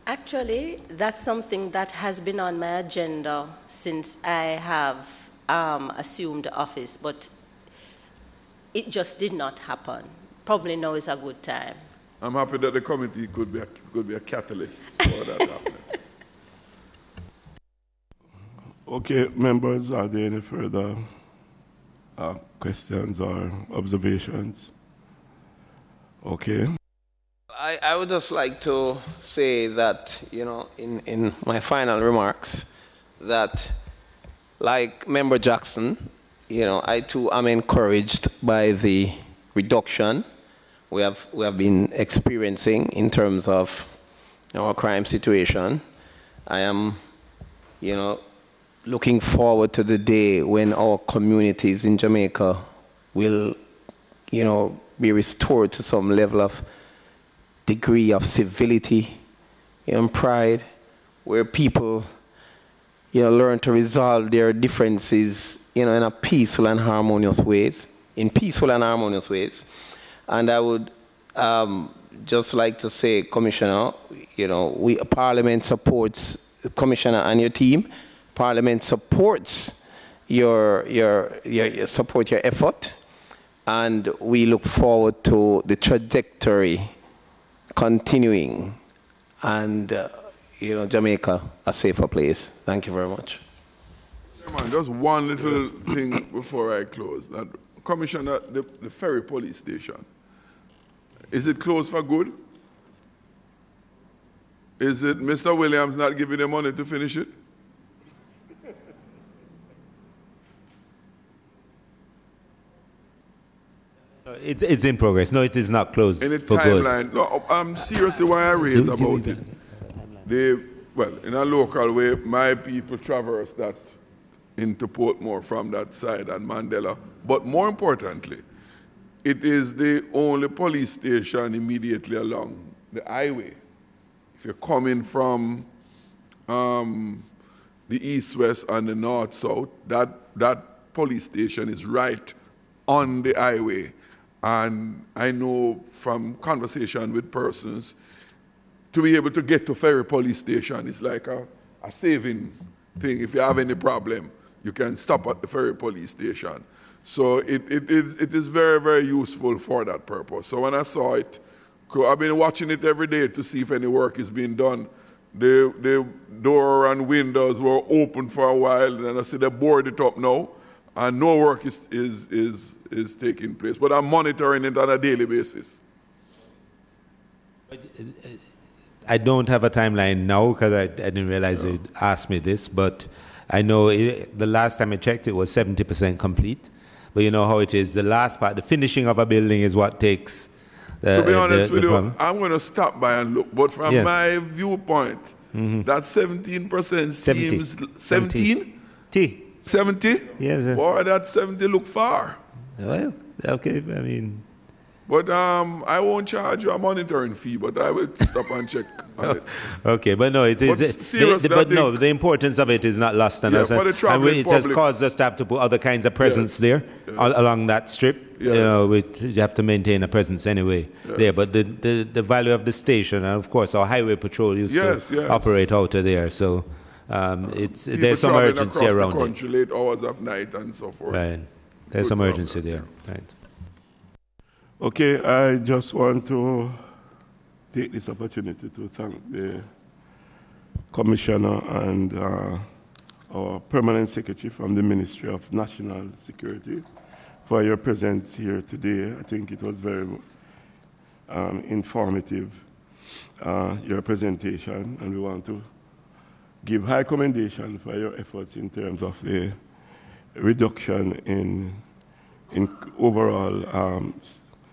Actually, that's something that has been on my agenda since I have assumed office, but it just did not happen. Probably now is a good time. I'm happy that the committee could be a catalyst for that happening. Okay, members, are there any further questions or observations? Okay. I would just like to say that, you know, in my final remarks, that like Member Jackson, you know, I too am encouraged by the reduction we have been experiencing in terms of our crime situation. I am, you know, looking forward to the day when our communities in Jamaica will, you know, be restored to some level of degree of civility and pride, where people, you know, learn to resolve their differences, you know, in peaceful and harmonious ways. And I would just like to say, Commissioner, you know, Parliament supports the Commissioner and your team. Parliament supports your effort, and we look forward to the trajectory continuing, and you know, Jamaica a safer place. Thank you very much. Chairman, just one little thing before I close. That, Commissioner, the ferry police station, is it closed for good? Is it Mr. Williams not giving the money to finish it? It's in progress. No, it is not closed. Any for timeline? good. No, I'm seriously why I raise about it. Well, in a local way, my people traverse that into Portmore from that side and Mandela. But more importantly, it is the only police station immediately along the highway. If you're coming from the east-west and the north-south, that police station is right on the highway. And I know from conversation with persons, to be able to get to Ferry Police Station is like a saving thing. If you have any problem, you can stop at the Ferry Police Station. So it is very, very useful for that purpose. So when I saw it, I've been watching it every day to see if any work is being done. The door and windows were open for a while, and I see they board it up now, and no work is taking place. But I'm monitoring it on a daily basis. I don't have a timeline now because I didn't realize you'd asked me this, but I know the last time I checked it was 70% complete. But you know how it is. The last part, the finishing of a building is what takes. To be honest with you, I'm going to stop by and look. But from my viewpoint, that 17% seems 17? 70? Yes. Boy, that 70 look far. Well, okay, I mean. But I won't charge you a monitoring fee, but I will stop and check on it. Okay, but no, it is. The importance of it is not lost on us. For the traveling it has caused us to have to put other kinds of presence there along that strip. Yes. You know, you have to maintain a presence anyway there. But the value of the station, and of course, our highway patrol used to operate out of there. So there's some urgency around the country, late hours of night and so forth. Right. There's some urgency there. Right. Okay, I just want to take this opportunity to thank the Commissioner and our Permanent Secretary from the Ministry of National Security for your presence here today. I think it was very informative, your presentation, and we want to give high commendation for your efforts in terms of the reduction in overall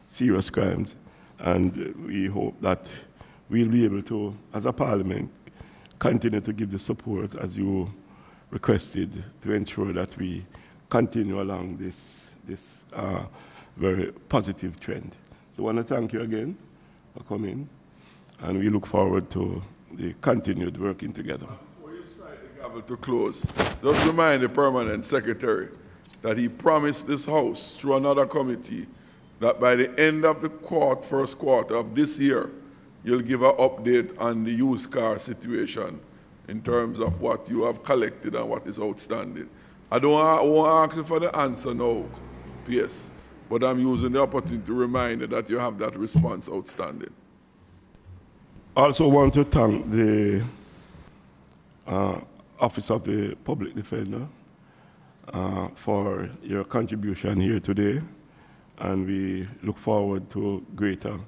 serious crimes, and we hope that we'll be able to, as a parliament, continue to give the support as you requested to ensure that we continue along this very positive trend. So I want to thank you again for coming, and we look forward to the continued working together. Before you strike the gavel to close, just remind the Permanent Secretary that he promised this House through another committee that by the end of the first quarter of this year, you'll give an update on the used car situation in terms of what you have collected and what is outstanding. I won't ask you for the answer now, PS, but I'm using the opportunity to remind you that you have that response outstanding. I also want to thank the Office of the Public Defender for your contribution here today, and we look forward to greater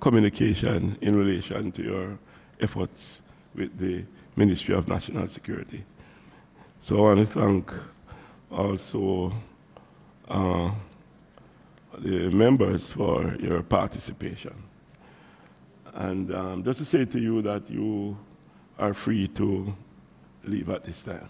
communication in relation to your efforts with the Ministry of National Security. So I want to thank also the members for your participation. And just to say to you that you are free to leave at this time.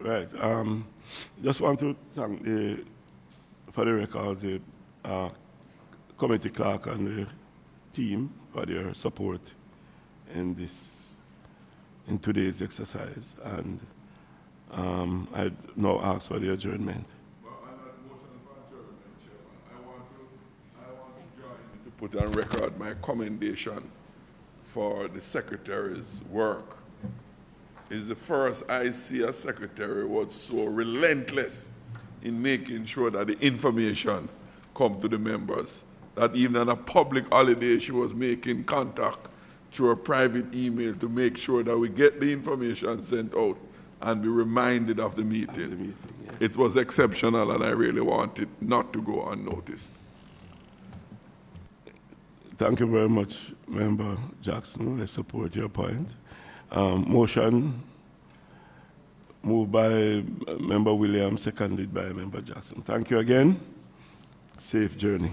members. Right. Just want to thank for the records, the committee clerk and the team for their support in today's exercise. And I now ask for the adjournment. To put on record my commendation for the secretary's work. It's the first I see a secretary was so relentless in making sure that the information come to the members, that even on a public holiday she was making contact through a private email to make sure that we get the information sent out and be reminded of the meeting. Yeah. It was exceptional, and I really want it not to go unnoticed. Thank you very much, Member Jackson. I support your point. Motion moved by Member Williams, seconded by Member Jackson. Thank you again. Safe journey.